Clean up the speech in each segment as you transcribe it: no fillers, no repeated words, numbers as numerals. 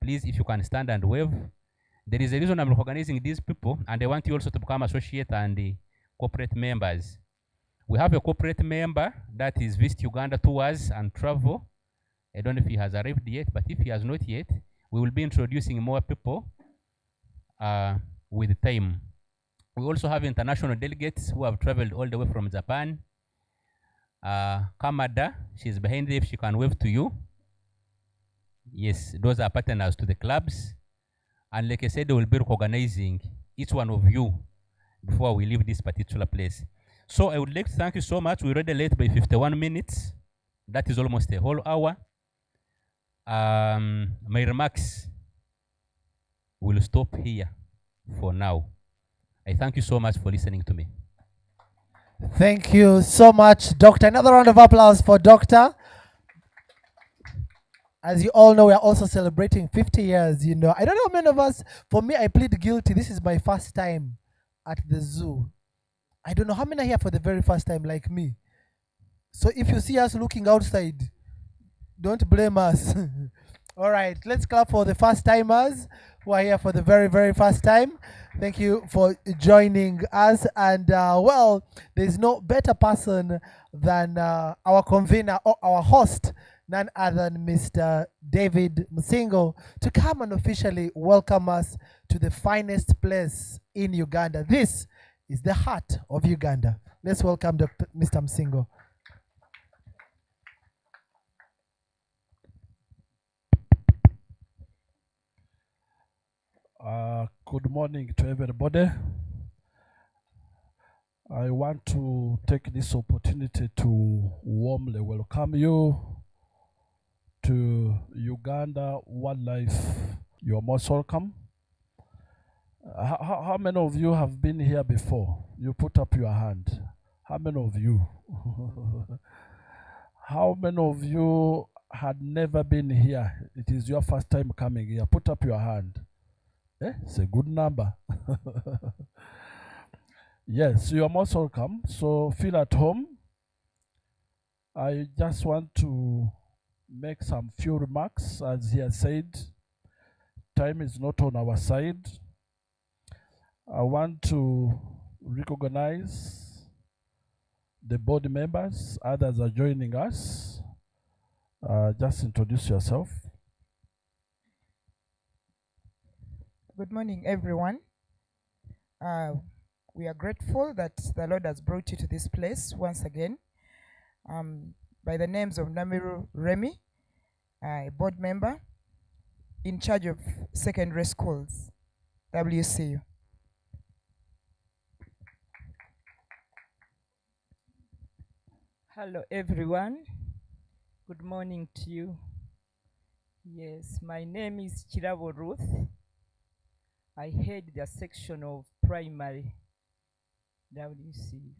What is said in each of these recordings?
Please, if you can stand and wave. There is a reason I'm recognizing these people, and I want you also to become associate and corporate members. We have a corporate member that is Visit Uganda Tours and Travel. I don't know if he has arrived yet, but if he has not yet, we will be introducing more people with time. We also have international delegates who have traveled all the way from Japan. Kamada, she's behind there if she can wave to you. Yes, those are partners to the clubs. And like I said, they will be recognizing each one of you before we leave this particular place. So I would like to thank you so much. We're already late by 51 minutes. That is almost a whole hour. My remarks will stop here for now. I thank you so much for listening to me. Thank you so much, Doctor. Another round of applause for Doctor. As you all know, we are also celebrating 50 years, you know. I don't know how many of us, for me, I plead guilty. This is my first time at the zoo. I don't know how many are here for the very first time like me. So if you see us looking outside, don't blame us. All right, let's clap for the first timers who are here for the very, very first time. Thank you for joining us. And well, there's no better person than our convener or our host, none other than Mr. David Musingo, to come and officially welcome us to the finest place in Uganda. This is the heart of Uganda. Let's welcome Mr. Musingo. Good morning to everybody. I want to take this opportunity to warmly welcome you to Uganda Wildlife. You're most welcome. How many of you have been here before? You put up your hand. How many of you? How many of you had never been here? It is your first time coming here. Put up your hand. It's a good number. Yes, you are most welcome. So feel at home. I just want to make some few remarks. As he has said, time is not on our side. I want to recognize the board members. Others are joining us. Just introduce yourself. Good morning, everyone. We are grateful that the Lord has brought you to this place once again. By the names of Namiru Remy, a board member in charge of secondary schools, WCU. Hello, everyone. Good morning to you. Yes, my name is Chirabo Ruth. I head the section of primary WCU.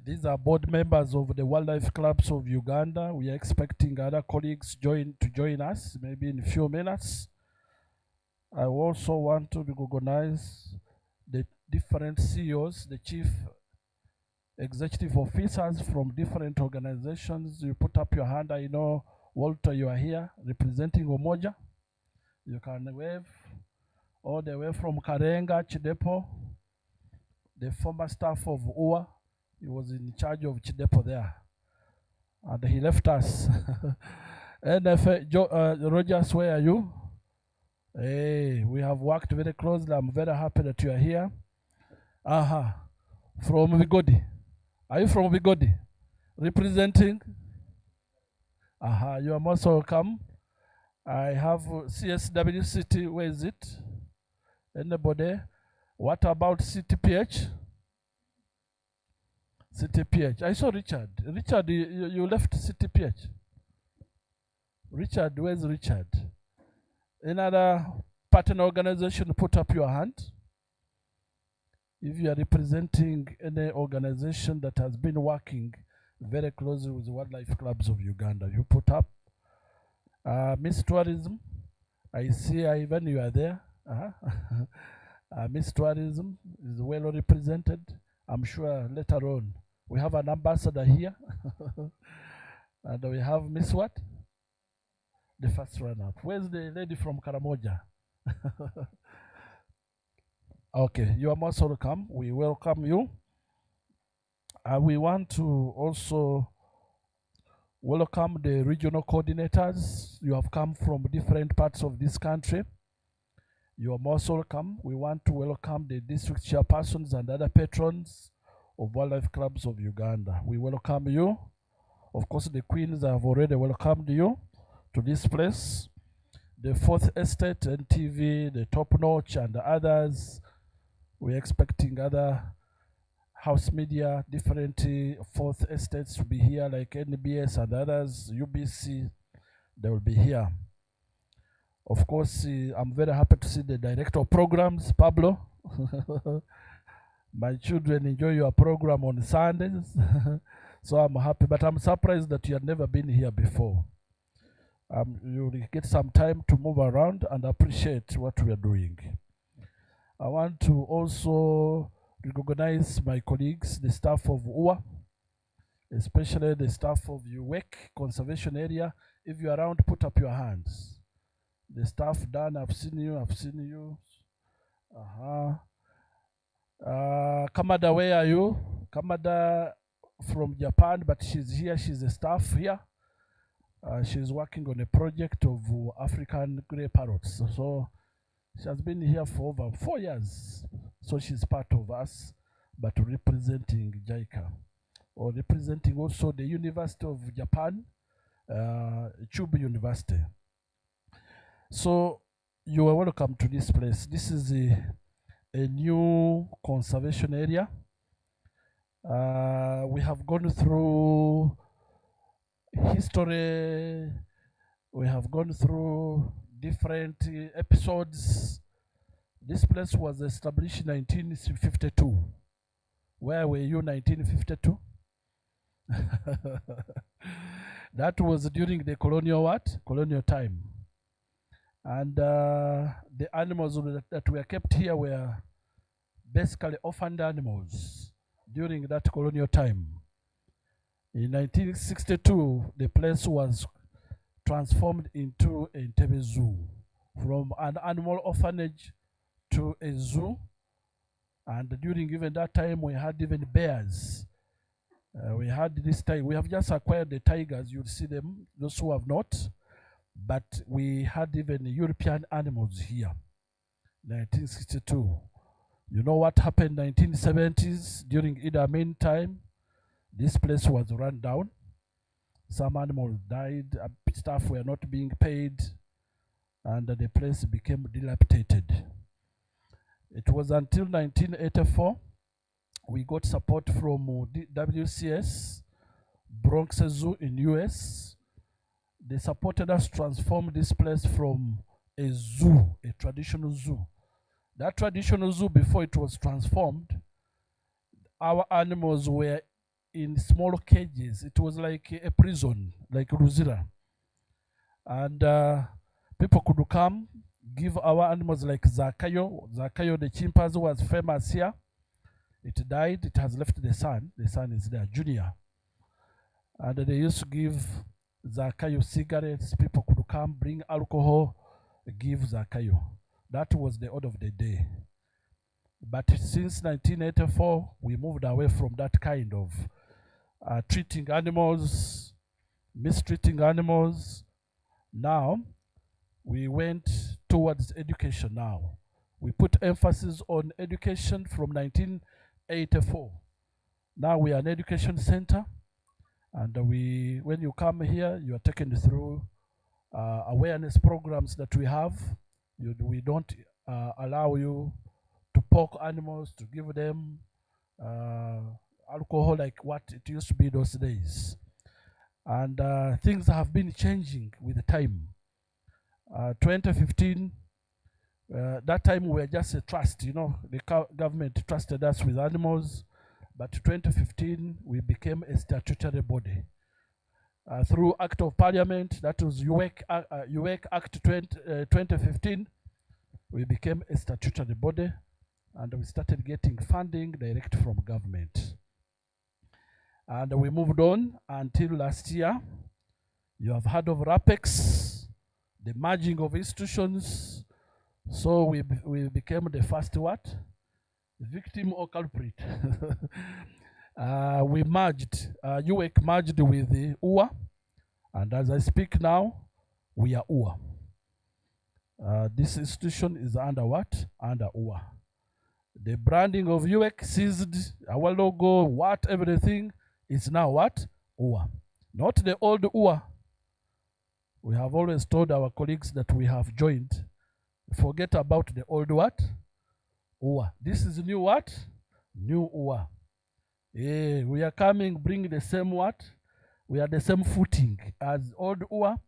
These are board members of the wildlife clubs of Uganda. We are expecting other colleagues to join us, maybe in a few minutes. I also want to recognize the different CEOs, the chief executive officers from different organizations. You put up your hand. I know, Walter, you are here representing Umoja. You can wave all the way from Karenga, Chidepo, the former staff of UWA. He was in charge of Chidepo there. And he left us. And Rogers, where are you? Hey, we have worked very closely. I'm very happy that you are here. From Vigodi. Are you from Vigodi? Representing? You are most welcome. I have CSW City. Where is it? Anybody? What about CTPH? CTPH. I saw Richard. Richard, you left CTPH. Richard, where's Richard? Another partner organization, put up your hand. If you are representing any organization that has been working very closely with the wildlife clubs of Uganda, you put up. Miss Tourism, I see Ivan, you are there. Miss Tourism is well represented. I'm sure later on we have an ambassador here. And we have Miss what? the first run-up. Where's the lady from Karamoja? Okay, you are most welcome. We welcome you. We want to also welcome the regional coordinators. You have come from different parts of this country. You are most welcome. We want to welcome the district chairpersons and other patrons of wildlife clubs of Uganda. We welcome you. Of course, the queens have already welcomed you to this place. The Fourth Estate, NTV, the TopNotch, and the others. We're expecting other house media, different Fourth Estates to be here, like NBS and others, UBC, they will be here. Of course, I'm very happy to see the director of programs, Pablo. My children enjoy your program on Sundays, so I'm happy, but I'm surprised that you have never been here before. You'll get some time to move around and appreciate what we are doing. I want to also recognize my colleagues, the staff of UWA, especially the staff of UWEC conservation area. If you're around, put up your hands. The staff, Dan, I've seen you. Kamada, where are you? Kamada from Japan, but she's here, she's a staff here. She's working on a project of African grey parrots. So she has been here for over 4 years. So she's part of us, but representing JICA, or representing also the University of Japan, Chubu University. So you are welcome to this place. This is a new conservation area. We have gone through history. We have gone through different episodes. This place was established in 1952. Where were you in 1952? That was during the colonial time. And the animals that were kept here were basically orphaned animals during that colonial time. In 1962, the place was transformed into a Entebbe zoo, from an animal orphanage to a zoo. And during even that time, we had even bears. We had this time, we have just acquired the tigers, you'll see them, those who have not. But we had even European animals here, 1962. You know what happened in 1970s during Idi Amin time? This place was run down. Some animals died, staff were not being paid, and the place became dilapidated. It was until 1984 we got support from WCS, Bronx Zoo in US. They supported us to transform this place from a zoo, a traditional zoo. That traditional zoo, before it was transformed, our animals were in small cages. It was like a prison, like Ruzira. And people could come, give our animals like Zakayo. Zakayo, the chimpanzee, was famous here. It died, it has left the son. The son is there, Junior. And they used to give Zakayo cigarettes. People could come, bring alcohol, give Zakayo. That was the order of the day. But since 1984, we moved away from that kind of treating animals, mistreating animals. Now, we went towards education now. We put emphasis on education from 1984. Now we are an education center. And when you come here, you are taken through awareness programs that we have. We don't allow you to poke animals, to give them alcohol like what it used to be those days. And things have been changing with the time. 2015, that time we were just a trust, you know, the government trusted us with animals. But 2015, we became a statutory body. Through Act of Parliament, that was UWEC Act 2015, we became a statutory body, and we started getting funding direct from government. And we moved on until last year. You have heard of RAPEX. the merging of institutions. So we became the first what? Victim or culprit. We merged, UWEC merged with the UWA, and as I speak now, we are UWA. This institution is under what? Under UWA. The branding of UWEC ceased, our logo, what, everything is now what? UWA. Not the old UWA. We have always told our colleagues that we have joined. Forget about the old what? UWA. This is new what? New UWA. Yeah, we are coming, bring the same what? We are the same footing as old UWA,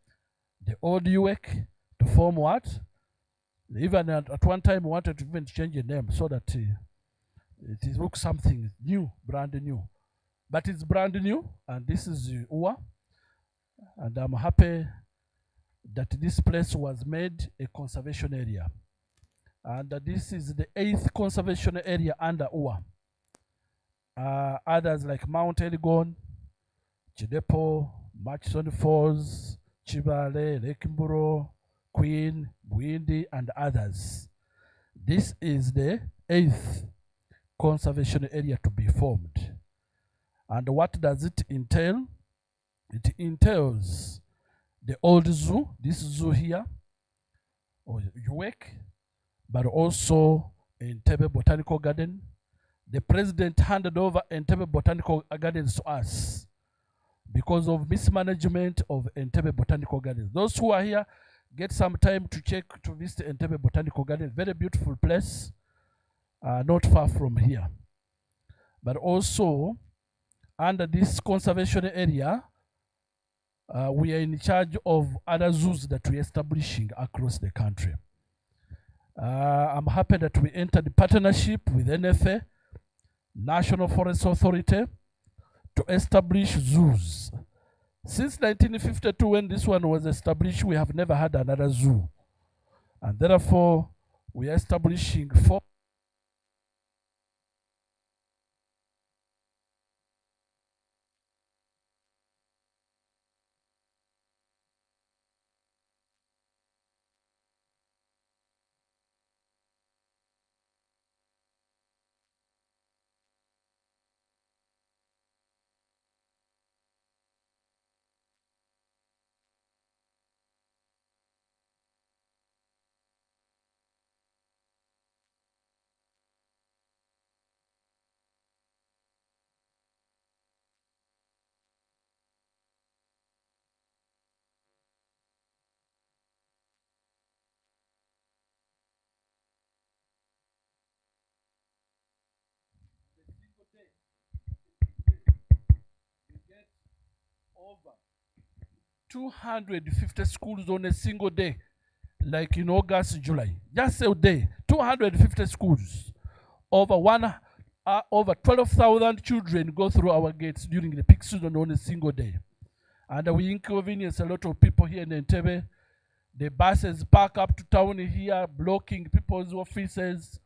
the old UWEC, to form what? Even at one time we wanted to even change the name so that it looks something new, brand new. But it's brand new, and this is UWA. And I'm happy that this place was made a conservation area. And this is the 8th conservation area under UWA. Others like Mount Elgon, Chidepo, Murchison Falls, Chibale, Lake Mburo, Queen, Bwindi, and others. This is the 8th conservation area to be formed. And what does it entail? It entails the old zoo, this zoo here, or UWEC, but also Entebbe Botanical Garden. The president handed over Entebbe Botanical Gardens to us because of mismanagement of Entebbe Botanical Gardens. Those who are here, get some time to visit Entebbe Botanical Garden. Very beautiful place, not far from here. But also, under this conservation area, we are in charge of other zoos that we are establishing across the country. I'm happy that we entered partnership with NFA, National Forest Authority, to establish zoos. Since 1952, when this one was established, we have never had another zoo. And therefore, we are establishing 4 over 250 schools on a single day, like in August, July. Just a day, 250 schools. Over 12,000 children go through our gates during the peak season on a single day. And we inconvenience a lot of people here in Entebbe. The buses park up to town here, blocking people's offices.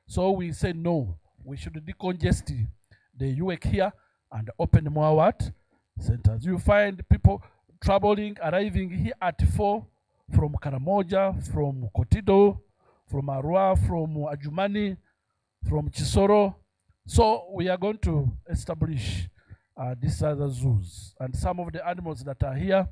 So we say no, we should decongest the UWEC here and open more what? Centers. You find people traveling, arriving here at 4 from Karamoja, from Kotido, from Arua, from Ajumani, from Chisoro. So we are going to establish these other zoos. And some of the animals that are here,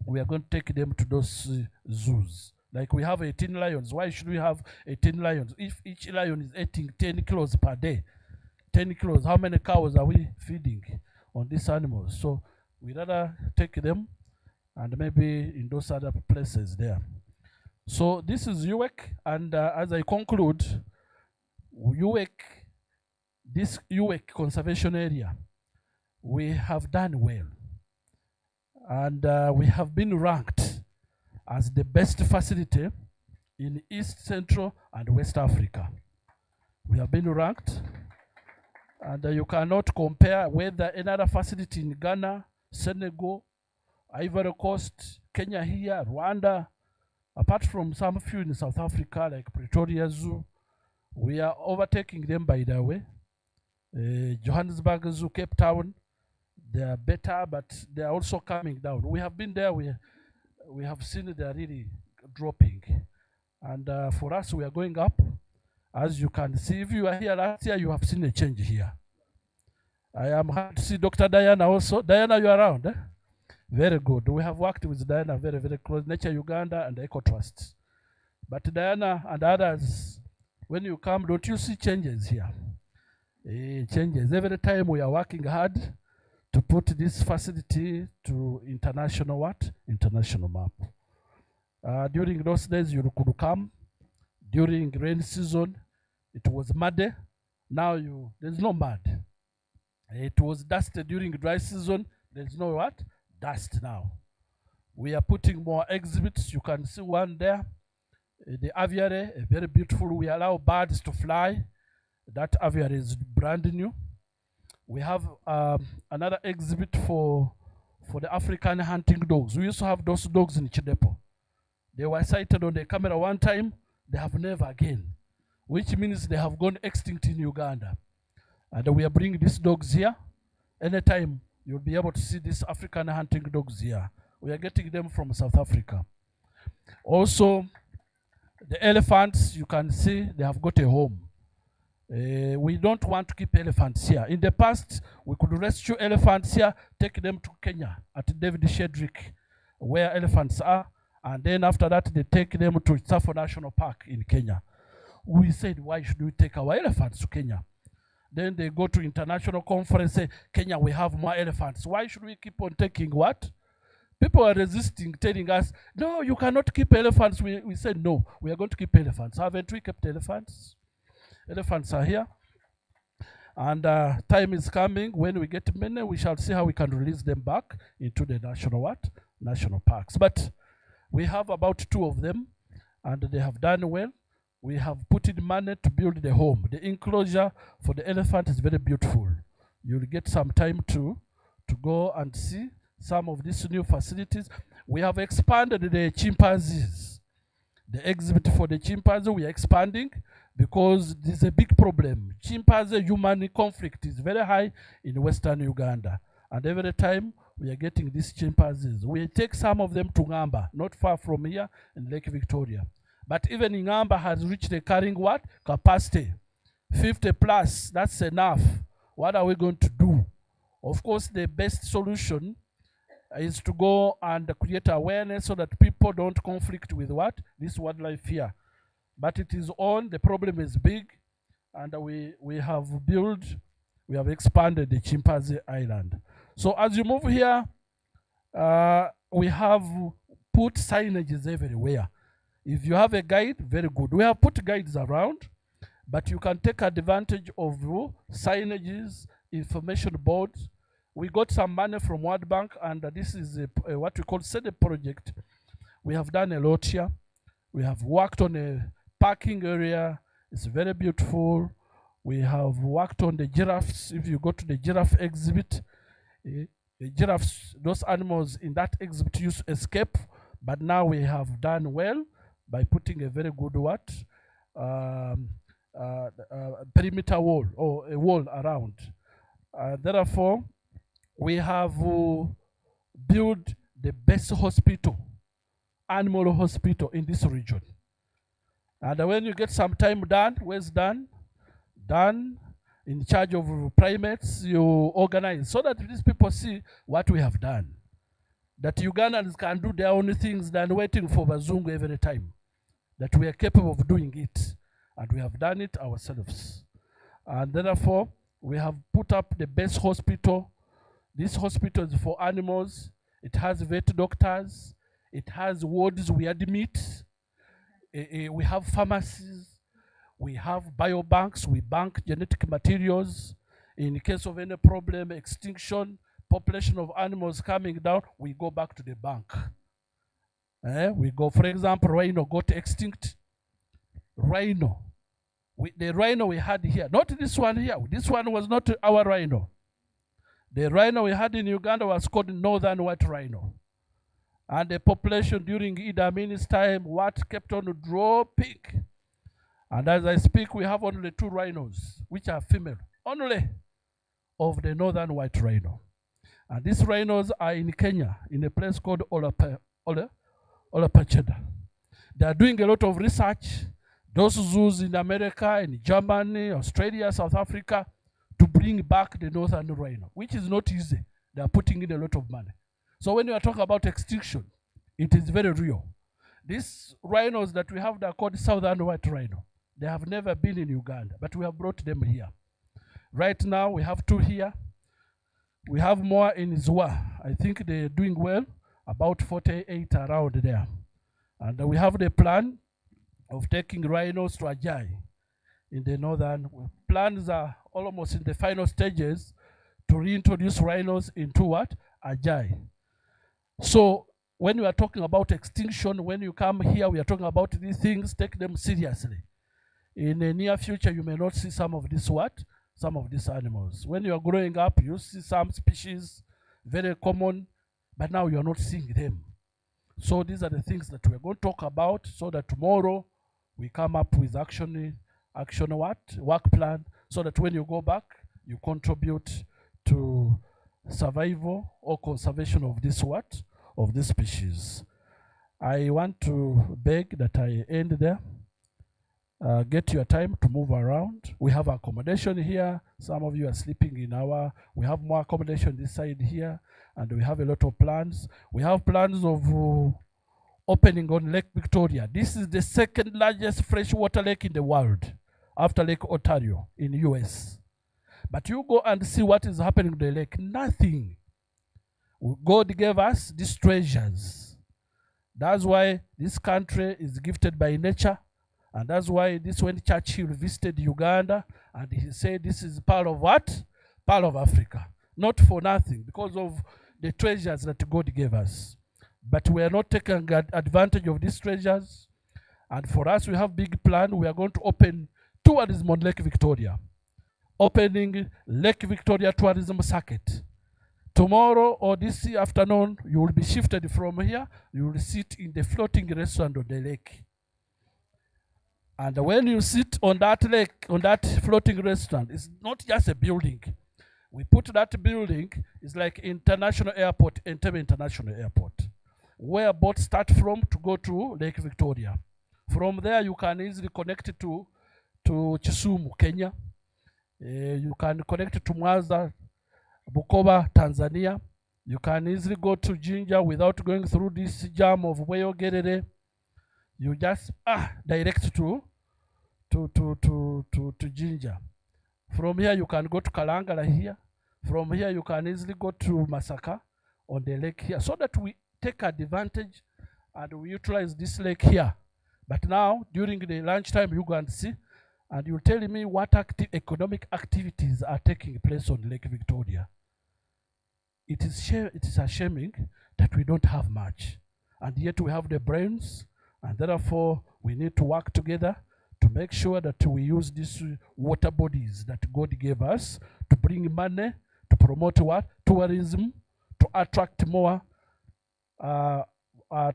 we are going to take them to those zoos. Like we have 18 lions. Why should we have 18 lions? If each lion is eating 10 kilos per day, 10 kilos, how many cows are we feeding on these animals? So we rather take them and maybe in those other places there. So this is UWEC, and as I conclude, this UWEC conservation area, we have done well. And we have been ranked as the best facility in East, Central, and West Africa. We have been ranked, and you cannot compare whether another facility in Ghana, Senegal, Ivory Coast, Kenya here, Rwanda, apart from some few in South Africa like Pretoria Zoo. We are overtaking them, by the way. Johannesburg Zoo, Cape Town, they are better, but they are also coming down. We have been there. we have seen they are really dropping. And for us, we are going up. As you can see, if you are here last year, you have seen a change here. I am happy to see Dr. Diana also. Diana, you are around? Eh? Very good. We have worked with Diana very, very close, Nature Uganda and Eco Trust. But Diana and others, when you come, don't you see changes here? Changes. Every time we are working hard to put this facility to international what? International map. During those days, you could come. During rain season, it was muddy. Now there's no mud. It was dusty during dry season. There's no what? Dust now. We are putting more exhibits. You can see one there. The aviary, very beautiful. We allow birds to fly. That aviary is brand new. We have another exhibit for the African hunting dogs. We used to have those dogs in Chidepo. They were sighted on the camera one time. They have never again, which means they have gone extinct in Uganda. And we are bringing these dogs here. Anytime you'll be able to see these African hunting dogs here. We are getting them from South Africa. Also, the elephants, you can see they have got a home. We don't want to keep elephants here. In the past, we could rescue elephants here, take them to Kenya at David Shedrick, where elephants are. And then after that, they take them to Tsavo National Park in Kenya. We said, why should we take our elephants to Kenya? Then they go to international conference, say, Kenya, we have more elephants. Why should we keep on taking what? People are resisting, telling us, no, you cannot keep elephants. We said, no, we are going to keep elephants. Haven't we kept elephants? Elephants are here. And time is coming. When we get many, we shall see how we can release them back into the national what? National parks. But we have about 2 of them, and they have done well. We have put in money to build the home. The enclosure for the elephant is very beautiful. You'll get some time to go and see some of these new facilities. We have expanded the chimpanzees. The exhibit for the chimpanzee, we are expanding because there's a big problem. Chimpanzee-human conflict is very high in Western Uganda. And every time we are getting these chimpanzees, we take some of them to Ngamba, not far from here in Lake Victoria. But even Ngamba has reached the carrying what? Capacity. 50 plus, that's enough. What are we going to do? Of course, the best solution is to go and create awareness so that people don't conflict with what? This wildlife here. But it is on, the problem is big, and we have expanded the chimpanzee island. So as you move here, we have put signages everywhere. If you have a guide, very good. We have put guides around, but you can take advantage of signages, information boards. We got some money from World Bank, and this is what we call Sept project. We have done a lot here. We have worked on a parking area. It's very beautiful. We have worked on the giraffes. If you go to the giraffe exhibit, the giraffes, those animals in that exhibit used to escape, but now we have done well by putting a very good perimeter wall or a wall around. Therefore, we have built the best hospital, animal hospital in this region. And when you get some time done, where's done? Done in charge of primates, you organize so that these people see what we have done. That Ugandans can do their own things than waiting for Bazungu every time. That we are capable of doing it. And we have done it ourselves. And therefore, we have put up the best hospital. This hospital is for animals. It has vet doctors. It has wards we admit. We have pharmacies. We have biobanks. We bank genetic materials. In case of any problem, extinction, population of animals coming down, we go back to the bank. We go, for example, rhino got extinct. Rhino. The rhino we had here, not this one here. This one was not our rhino. The rhino we had in Uganda was called northern white rhino. And the population during Idi Amin's time, what kept on dropping. And as I speak, we have only 2 rhinos, which are female, only of the northern white rhino. And these rhinos are in Kenya, in a place called Olapacheda. They are doing a lot of research, those zoos in America, in Germany, Australia, South Africa, to bring back the northern rhino, which is not easy. They are putting in a lot of money. So when you are talking about extinction, it is very real. These rhinos that we have, they are called southern white rhino. They have never been in Uganda, but we have brought them here. Right now, we have 2 here. We have more in Zwa. I think they're doing well, about 48 around there. And we have the plan of taking rhinos to Ajai in the northern. Plans are almost in the final stages to reintroduce rhinos into what? Ajai. So when we are talking about extinction, when you come here, we are talking about these things, take them seriously. In the near future, you may not see some of this what? Some of these animals. When you are growing up, you see some species, very common, but now you are not seeing them. So these are the things that we're going to talk about so that tomorrow we come up with work plan, so that when you go back, you contribute to survival or conservation of this what? Of this species. I want to beg that I end there. Get your time to move around. We have accommodation here. Some of you are sleeping in we have more accommodation this side here, and we have a lot of plans. We have plans of opening on Lake Victoria. This is the second largest freshwater lake in the world, after Lake Ontario in the US. But you go and see what is happening to the lake. Nothing. God gave us these treasures. That's why this country is gifted by nature. And that's why when Churchill visited Uganda, and he said this is part of what? Part of Africa. Not for nothing, because of the treasures that God gave us. But we are not taking advantage of these treasures. And for us, we have big plan. We are going to open tourism on Lake Victoria. Opening Lake Victoria Tourism Circuit. Tomorrow or this afternoon, you will be shifted from here. You will sit in the floating restaurant on the lake. And when you sit on that lake, on that floating restaurant, it's not just a building. We put that building, it's like international airport, Entebbe International Airport, where boats start from to go to Lake Victoria. From there, you can easily connect to Kisumu, Kenya. You can connect to Mwanza, Bukoba, Tanzania. You can easily go to Jinja without going through this jam of Weyogerere. You just direct to Jinja. From here you can go to Kalangala here. From here you can easily go to Masaka on the lake here, so that we take advantage and we utilize this lake here. But now during the lunchtime you go and see, and you'll tell me what economic activities are taking place on Lake Victoria. It is ashaming that we don't have much, and yet we have the brains, and therefore we need to work together to make sure that we use these water bodies that God gave us to bring money, to promote what? Tourism, to attract more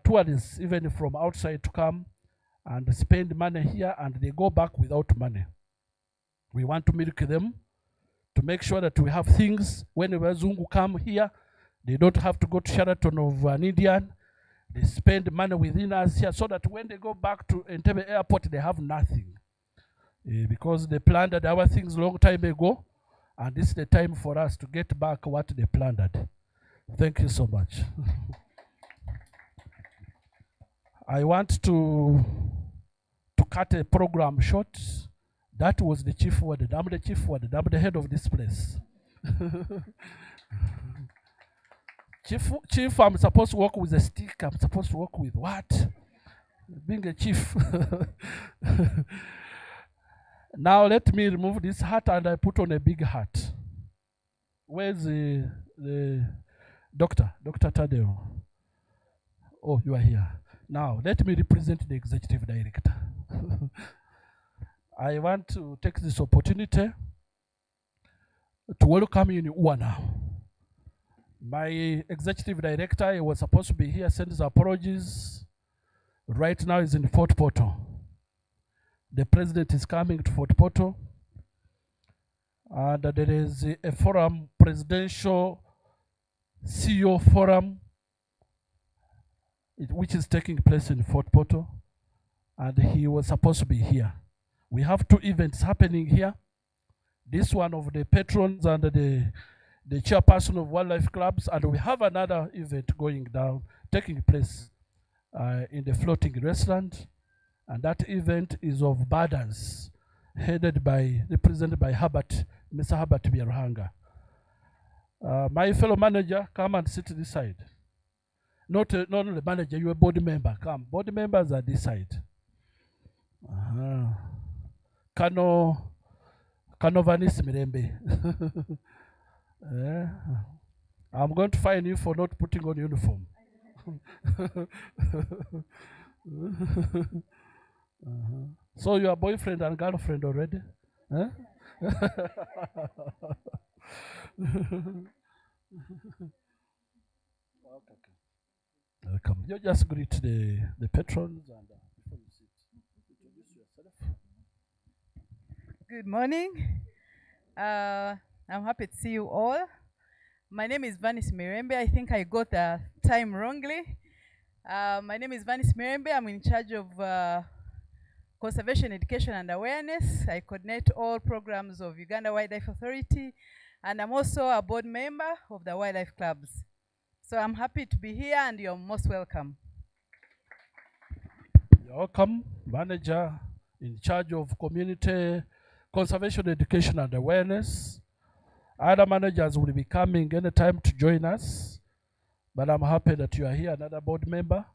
tourists, even from outside, to come and spend money here, and they go back without money. We want to milk them to make sure that we have things. When the Wazungu come here, they don't have to go to Sheraton of an Indian. They spend money within us here, so that when they go back to Entebbe Airport, they have nothing. Because they planned our things long time ago, and this is the time for us to get back what they planned. Thank you so much. I want to cut a program short. That was the chief word. I'm the chief word. I'm the head of this place. Chief, I'm supposed to work with a stick. I'm supposed to work with what? Being a chief. Now let me remove this hat and I put on a big hat. Where's the doctor? Dr. Tadeo. Oh, you are here. Now let me represent the executive director. I want to take this opportunity to welcome you in UWA now. My executive director, he was supposed to be here, send his apologies. Right now he's in Fort Portal. The president is coming to Fort Portal. And there is a forum, presidential CEO forum, which is taking place in Fort Portal, and he was supposed to be here. We have 2 events happening here. This one of the patrons and the chairperson of wildlife clubs, and we have another event taking place in the floating restaurant, and that event is of birders, represented by Mr. Herbert Biaruhanga. My fellow manager, come and sit this side. Not the manager, you're a board member. Come, board members are this side. Kano Vanis Mirembe. I'm going to fine you for not putting on uniform. So you are boyfriend and girlfriend already? Huh? Welcome. You just greet the patrons and before you sit, introduce yourself. Good morning. I'm happy to see you all. My name is Vanis Mirembe. I think I got the time wrongly. My name is Vanis Mirembe. I'm in charge of conservation, education, and awareness. I coordinate all programs of Uganda Wildlife Authority, and I'm also a board member of the wildlife clubs. So I'm happy to be here, and you're most welcome. You're welcome, manager in charge of community conservation, education, and awareness. Other managers will be coming anytime to join us, but I'm happy that you are here, another board member.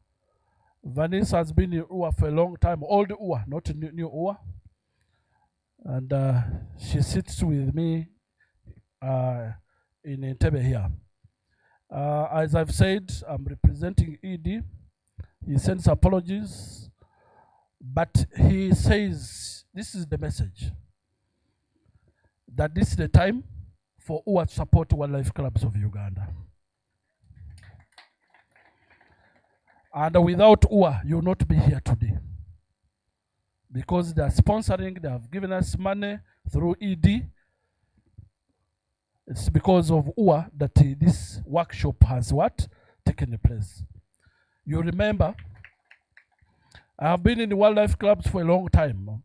Vanessa has been in UWA for a long time, old UWA, not new UWA. And she sits with me in Entebbe here. As I've said, I'm representing ED. He sends apologies, but he says this is the message, that this is the time for UWA to support wildlife clubs of Uganda. And without UWA, you will not be here today. Because they are sponsoring, they have given us money through ED. It's because of UWA that this workshop has taken place. You remember, I have been in the wildlife clubs for a long time.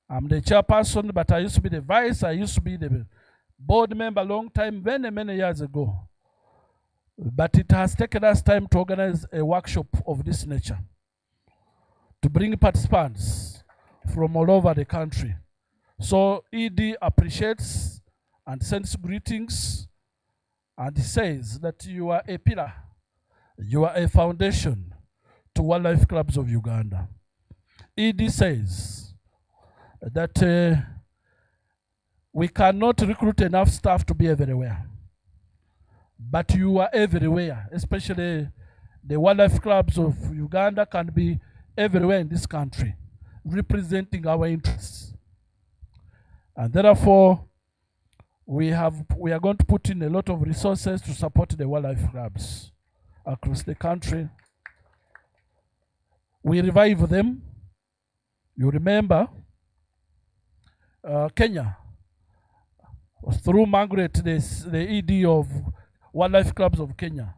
I'm the chairperson, but I used to be the vice. I used to be the board member a long time, many years ago. But it has taken us time to organize a workshop of this nature, to bring participants from all over the country. So ED appreciates and sends greetings, and says that you are a pillar, you are a foundation to wildlife clubs of Uganda. ED says that we cannot recruit enough staff to be everywhere, but you are everywhere, especially the wildlife clubs of Uganda can be everywhere in this country, representing our interests. And therefore, we are going to put in a lot of resources to support the wildlife clubs across the country. We revive them. You remember, Kenya, through Margaret, the ED of wildlife clubs of Kenya,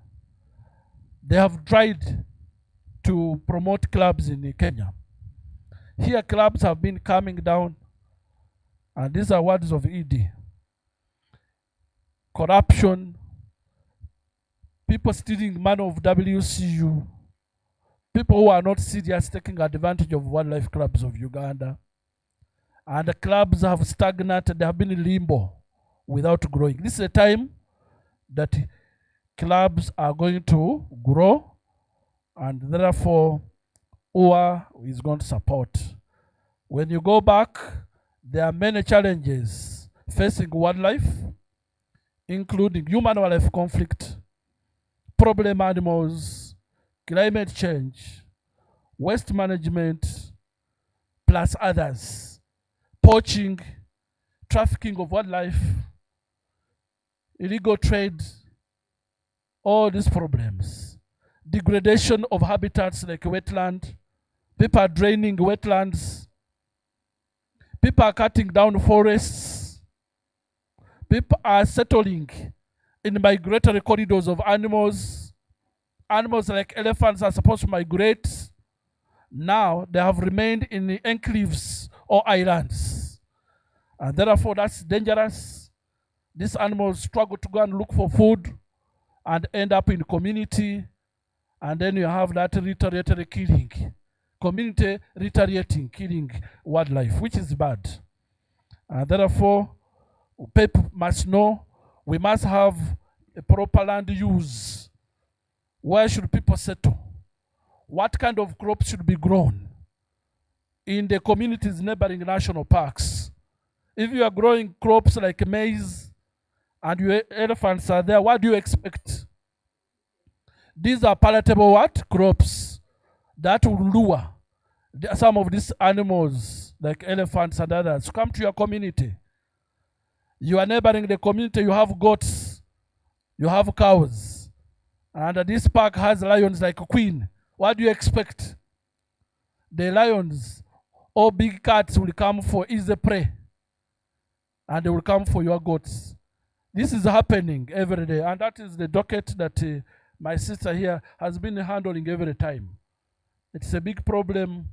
they have tried to promote clubs in Kenya. Here, clubs have been coming down, and these are words of ED. Corruption, people stealing money of WCU, people who are not serious taking advantage of wildlife clubs of Uganda. And the clubs have stagnated, they have been in limbo without growing. This is a time that clubs are going to grow, and therefore UWA is going to support. When you go back, there are many challenges facing wildlife, including human-wildlife conflict, problem animals, climate change, waste management, plus others, poaching, trafficking of wildlife, illegal trade, all these problems. Degradation of habitats like wetland, people are draining wetlands, people are cutting down forests, people are settling in migratory corridors of animals, animals like elephants are supposed to migrate. Now they have remained in the enclaves or islands. And therefore that's dangerous. These animals struggle to go and look for food and end up in community. And then you have that retaliatory killing. Community retaliating, killing wildlife, which is bad. And therefore, people must know we must have a proper land use. Where should people settle? What kind of crops should be grown in the communities neighboring national parks? If you are growing crops like maize and your elephants are there, what do you expect? These are palatable what? Crops that will lure some of these animals like elephants and others to come to your community. You are neighboring the community, you have goats, you have cows, and this park has lions like a queen. What do you expect? The lions or big cats will come for easy prey, and they will come for your goats. This is happening every day, and that is the docket that my sister here has been handling every time. It's a big problem,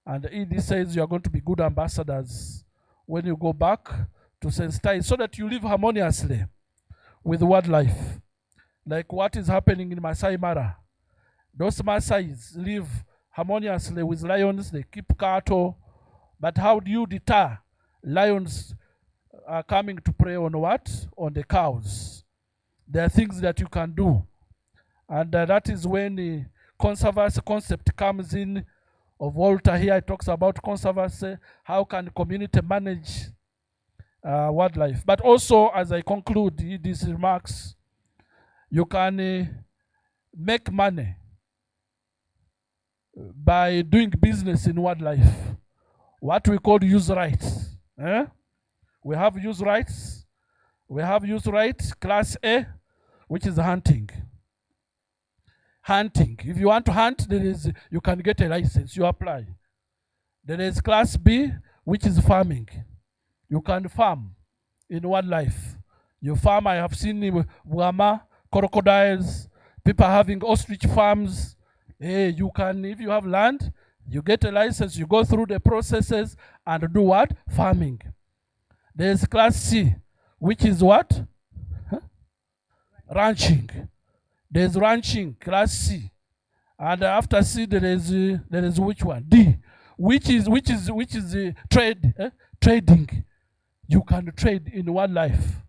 and ED says you are going to be good ambassadors when you go back to sensitize so that you live harmoniously with wildlife. Like what is happening in Masai Mara. Those Maasais live harmoniously with lions, they keep cattle, but how do you deter lions are coming to prey on what? On the cows. There are things that you can do. And that is when the conservancy concept comes in. Of Walter here, it talks about conservancy, how can the community manage wildlife. But also, as I conclude these remarks, you can make money by doing business in wildlife. What we call use rights. We have use rights. We have use rights, class A, which is hunting. Hunting. If you want to hunt, you can get a license, you apply. There is class B, which is farming. You can farm in wildlife. You farm, I have seen Wama, crocodiles, people having ostrich farms. You can, if you have land, you get a license, you go through the processes and do what? Farming. There is class C, which is what? Ranching. There is ranching, class C. And after C, there is which one? D, which is trade, trading. You can trade in wildlife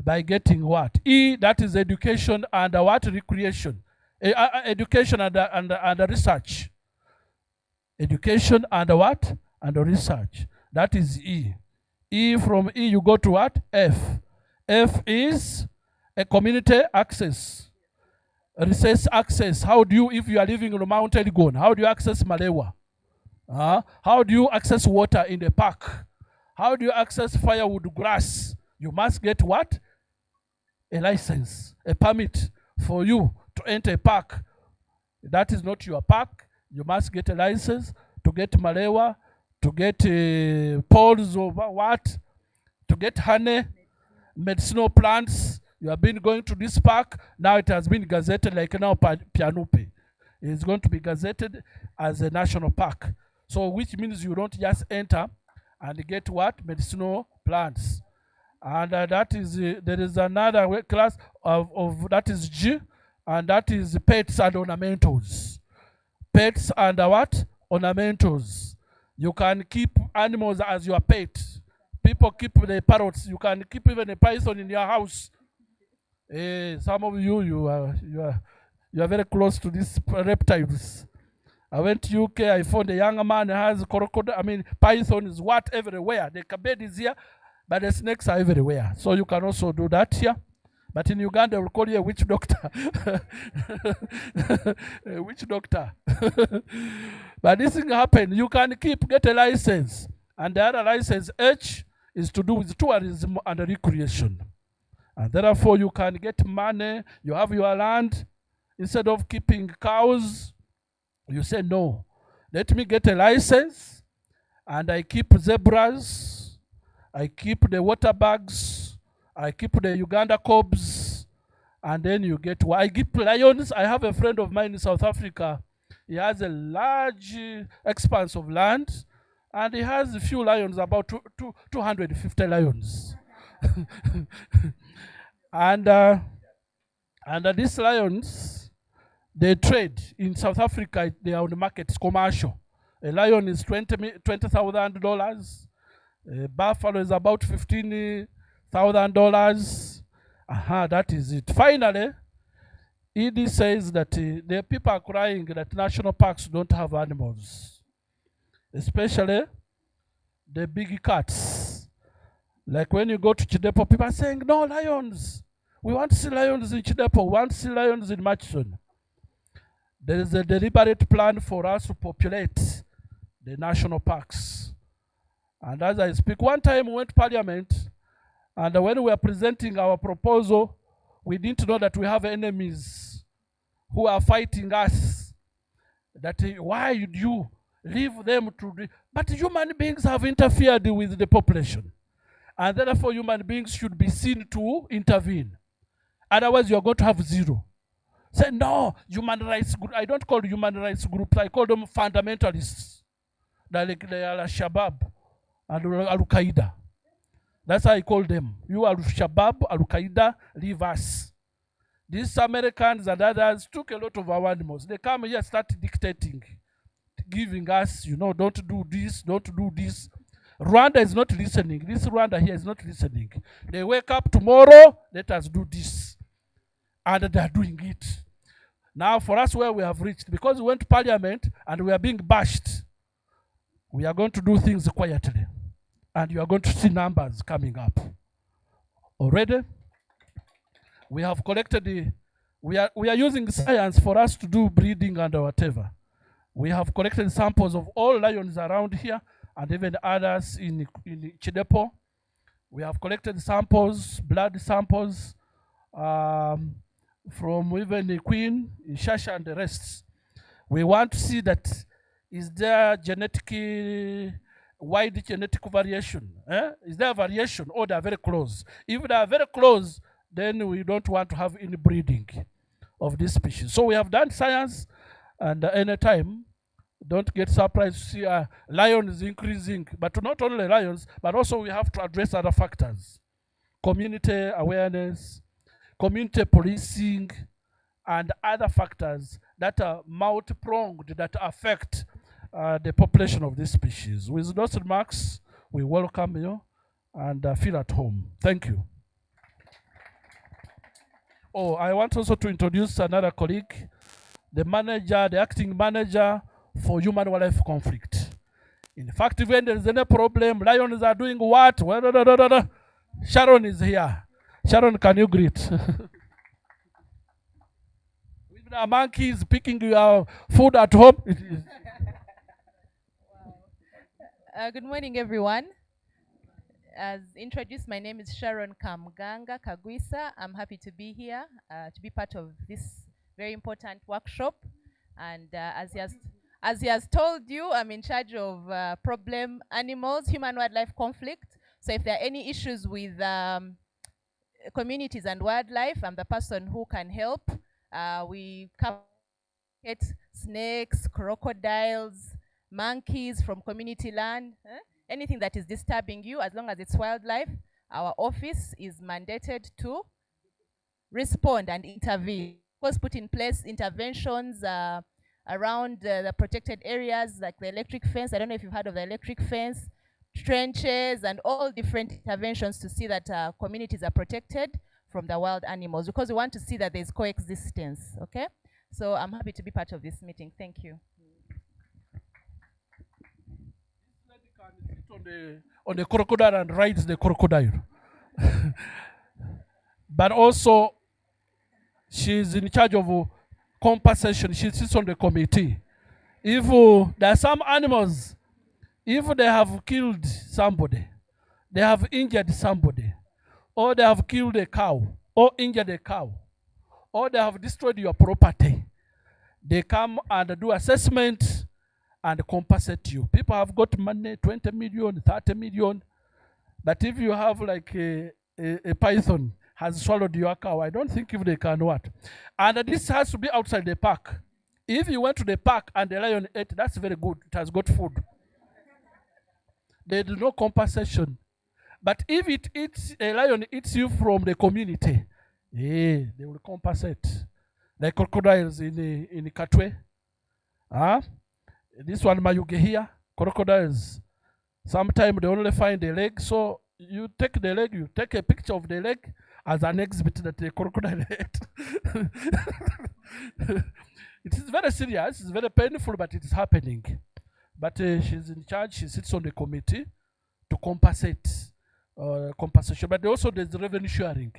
by getting what? E, that is education and what? Recreation. Education and research. Education and what? And research. That is E. E, from E you go to what? F. F is a community access. Resource access. How do you, if you are living in Mount Elgon, how do you access Malewa? How do you access water in the park? How do you access firewood, grass? You must get what? A license, a permit for you to enter a park. That is not your park. You must get a license to get Malewa, to get poles over what? To get honey, medicinal plants. You have been going to this park. Now it has been gazetted like now Pianupe. It's going to be gazetted as a national park. So which means you don't just enter and get what? Medicinal plants. And that is, there is another class of that is G, and that is pets and ornamentals. Pets and what? Ornamentals. You can keep animals as your pet. People keep the parrots. You can keep even a python in your house. Some of you are very close to these reptiles. I went to UK, I found a young man who has crocodile, python is what everywhere. The kabed is here, but the snakes are everywhere. So you can also do that here. But in Uganda, we'll call you a witch doctor. A witch doctor. But this thing happen. You can get a license. And the other license, H, is to do with tourism and recreation. And therefore, you can get money. You have your land. Instead of keeping cows, you say, no, let me get a license. And I keep zebras. I keep the water bugs. I keep the Uganda cobs. And then you get, I give lions. I have a friend of mine in South Africa. He has a large expanse of land, and he has a few lions, about 250 lions. And these lions, they trade in South Africa. They are on the market. It's commercial. A lion is $20,000. A buffalo is about $15,000. That is it. Finally, ED says that the people are crying that national parks don't have animals, especially the big cats. Like when you go to Chidepo, people are saying, no lions. We want to see lions in Chidepo. We want to see lions in Murchison. There is a deliberate plan for us to populate the national parks. And as I speak, one time we went to Parliament, and when we were presenting our proposal, we didn't know that we have enemies who are fighting us. That why would you leave them to do? But human beings have interfered with the population. And therefore human beings should be seen to intervene. Otherwise you are going to have zero. Say, no, human rights group. I don't call human rights groups, I call them fundamentalists. They're like Al-Shabaab and Al-Qaeda. That's how I call them. You Al-Shabaab, Al-Qaeda, leave us. These Americans and others took a lot of our animals. They come here, start dictating, giving us, don't do this, don't do this. Rwanda is not listening. This Rwanda here is not listening. They wake up tomorrow, let us do this. And they are doing it. Now for us where we have reached, because we went to Parliament and we are being bashed, we are going to do things quietly. And you are going to see numbers coming up. Already, we have collected we are using science for us to do breeding and whatever. We have collected samples of all lions around here and even others in Chidepo. We have collected samples, blood samples, from even the Queen, Shasha and the rest. We want to see that is there wide genetic variation? Is there a variation or they are very close? If they are very close, then we don't want to have any breeding of this species. So we have done science, and anytime, don't get surprised to see lion is increasing, but not only lions, but also we have to address other factors. Community awareness, community policing, and other factors that are multi-pronged that affect the population of this species. With those remarks, we welcome you and feel at home. Thank you. Oh, I want also to introduce another colleague, the acting manager for human-wildlife conflict. In fact, when there is any problem, lions are doing what? Sharon is here. Sharon, can you greet? With the monkeys picking your food at home. Good morning, everyone. As introduced, my name is Sharon Kamganga Kagwisa. I'm happy to be here, to be part of this very important workshop. And as he has told you, I'm in charge of problem animals, human-wildlife conflict. So if there are any issues with communities and wildlife, I'm the person who can help. We cover snakes, crocodiles, monkeys from community land, anything that is disturbing you, as long as it's wildlife, our office is mandated to respond and intervene. Of course, put in place interventions around the protected areas, like the electric fence. I don't know if you've heard of the electric fence, trenches, and all different interventions to see that communities are protected from the wild animals, because we want to see that there's coexistence, okay? So I'm happy to be part of this meeting. Thank you. On the crocodile and rides the crocodile. But also, she's in charge of compensation. She sits on the committee. If there are some animals, if they have killed somebody, they have injured somebody, or they have killed a cow, or injured a cow, or they have destroyed your property, they come and do assessment and compensate you. People have got money, 20 million, 30 million. But if you have like a python has swallowed your cow. I don't think if they can what. And this has to be outside the park. If you went to the park and the lion ate, that's very good. It has got food. There is no compensation. But if it eats, a lion eats you from the community, they will compensate. Like crocodiles in Katwe. This one, Mayuge here, crocodiles. Sometimes they only find the leg, so you take the leg, you take a picture of the leg as an exhibit that the crocodile ate. It is very serious, it's very painful, but it is happening. But she's in charge, she sits on the committee to compensate, compensation. But also there's revenue sharing.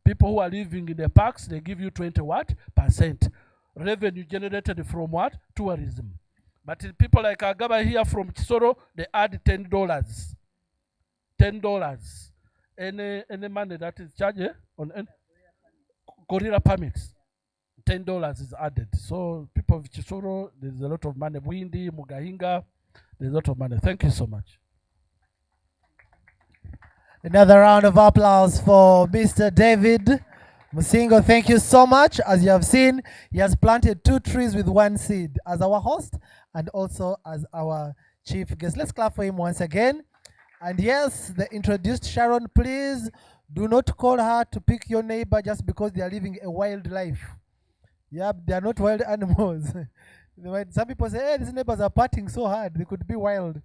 People who are living in the parks, they give you 20% revenue generated from what? Tourism. But people like Agaba here from Chisoro, they add $10. $10. Any money that is charged on gorilla permits, $10 is added. So people of Chisoro, there's a lot of money. Bwindi, Mugahinga, there's a lot of money. Thank you so much. Another round of applause for Mr. David Musingo. Thank you so much. As you have seen, he has planted 2 trees with 1 seed as our host and also as our chief guest. Let's clap for him once again. And yes, the introduced Sharon, please do not call her to pick your neighbor just because they are living a wild life. Yeah, they are not wild animals. Some people say, hey, these neighbors are partying so hard, they could be wild.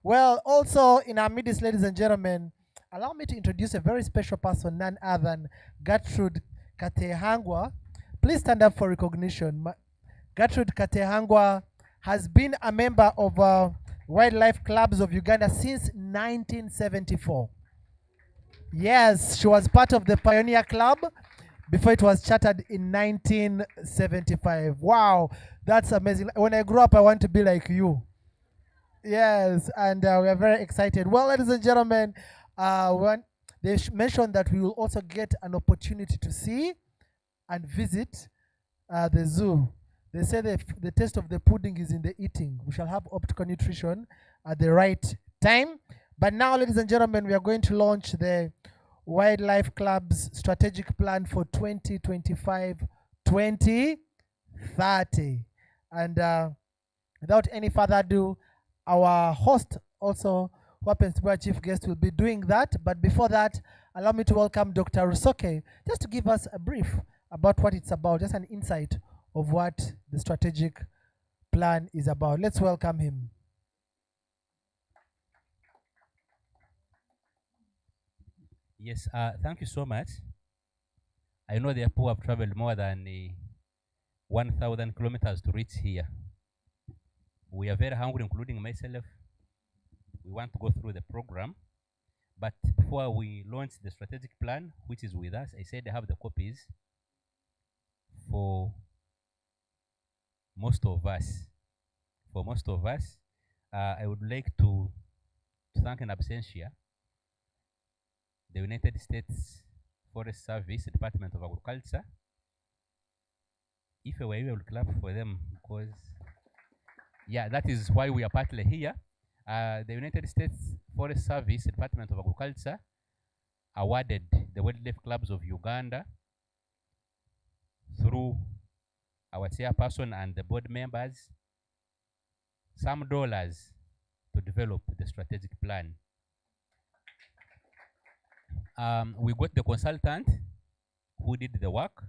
Well, also in our midst, ladies and gentlemen, allow me to introduce a very special person, none other than Gertrude Katehangwa. Please stand up for recognition. Gertrude Katehangwa has been a member of Wildlife Clubs of Uganda since 1974. Yes, she was part of the Pioneer Club before it was chartered in 1975. Wow, that's amazing. When I grow up, I want to be like you. Yes, and we are very excited. Well, ladies and gentlemen, they mentioned that we will also get an opportunity to see and visit the zoo. They say the taste of the pudding is in the eating. We shall have optical nutrition at the right time. But now, ladies and gentlemen, we are going to launch the Wildlife Club's strategic plan for 2025-2030. And without any further ado, our host also, who happens to be our chief guest, will be doing that. But before that, allow me to welcome Dr. Rusoke, just to give us a brief about what it's about, just an insight of what the strategic plan is about. Let's welcome him. Yes, thank you so much. I know the people have traveled more than 1,000 kilometers to reach here. We are very hungry, including myself. We want to go through the program. But before we launch the strategic plan, which is with us, I said I have the copies for most of us. For most of us, I would like to thank in absentia the United States Forest Service, Department of Agriculture. If I were you, I would clap for them because, yeah, that is why we are partly here. The United States Forest Service, Department of Agriculture, awarded the Wildlife Clubs of Uganda through our chairperson and the board members some dollars to develop the strategic plan. We got the consultant who did the work,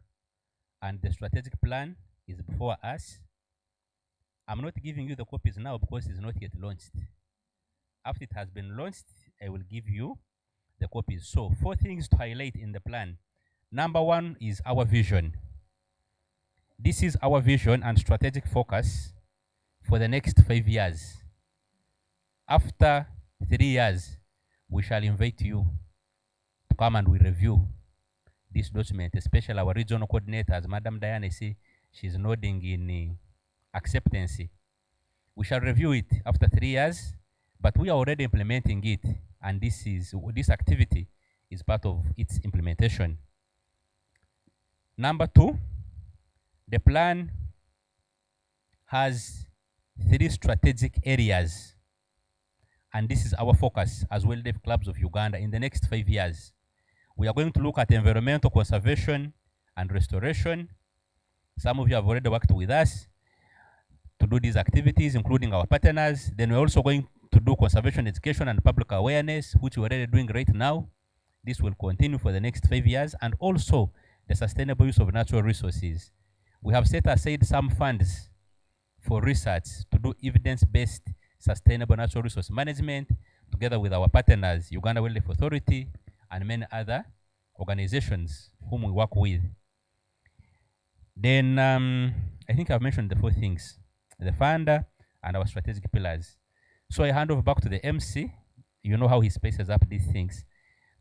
and the strategic plan is before us. I'm not giving you the copies now because it's not yet launched. After it has been launched, I will give you the copies. So 4 things to highlight in the plan. Number 1 is our vision. This is our vision and strategic focus for the next 5 years. After 3 years, we shall invite you to come and we review this document, especially our regional coordinators. Madam Diana, see, she's nodding in acceptance. We shall review it after 3 years, but we are already implementing it, and this activity is part of its implementation. Number 2, the plan has 3 strategic areas, and this is our focus as Wildlife Clubs of Uganda in the next 5 years. We are going to look at environmental conservation and restoration. Some of you have already worked with us to do these activities, including our partners. Then we're also going to do conservation education and public awareness, which we're already doing right now. This will continue for the next 5 years, and also the sustainable use of natural resources. We have set aside some funds for research to do evidence-based sustainable natural resource management together with our partners, Uganda Wildlife Authority, and many other organizations whom we work with. Then I think I've mentioned the 4 things, the funder and our strategic pillars. So I hand over back to the MC. You know how he spaces up these things.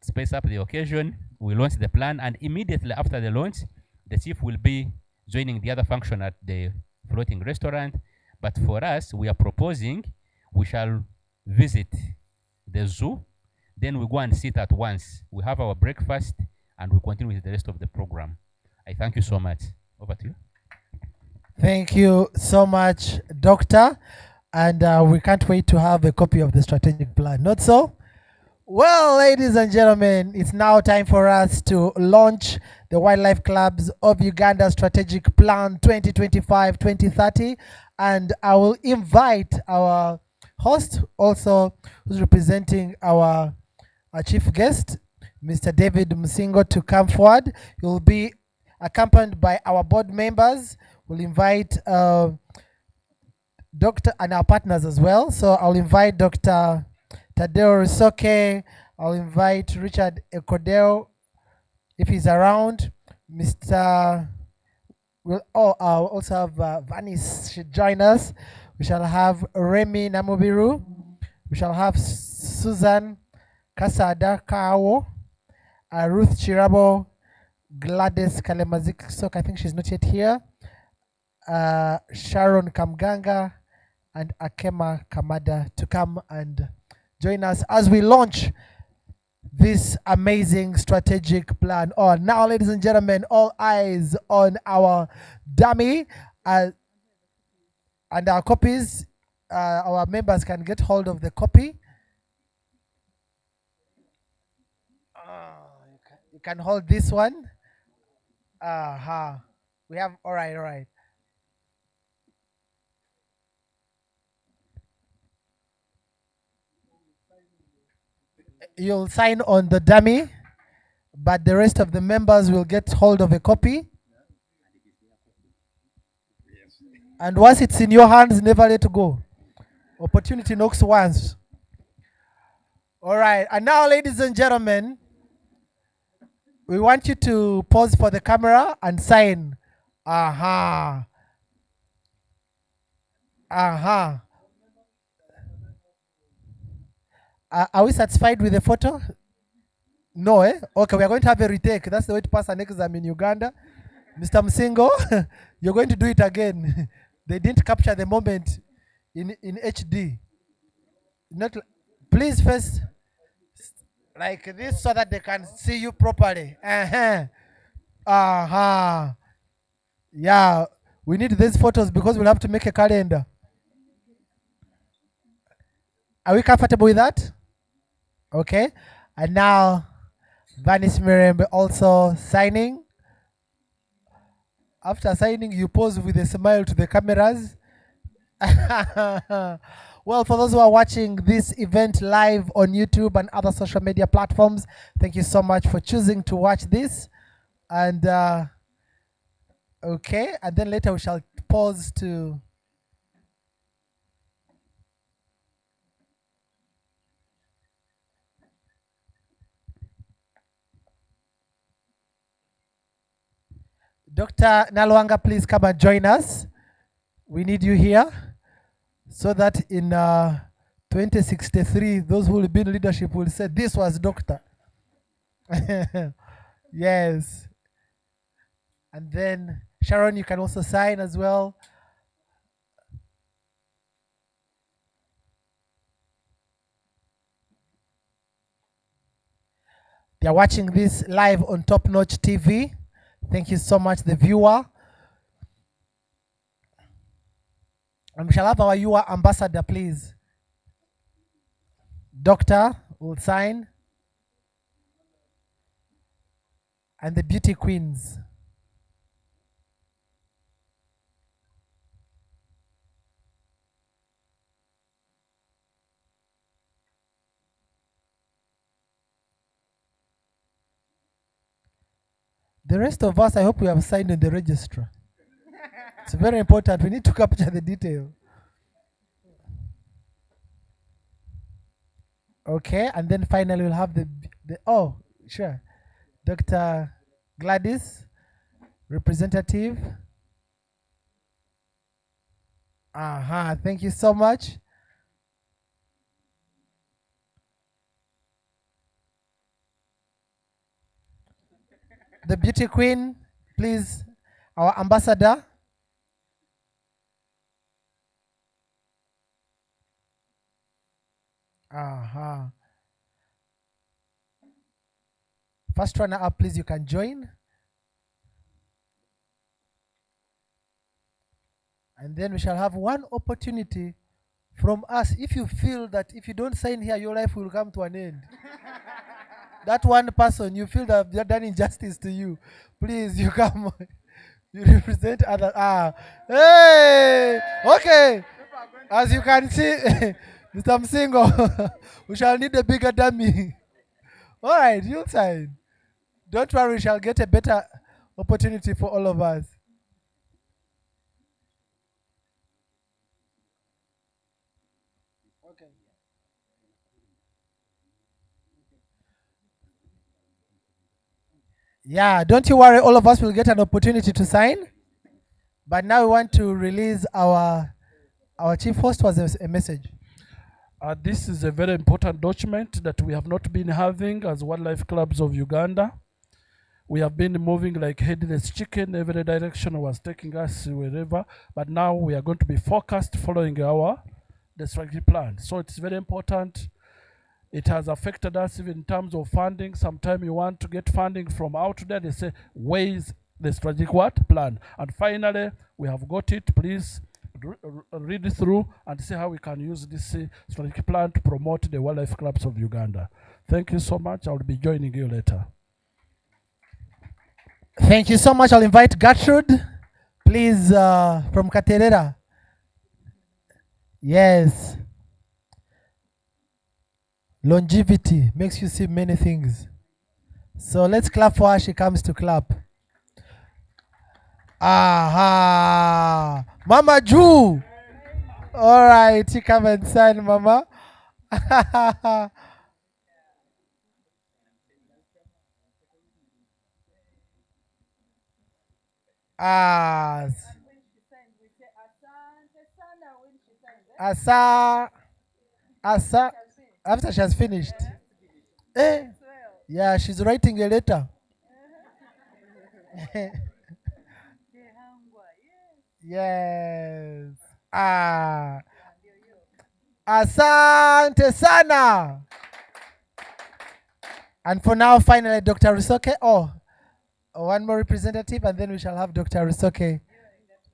Space up the occasion, we launch the plan, and immediately after the launch, the chief will be joining the other function at the floating restaurant. But for us, we are proposing we shall visit the zoo, then we go and sit at once. We have our breakfast, and we continue with the rest of the program. I thank you so much. Over to you. Thank you so much, Doctor. And we can't wait to have a copy of the strategic plan. Not so? Well, ladies and gentlemen, it's now time for us to launch the Wildlife Clubs of Uganda Strategic Plan 2025-2030. And I will invite our host, also who's representing our chief guest, Mr. David Musingo, to come forward. He will be accompanied by our board members. We'll invite Dr. and our partners as well. So I'll invite Dr. Tadeo Risoke. I'll invite Richard Ekodeo if he's around. I'll also have Vanis should join us. We shall have Remy Namubiru. We shall have Susan Kasada Kawo, Ruth Chirabo, Gladys Kalemazik Sok, I think she's not yet here. Sharon Kamganga and Akema Kamada to come and join us as we launch this amazing strategic plan. Oh, now, ladies and gentlemen, all eyes on our dummy and our copies. Our members can get hold of the copy. You can hold this one. We have, all right. You'll sign on the dummy, but the rest of the members will get hold of a copy. And once it's in your hands, never let go. Opportunity knocks once. All right, and now, ladies and gentlemen, we want you to pause for the camera and sign. Are we satisfied with the photo? No, eh? Okay, we are going to have a retake. That's the way to pass an exam in Uganda. Mr. Musingo, you're going to do it again. They didn't capture the moment in HD. Not, please first, like this so that they can see you properly. Yeah, we need these photos because we'll have to make a calendar. Are we comfortable with that? Okay. And now, Vanis Mirembe also signing. After signing, you pose with a smile to the cameras. Well, for those who are watching this event live on YouTube and other social media platforms, thank you so much for choosing to watch this. And okay, and then later we shall pause to Dr. Nalwanga, please come and join us. We need you here so that in 2063, those who will be in leadership will say, this was Doctor. Yes. And then, Sharon, you can also sign as well. They are watching this live on TopNotch TV. Thank you so much, the viewer. And we shall have our UWA ambassador, please. Doctor will sign. and the beauty queens. The rest of us, I hope we have signed in the registrar. It's very important. We need to capture the detail. Okay, and then finally we'll have the oh, sure. Dr. Gladys, representative. Thank you so much. The beauty queen, please, our ambassador. First runner up, please, you can join. And then we shall have one opportunity from us. If you feel that if you don't sign here, your life will come to an end. That one person, you feel that they've done injustice to you. Please, you come. You represent others. Hey! Okay. As you can see, Mr. Msingo, we shall need a bigger dummy. All right, you'll sign. Don't worry, we shall get a better opportunity for all of us. Okay. Yeah, don't you worry, all of us will get an opportunity to sign. But now we want to release our chief host was a message. This is a very important document that we have not been having as wildlife clubs of Uganda. We have been moving like headless chicken. Every direction was taking us wherever, but now we are going to be focused following the strategy plan. So it's very important. It has affected us even in terms of funding. Sometimes you want to get funding from out there, they say, where is the strategic plan? And finally, we have got it. Please read it through and see how we can use this strategic plan to promote the wildlife clubs of Uganda. Thank you so much. I will be joining you later. Thank you so much. I'll invite Gertrude, please, from Katerera. Yes. Longevity makes you see many things. So let's clap for her. She comes to clap. Mama Ju. All right, she come and sign, Mama. Asa. After she has finished. Yeah, she's writing a letter. Yes. Asante sana. And for now, finally, Dr. Risoke. One more representative, and then we shall have Dr. Risoke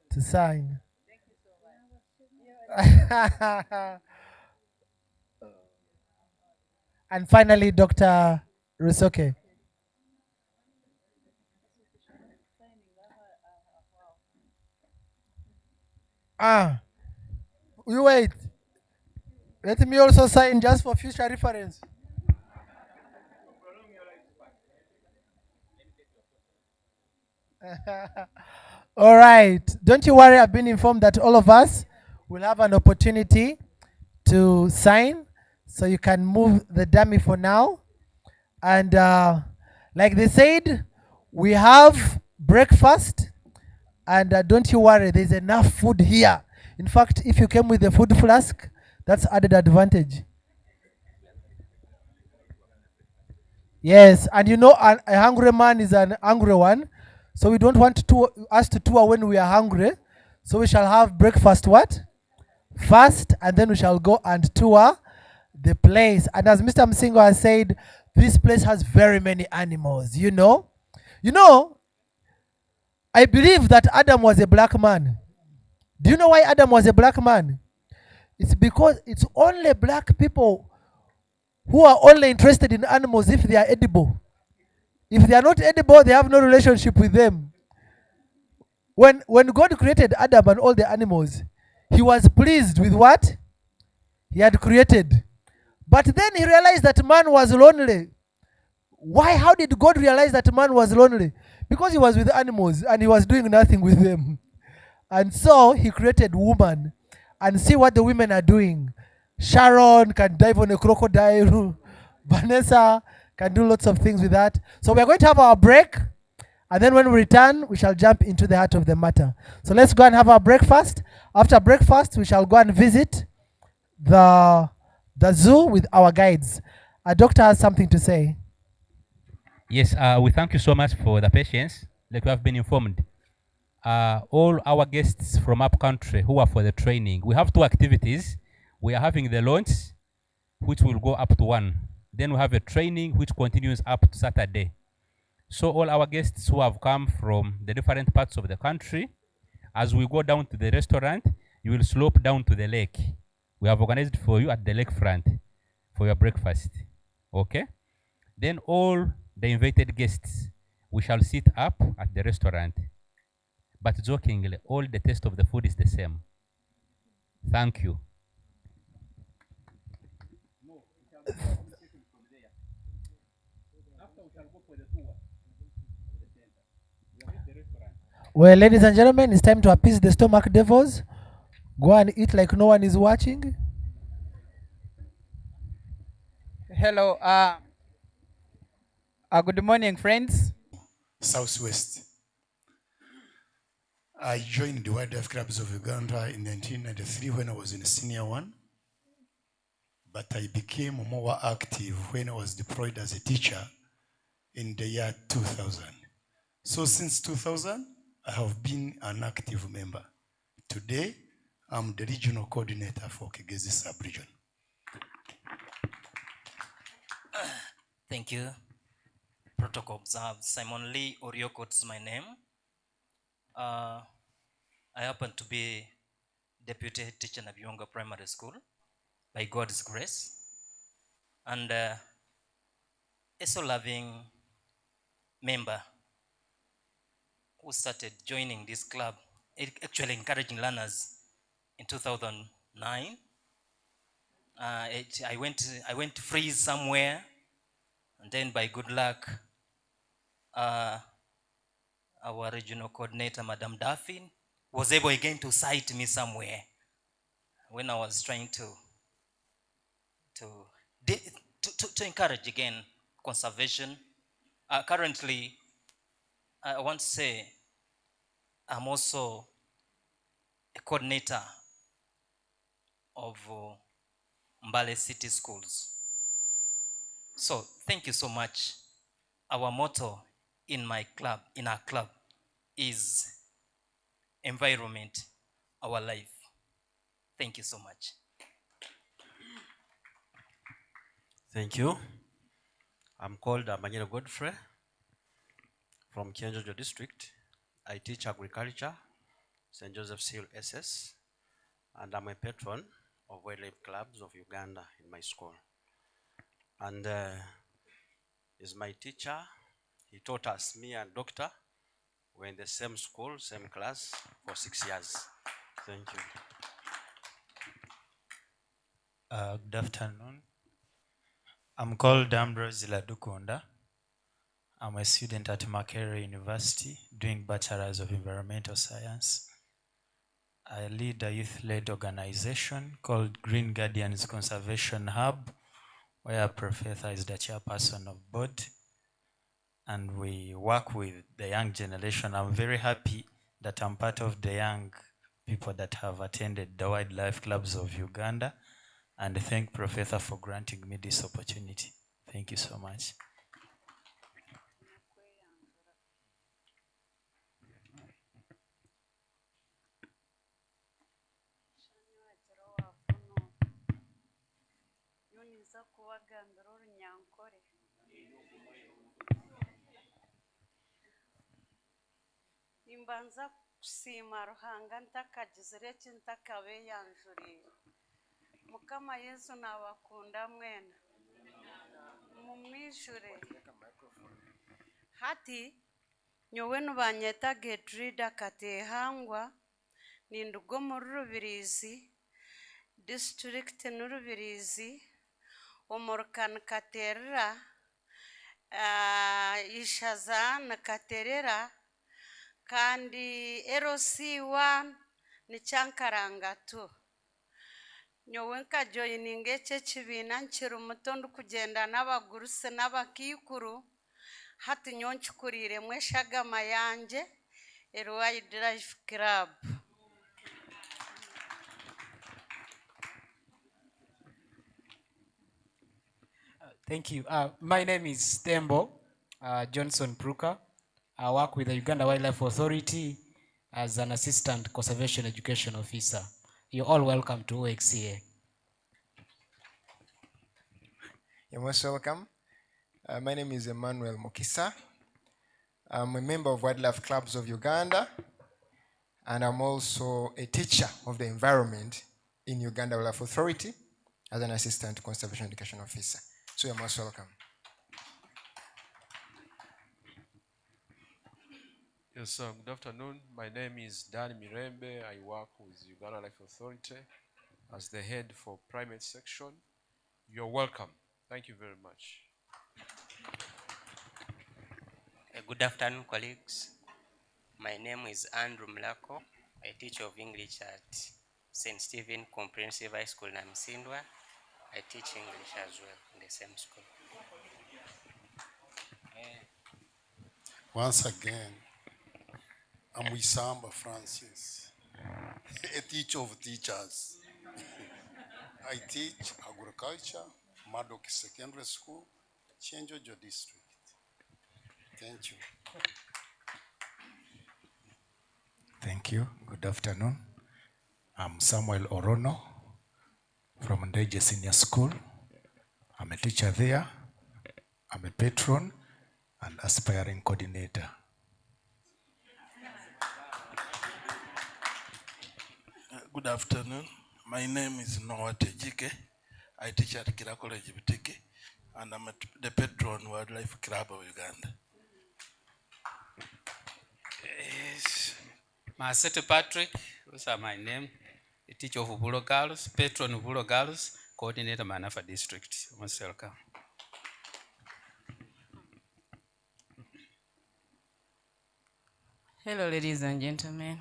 to sign. And finally, Dr. Risoke. You wait. Let me also sign just for future reference. All right. Don't you worry. I've been informed that all of us will have an opportunity to sign. So you can move the dummy for now. And like they said, we have breakfast. And don't you worry, there's enough food here. In fact, if you came with a food flask, that's added advantage. Yes, and you know, a hungry man is an hungry one. So we don't want us to tour when we are hungry. So we shall have breakfast first, and then we shall go and tour the place. And as Mr. Msingo has said, this place has very many animals, you know. I believe that Adam was a black man. Do you know why Adam was a black man? It's because it's only black people who are only interested in animals if they are edible. If they are not edible, they have no relationship with them. When God created Adam and all the animals, he was pleased with what he had created. But then he realized that man was lonely. Why? How did God realize that man was lonely? Because he was with animals and he was doing nothing with them. And so he created woman. And see what the women are doing. Sharon can dive on a crocodile. Vanessa can do lots of things with that. So we're going to have our break. And then when we return, we shall jump into the heart of the matter. So let's go and have our breakfast. After breakfast, we shall go and visit the zoo with our guides. A doctor has something to say. Yes, we thank you so much for the patience. Like we have been informed, all our guests from up country who are for the training, we have two activities. We are having the launch, which will go up to 1. Then we have a training which continues up to Saturday. So all our guests who have come from the different parts of the country, as we go down to the restaurant, you will slope down to the lake. We have organized for you at the lake front for your breakfast. Okay? Then all the invited guests, we shall sit up at the restaurant. But jokingly, all the taste of the food is the same. Thank you. Well, ladies and gentlemen, it's time to appease the stomach devils. Go and eat like no one is watching. Hello. Good morning, friends. Southwest. I joined the Wildlife Clubs of Uganda in 1993 when I was in Senior 1. But I became more active when I was deployed as a teacher in the year 2000. So since 2000, I have been an active member. Today, I'm the regional coordinator for Kigezi sub-region. Thank you. Protocol observed. Simon Lee Oriokot is my name. I happen to be deputy head teacher in Abionga Primary School by God's grace. And a soul-loving member who started joining this club, actually encouraging learners in 2009. I went to freeze somewhere, and then by good luck, our regional coordinator, Madam Daffin, was able again to cite me somewhere when I was trying to encourage again conservation. Currently, I want to say I'm also a coordinator of Mbale City Schools. So thank you so much. Our motto in our club is environment, our life. Thank you so much. Thank you. I'm called Manyero Godfrey from Kianjojo District. I teach agriculture, St. Joseph's Hill SS, and I'm a patron of Wildlife Clubs of Uganda in my school. And is my teacher. He taught us, me and Doctor. We're in the same school, same class for 6 years. Thank you. Good afternoon. I'm called Ambrose Ladukunda. I'm a student at Makerere University doing Bachelor's of Environmental Science. I lead a youth-led organization called Green Guardians Conservation Hub, where Professor is the chairperson of board, and we work with the young generation. I'm very happy that I'm part of the young people that have attended the Wildlife Clubs of Uganda, and thank Professor for granting me this opportunity. Thank you so much. Nimbanza kusima ruhanga ntakagizire kintakabe yanjuriye Mukama Yesu nabakunda mwena mumwishure hati nyowenu banyeta Getrida Katehangwa nindugo muri Rubirizi district n'Urubirizi omorkan Katerera ishaza na Katerera kandi ROC1 ni Chankaranga tu nyowe nkajoyininga ece kibina nkiri muto ndikugenda n'abaguruse n'abakikuru hati nyonchukurire mweshagama yanje Wildlife Club. Thank you. My name is Tembo Johnson Pruka. I work with the Uganda Wildlife Authority as an Assistant Conservation Education Officer. You're all welcome to UWEC-CA. You're most welcome. My name is Emmanuel Mukisa. I'm a member of Wildlife Clubs of Uganda, and I'm also a teacher of the environment in Uganda Wildlife Authority as an Assistant Conservation Education Officer. So you're most welcome. Yes, good afternoon. My name is Dan Mirembe. I work with Uganda Wildlife Authority as the head for primate section. You're welcome. Thank you very much. Good afternoon, colleagues. My name is Andrew Mlako. I teach of English at St. Stephen Comprehensive High School, Namsindwa. I teach English as well in the same school. Once again, I'm Wisamba Francis, a teacher of teachers. I teach agriculture, Madok Secondary School, Chenjojo District. Thank you. Thank you. Good afternoon. I'm Samuel Orono from Ndege Senior School. I'm a teacher there. I'm a patron and aspiring coordinator. Good afternoon. My name is Noah Tejike. I teach at Kira College Bitiki, and I'm the patron Wildlife Club of Uganda. Yes. Sept Patrick, those are my name. A teacher of Bulo Girls, patron of Bulo Girls, coordinator Manafa District. Most welcome. Hello, ladies and gentlemen.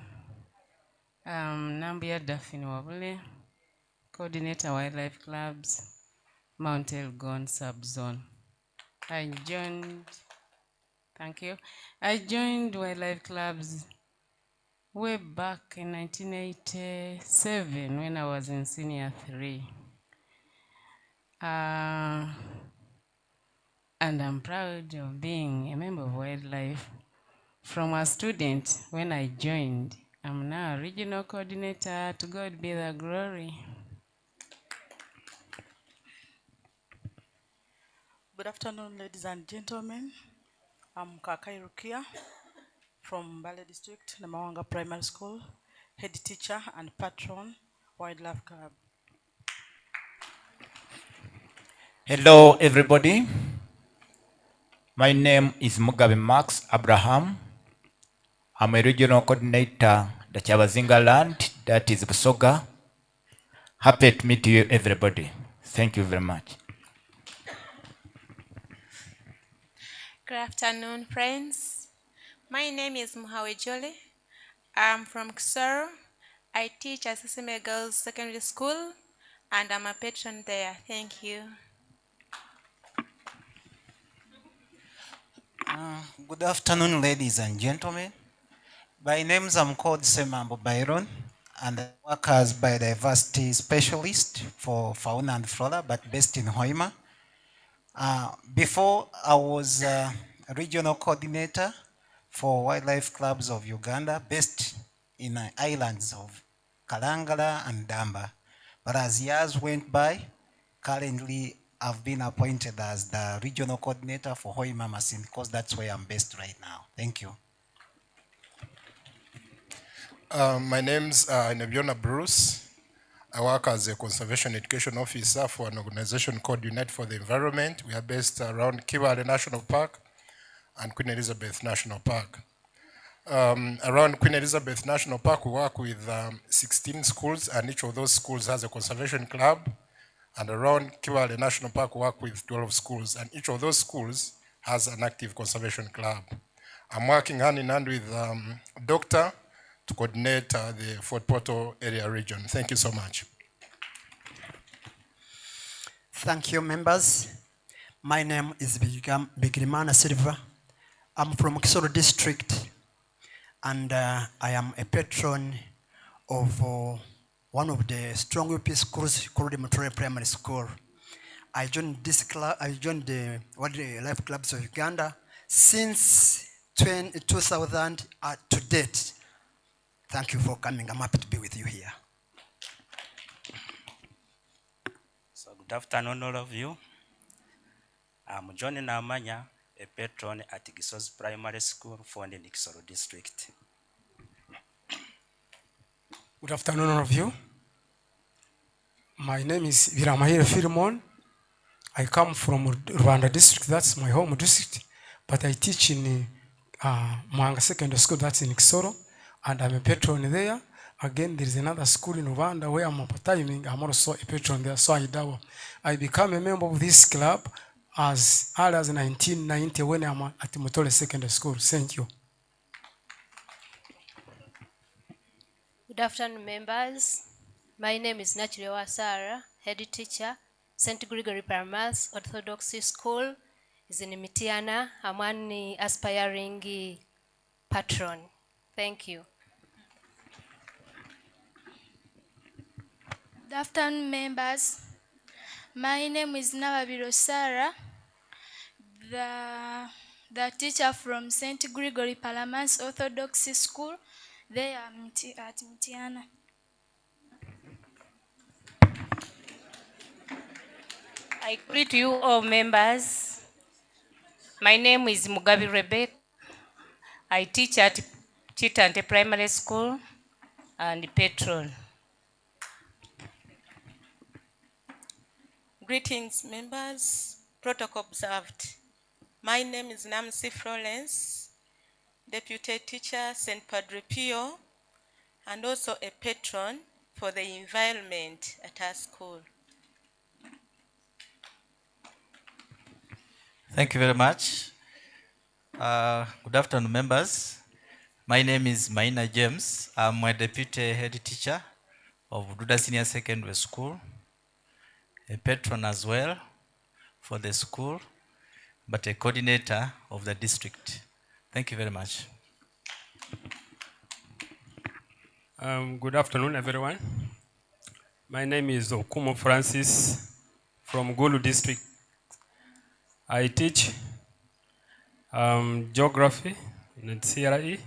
Nambia Daphne Wabule, coordinator Wildlife Clubs, Mount Elgon Subzone. I joined Wildlife Clubs way back in 1987 when I was in senior 3. And I'm proud of being a member of Wildlife. From a student when I joined, I'm now a regional coordinator. To God be the glory. Good afternoon, ladies and gentlemen. I'm Kakai Rukia from Mbale District, Namawanga Primary School, head teacher and patron, Wildlife Club. Hello, everybody. My name is Mugabe Max Abraham. I'm a regional coordinator, the Chabazinga land, that is Busoga. Happy to meet you, everybody. Thank you very much. Good afternoon, friends. My name is Muhawe Jole. I'm from Kisoro. I teach at Sesame Girls Secondary School, and I'm a patron there. Thank you. Good afternoon, ladies and gentlemen. By names, I'm called Semambo Byron, and I work as biodiversity specialist for fauna and flora, but based in Hoima. Before, I was a regional coordinator for Wildlife Clubs of Uganda, based in the islands of Kalangala and Damba. But as years went by, currently I've been appointed as the regional coordinator for Hoima Masin, because that's where I'm based right now. Thank you. My name's Nebiona Bruce. I work as a conservation education officer for an organization called Unite for the Environment. We are based around Kiwale National Park. and Queen Elizabeth National Park. Around Queen Elizabeth National Park, we work with 16 schools, and each of those schools has a conservation club. And around Kibale National Park, we work with 12 schools, and each of those schools has an active conservation club. I'm working hand in hand with Doctor to coordinate the Fort Portal area region. Thank you so much. Thank you, members. My name is Bigirimana Silva. I'm from Kisoro District, and I am a patron of one of the strong UP schools called the Mutore Primary School. I joined this club. I joined the Wildlife Clubs of Uganda since 2000 to date. Thank you for coming. I'm happy to be with you here. So good afternoon, all of you. I'm John Namanya, a patron at Giso's Primary School found in Kisoro District. Good afternoon, all of you. My name is Viramahire Filimon. I come from Rwanda District, that's my home district, but I teach in Mwanga Secondary School, that's in Kisoro, and I'm a patron there. Again, there is another school in Rwanda where I'm part-timing. I'm also a patron there, so I became a member of this club as early as 1990 when I'm at Mutole Secondary School. Thank you. Good afternoon, members. My name is Nachirewa Sarah, head teacher, St. Gregory Primary Orthodox School is in Mitiana. I'm one aspiring patron. Thank you. Good afternoon, members. My name is Navabiro Sarah, the teacher from St. Gregory Palamans Orthodox School. They are at Mitiana. I greet you all members. My name is Mugabi Rebecca. I teach at Chitante Primary School and patron. Greetings, members. Protocol observed. My name is Nancy Florence, deputy teacher, St. Padre Pio, and also a patron for the environment at our school. Thank you very much. Good afternoon, members. My name is Maina James. I'm a deputy head teacher of Duda Senior Secondary School, a patron as well for the school, but a coordinator of the district. Thank you very much. Good afternoon, everyone. My name is Okumo Francis from Gulu District. I teach geography in CRE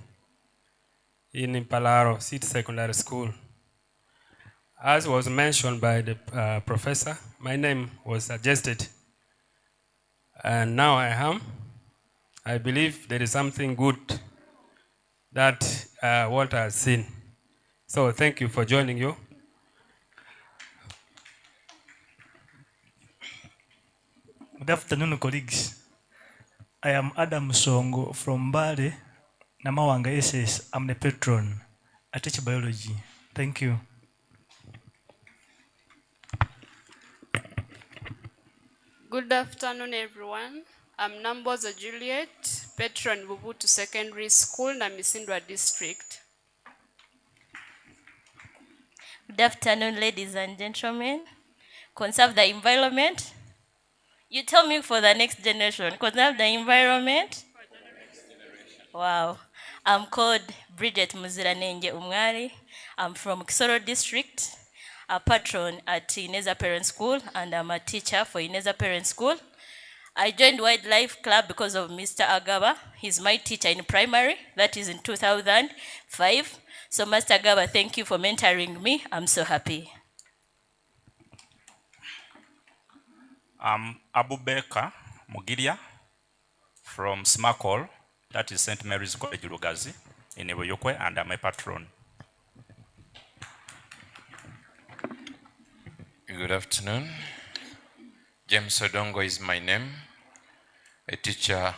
in Palaro City Secondary School. As was mentioned by the professor, my name was suggested, and now I believe there is something good that Walter has seen. So thank you for joining you. Good afternoon, colleagues. I am Adam Songo from Bale, Namawanga SS. I'm the patron. I teach biology. Thank you. Good afternoon, everyone. I'm Namboza Juliet, patron Bubutu Secondary School, Namisindwa District. Good afternoon, ladies and gentlemen. Conserve the environment. You tell me for the next generation. Conserve the environment. Wow. I'm called Bridget Muziranenge Umwari. I'm from Kisoro District, a patron at Ineza Parent School, and I'm a teacher for Ineza Parent School. I joined Wildlife Club because of Mr. Agaba. He's my teacher in primary. That is in 2005. So, Master Agaba, thank you for mentoring me. I'm so happy. I'm Abubeka Mugiria from Smakol, that is St. Mary's College Lugazi in Uganda, and I'm a patron. Good afternoon. James Odongo is my name, a teacher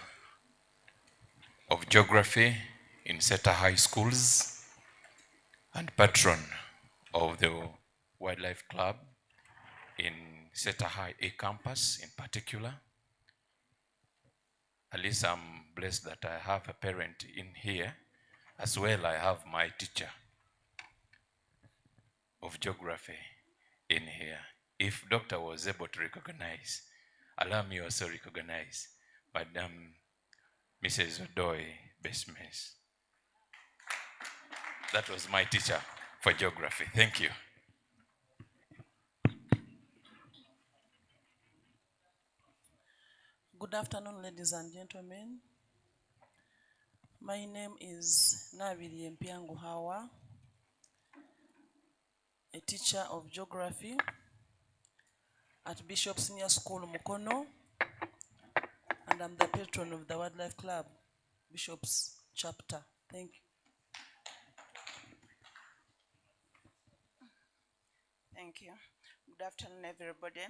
of Geography in Sept High Schools and patron of the Wildlife Club in Sept High A campus in particular. At least I'm blessed that I have a parent in here. As well, I have my teacher of geography in here. If doctor was able to recognize, allow me also recognize Madam Mrs. Odoy Besmes. That was my teacher for geography. Thank you. Good afternoon, ladies and gentlemen. My name is Nabili Mpiangu Hawa, a teacher of geography at Bishop Senior School Mukono, and I'm the patron of the Wildlife Club, Bishop's chapter. Thank you. Thank you. Good afternoon, everybody.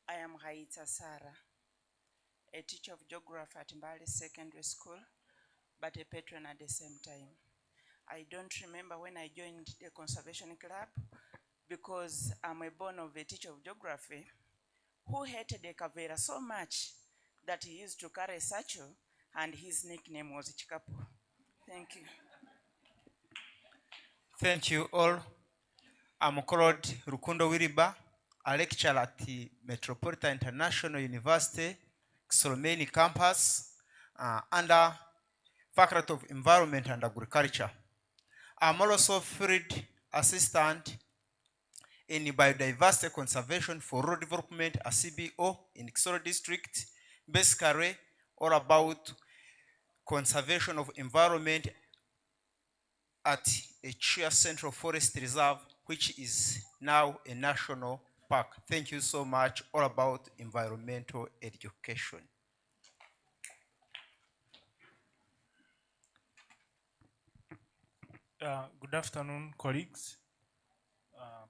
I am Haita Sara, a teacher of geography at Mbali Secondary School, but a patron at the same time. I don't remember when I joined the Conservation Club because I'm a born of a teacher of geography who hated the Kavera so much that he used to carry a satchel and his nickname was Chikapu. Thank you. Thank you all. I'm called Rukundo Wiriba, a lecturer at the Metropolitan International University, Solomeni campus, under Faculty of Environment and Agriculture. I'm also field assistant in biodiversity conservation for rural development, a CBO in Kisoro district, basically all about conservation of environment at a Chia Central Forest Reserve, which is now a national park. Thank you so much, all about environmental education. Good afternoon, colleagues.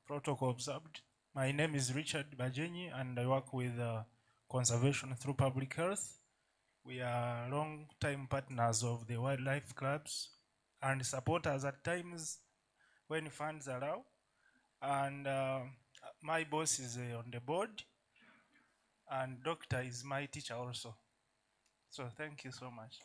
Protocol observed. My name is Richard Bajenyi, and I work with conservation through public health. We are long-time partners of the wildlife clubs and supporters at times when funds allow. And my boss is on the board, and doctor is my teacher also. So thank you so much.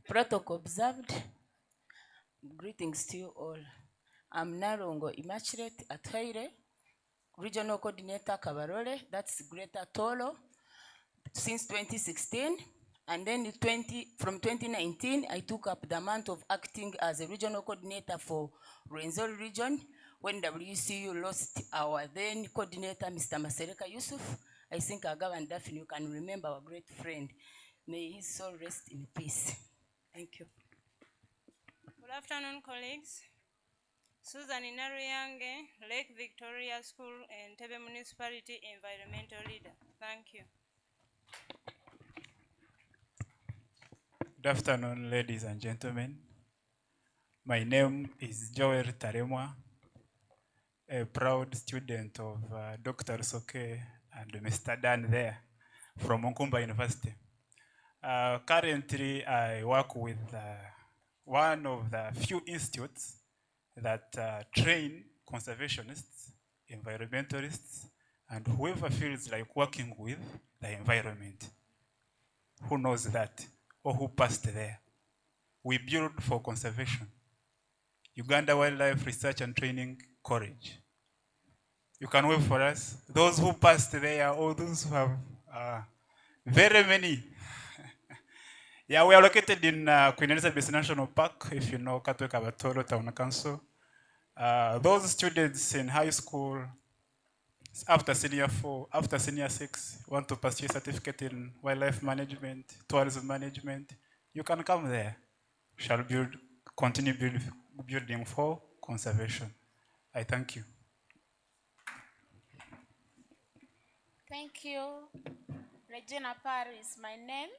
Protocol observed. Greetings to you all. I'm Narongo Immaculate Atwaire, Regional Coordinator Kabarole, that's Greater Tolo, since 2016. And then from 2019, I took up the mantle of acting as a Regional Coordinator for Rwenzori region when WCU lost our then coordinator, Mr. Masereka Yusuf. I think Agav and Daphne, you can remember our great friend. May his soul rest in peace. Thank you. Good afternoon, colleagues. Susan Inaruyange, Lake Victoria School, Entebbe Municipality Environmental Leader. Thank you. Good afternoon, ladies and gentlemen. My name is Joel Taremwa, a proud student of Dr. Soke and Mr. Dan there from Nkumba University. Currently, I work with one of the few institutes that train conservationists, environmentalists, and whoever feels like working with the environment. Who knows that or who passed there? We build for conservation. Uganda Wildlife Research and Training College. You can wait for us. Those who passed there or those who have very many. Yeah, we are located in Queen Elizabeth National Park, if you know Katwe Kabatoro Town Council. Those students in high school, after senior 4, after senior 6, want to pursue a certificate in wildlife management, tourism management, you can come there. Shall continue building for conservation. I thank you. Thank you. Regina Parr is my name.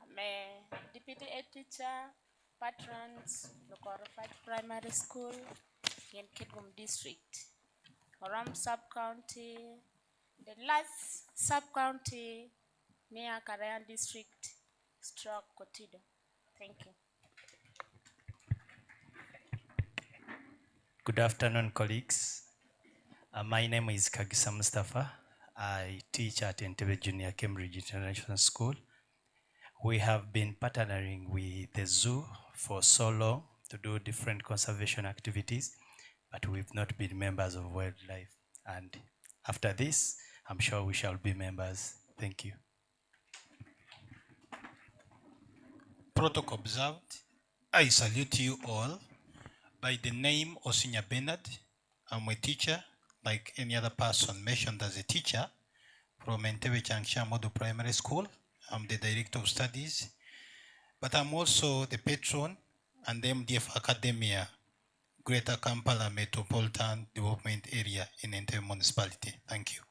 I'm a deputy head teacher patrons, Lokorofat Primary School in Kigum District, Oram Sub-County, the last sub-county, Mea Karayan District, Stroke Kotido. Thank you. Good afternoon, colleagues. My name is Kagisa Mustafa. I teach at Entebbe Junior Cambridge International School. We have been partnering with the zoo for so long to do different conservation activities, but we've not been members of wildlife. And after this, I'm sure we shall be members. Thank you. Protocol observed. I salute you all. By the name Osinya Bernard, I'm a teacher, like any other person mentioned as a teacher from Entebbe Changsha Model Primary School. I'm the Director of Studies, but I'm also the patron and the MDF Academia, Greater Kampala Metropolitan Development Area in Entebbe Municipality. Thank you.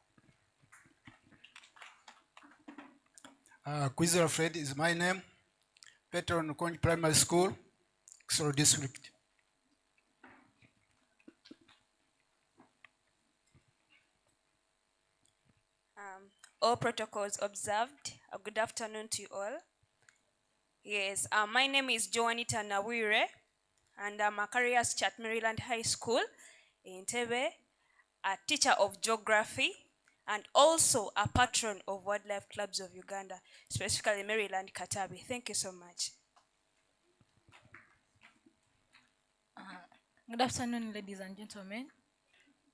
Kwizera Fred is my name, patron of Primary School, Kisoro District. All protocols observed. Good afternoon to you all. Yes, my name is Joanita Nawire, and I'm a career at Maryland High School in Entebbe, a teacher of geography, and also a patron of Wildlife Clubs of Uganda, specifically Maryland Katabi. Thank you so much. Good afternoon, ladies and gentlemen.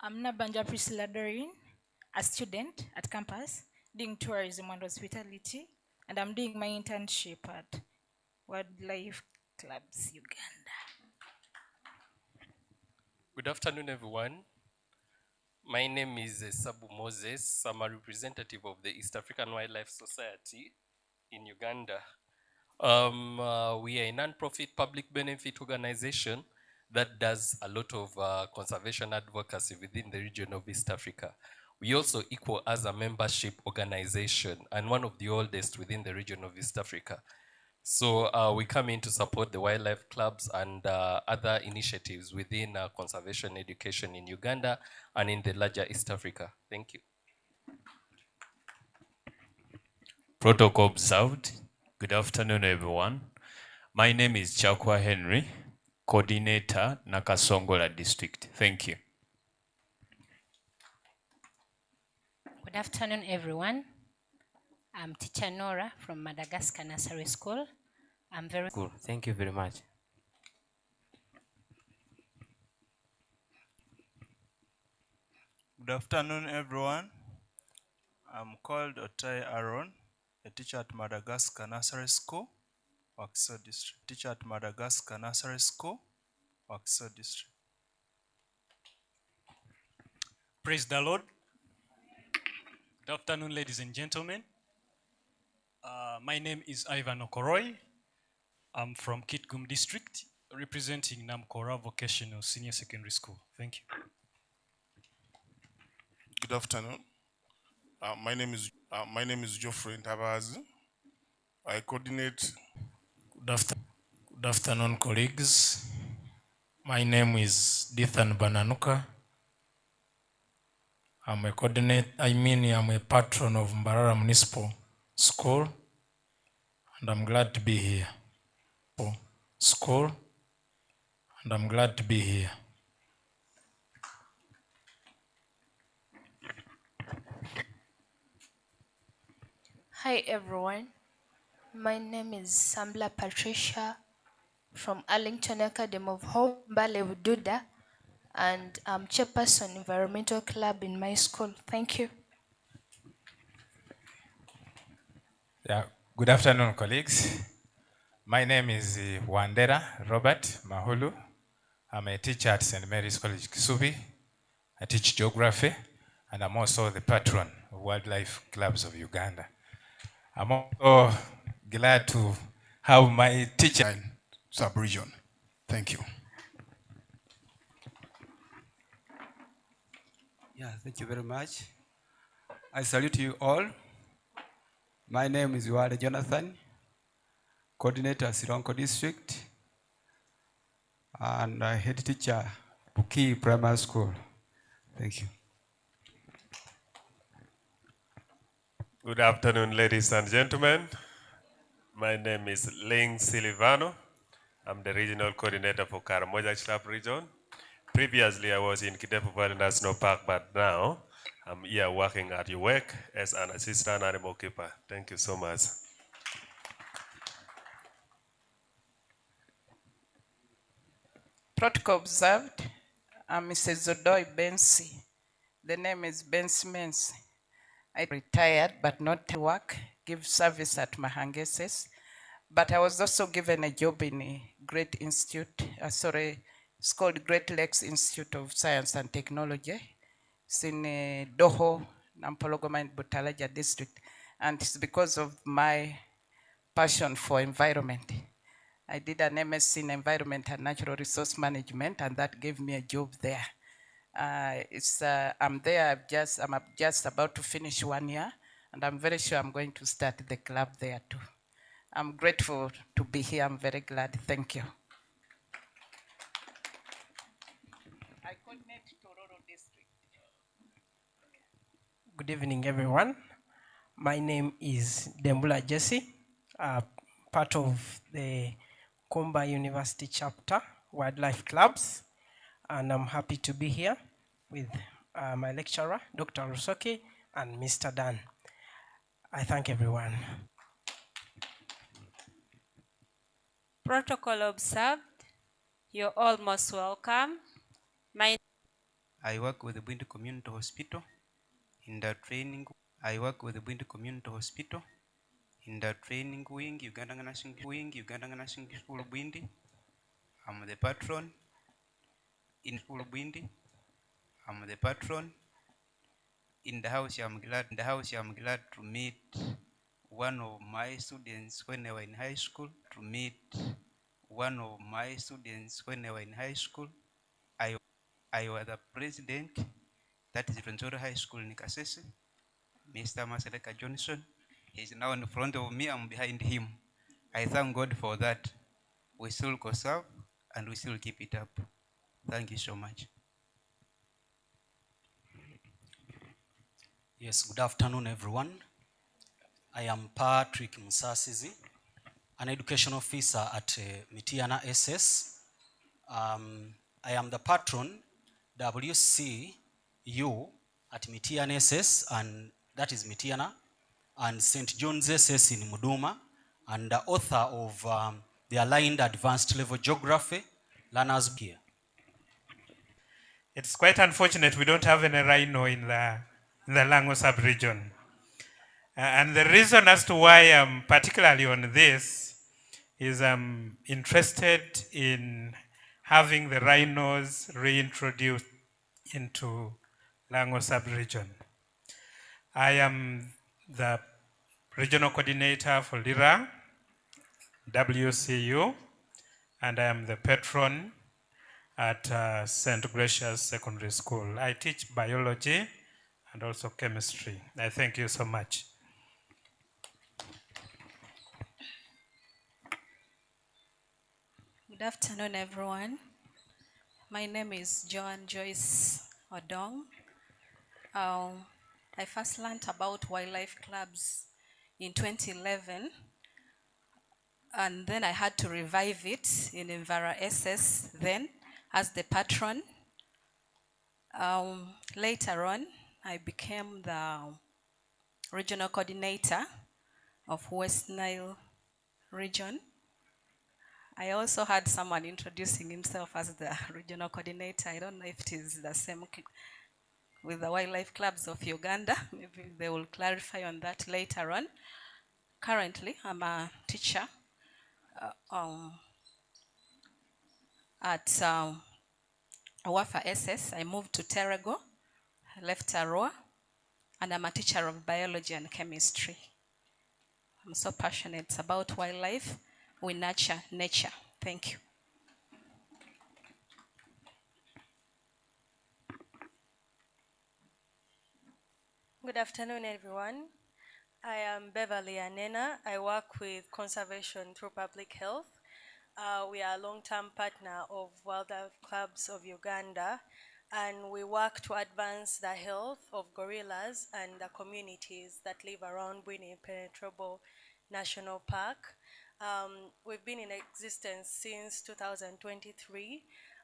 I'm Nabanja Priscilla Doreen, a student at campus doing tourism and hospitality, and I'm doing my internship at Wildlife Clubs Uganda. Good afternoon, everyone. My name is Sabu Moses. I'm a representative of the East African Wildlife Society in Uganda. We are a non-profit public benefit organization that does a lot of conservation advocacy within the region of East Africa. We also equal as a membership organization and one of the oldest within the region of East Africa. So we come in to support the wildlife clubs and other initiatives within conservation education in Uganda and in the larger East Africa. Thank you. Protocol observed. Good afternoon, everyone. My name is Chakwa Henry, Coordinator, Nakasongola District. Thank you. Good afternoon, everyone. I'm teacher Nora from Madagascar Nursery School. I'm very cool. Thank you very much. Good afternoon, everyone. I'm called Otai Aaron, a teacher at Madagascar Nursery School, Wakiso District. Teacher at Madagascar Nursery School, Wakiso District. Praise the Lord. Good afternoon, ladies and gentlemen. My name is Ivan Okoroy. I'm from Kitgum District, representing Namkora Vocational Senior Secondary School. Thank you. Good afternoon. My name is Geoffrey Ntabazi. I coordinate. Good afternoon, colleagues. My name is Dithan Bananuka. I'm a patron of Mbarara Municipal School, and I'm glad to be here. Hi everyone, my name is Sambla Patricia from Arlington Academy of Hope, Mbale Wududa, and I'm chairperson environmental club in my school. Thank you. Yeah, good afternoon, colleagues. My name is Wandera Robert Mahulu. I'm a teacher at St. Mary's College, Kisubi. I teach geography, and I'm also the patron of Wildlife Clubs of Uganda. I'm also glad to have my teacher in sub-region. Thank you. Yeah, thank you very much. I salute you all. My name is Wale Jonathan, coordinator, Sironko District. and head teacher, Buki Primary School. Thank you. Good afternoon, ladies and gentlemen. My name is Ling Silivano. I'm the regional coordinator for Karamoja Chilap region. Previously, I was in Kidepo Valley National Park, but now I'm here working at UWEC as an assistant animal keeper. Thank you so much. Protocol observed. I'm Mrs. Zodoi Bensi. The name is Bensi Mensi. I retired but not to work, give service at Mahangeses. But I was also given a job in a Great Institute, it's called Great Lakes Institute of Science and Technology. It's in Doho, Nampologoma in Butalaja district. And it's because of my passion for environment. I did an MSc in Environment and Natural Resource Management, and that gave me a job there. I'm there, I'm just about to finish 1 year, and I'm very sure I'm going to start the club there too. I'm grateful to be here. I'm very glad. Thank you. I coordinate Tororo district. Good evening, everyone. My name is Dembula Jesse, part of the Kumba University chapter, Wildlife Clubs, and I'm happy to be here with my lecturer, Dr. Rusoki, and Mr. Dan. I thank everyone. Protocol observed. You're all most welcome. I work with the Bwindi Community Hospital in the training. I work with the Bwindi Community Hospital in the training wing, Uganda Nursing School Bwindi. I'm the patron in School Bwindi. I'm the patron in the house. I'm glad to meet one of my students when they were in high school. I was the president, that is Rwenzori High School in Kasese. Mr. Maseleka Johnson, he's now in front of me, I'm behind him. I thank God for that. We still conserve and we still keep it up. Thank you so much. Yes, good afternoon, everyone. I am Patrick Musasizi, an education officer at Mitiana SS. I am the patron WCU at Mitiana SS, and that is Mitiana, and St. John's SS in Muduma, and the author of the Aligned Advanced Level Geography Learners here. It's quite unfortunate we don't have any rhino in the Lango sub-region. And the reason as to why I'm particularly on this is I'm interested in having the rhinos reintroduced into Lango sub-region. I am the regional coordinator for LIRA, WCU, and I am the patron at St. Gracious Secondary School. I teach biology and also chemistry. I thank you so much. Good afternoon, everyone. My name is Joan Joyce Odong. I first learned about wildlife clubs in 2011, and then I had to revive it in Envara SS then as the patron. Later on, I became the regional coordinator of West Nile region. I also had someone introducing himself as the regional coordinator. I don't know if it is the same with the wildlife clubs of Uganda. Maybe they will clarify on that later on. Currently, I'm a teacher at Awafa SS. I moved to Terego, left Arua, and I'm a teacher of biology and chemistry. I'm so passionate about wildlife. We nurture nature. Thank you. Good afternoon, everyone. I am Beverly Anena. I work with conservation through public health. We are a long-term partner of Wildlife Clubs of Uganda, and we work to advance the health of gorillas and the communities that live around Bwini Impenetrable National Park. We've been in existence since 2023,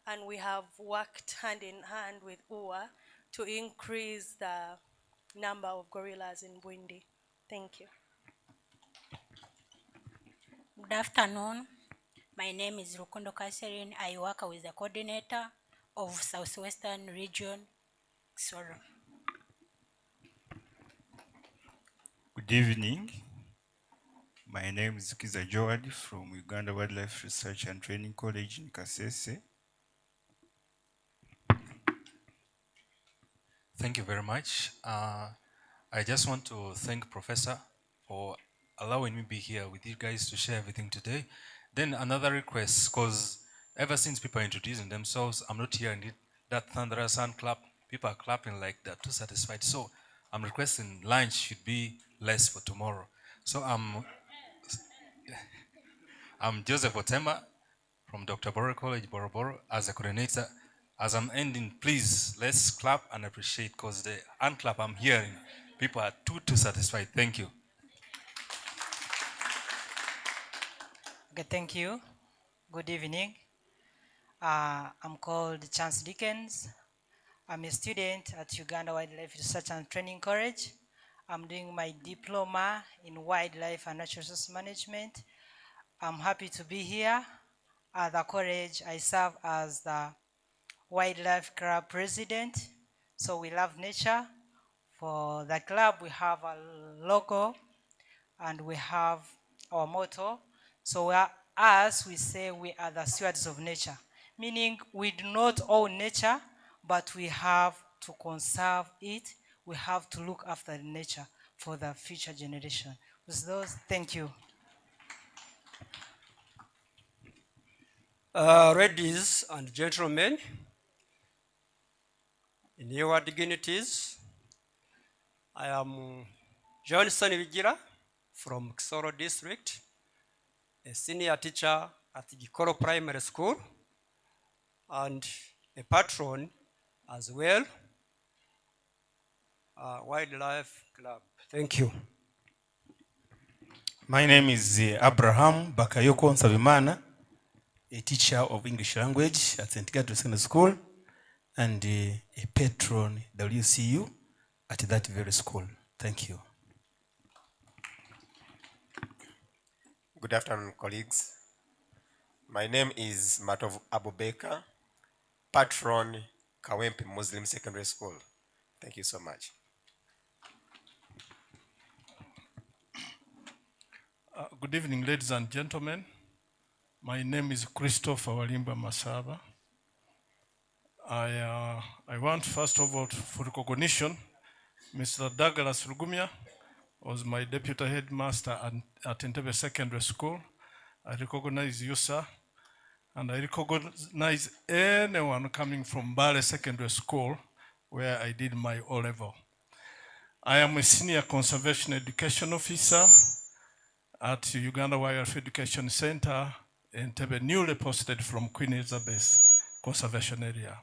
and we have worked hand in hand with UWA to increase the number of gorillas in Bwindi. Thank you. Good afternoon. My name is Rukundo Catherine. I work with the coordinator of Southwestern Region. Sorry. Good evening. My name is Kiza Joad from Uganda Wildlife Research and Training College in Kasese. Thank you very much. I just want to thank Professor for allowing me to be here with you guys to share everything today. Then another request, because ever since people are introducing themselves, I'm not hearing that thunderous hand clap. People are clapping like they're too satisfied. So I'm requesting lunch should be less for tomorrow. So I'm Joseph Otema from Dr. Boro College, Boroboro, as a coordinator. As I'm ending, please, let's clap and appreciate, because the hand clap I'm hearing, people are too satisfied. Thank you. Okay, thank you. Good evening. I'm called Chance Dickens. I'm a student at Uganda Wildlife Research and Training College. I'm doing my diploma in wildlife and natural resource management. I'm happy to be here at the college. I serve as the Wildlife Club president. So we love nature. For the club, we have a logo and we have our motto. So we say we are the stewards of nature, meaning we do not own nature, but we have to conserve it. We have to look after nature for the future generation. With those, thank you. Ladies and gentlemen, in your dignities, I am Johnson Vigira from Kisoro District, a senior teacher at Gikoro Primary School and a patron as well, Wildlife Club. Thank you. My name is Abraham Bakayoko Nsabimana, a teacher of English language at Entebbe Secondary School and a patron WCU at that very school. Thank you. Good afternoon, colleagues. My name is Matov Abubeka, patron Kawempe Muslim Secondary School. Thank you so much. Good evening, ladies and gentlemen. My name is Christopher Walimba Masaba. I want, first of all, for recognition, Mr. Douglas Rugumia was my deputy headmaster at Entebbe Secondary School. I recognize you, sir. And I recognize anyone coming from Bale Secondary School, where I did my O-level. I am a senior conservation education officer at Uganda Wildlife Education Center, Entebbe, newly posted from Queen Elizabeth Conservation Area.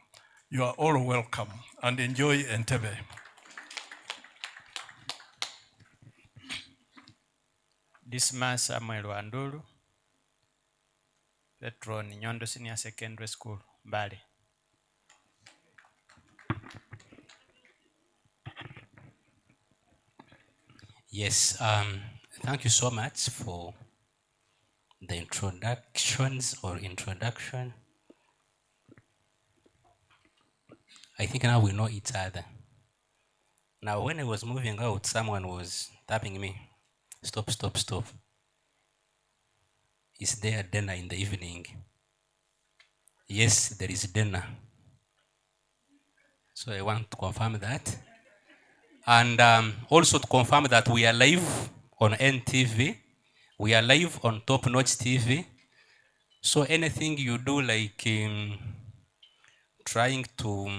You are all welcome and enjoy Entebbe. Dismas Samuel Wanduru, patron Nyondo Senior Secondary School, Bali. Yes, thank you so much for the introduction. I think now we know each other. Now, when I was moving out, someone was tapping me. Stop, stop, stop. Is there dinner in the evening? Yes, there is dinner. So I want to confirm that. And also to confirm that we are live on NTV. We are live on TopNotch TV. So anything you do, like trying to,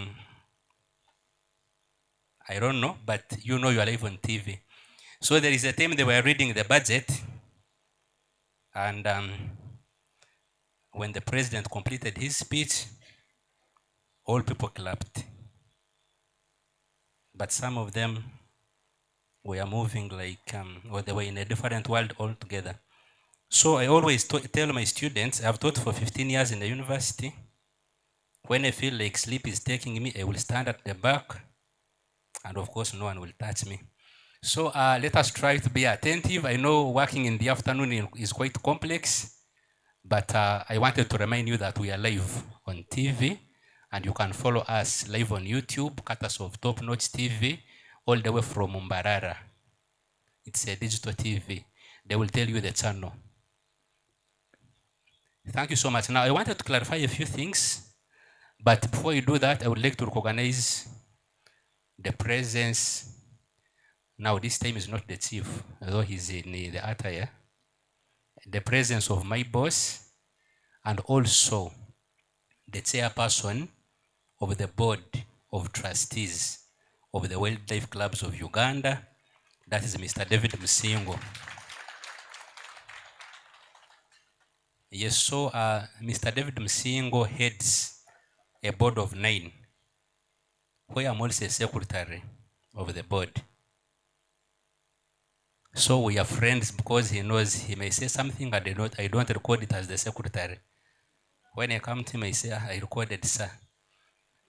I don't know, but you know you are live on TV. So there is a time they were reading the budget, and when the president completed his speech, all people clapped. But some of them were moving like, or they were in a different world altogether. So I always tell my students, I've taught for 15 years in the university. When I feel like sleep is taking me, I will stand at the back, and of course, no one will touch me. So let us try to be attentive. I know working in the afternoon is quite complex, but I wanted to remind you that we are live on TV, and you can follow us live on YouTube, courtesy of TopNotch TV, all the way from Mbarara. It's a digital TV. They will tell you the channel. Thank you so much. Now, I wanted to clarify a few things, but before you do that, I would like to recognize the presence. Now, this time is not the chief, although he's in the attire. The presence of my boss and also the chairperson of the board of trustees of the Wildlife Clubs of Uganda. That is Mr. David Musingo. Yes, so Mr. David Musingo heads a board of 9, where I'm also a secretary of the board. So we are friends because he knows he may say something and I don't record it as the secretary. When I come to him, I say, I recorded, sir.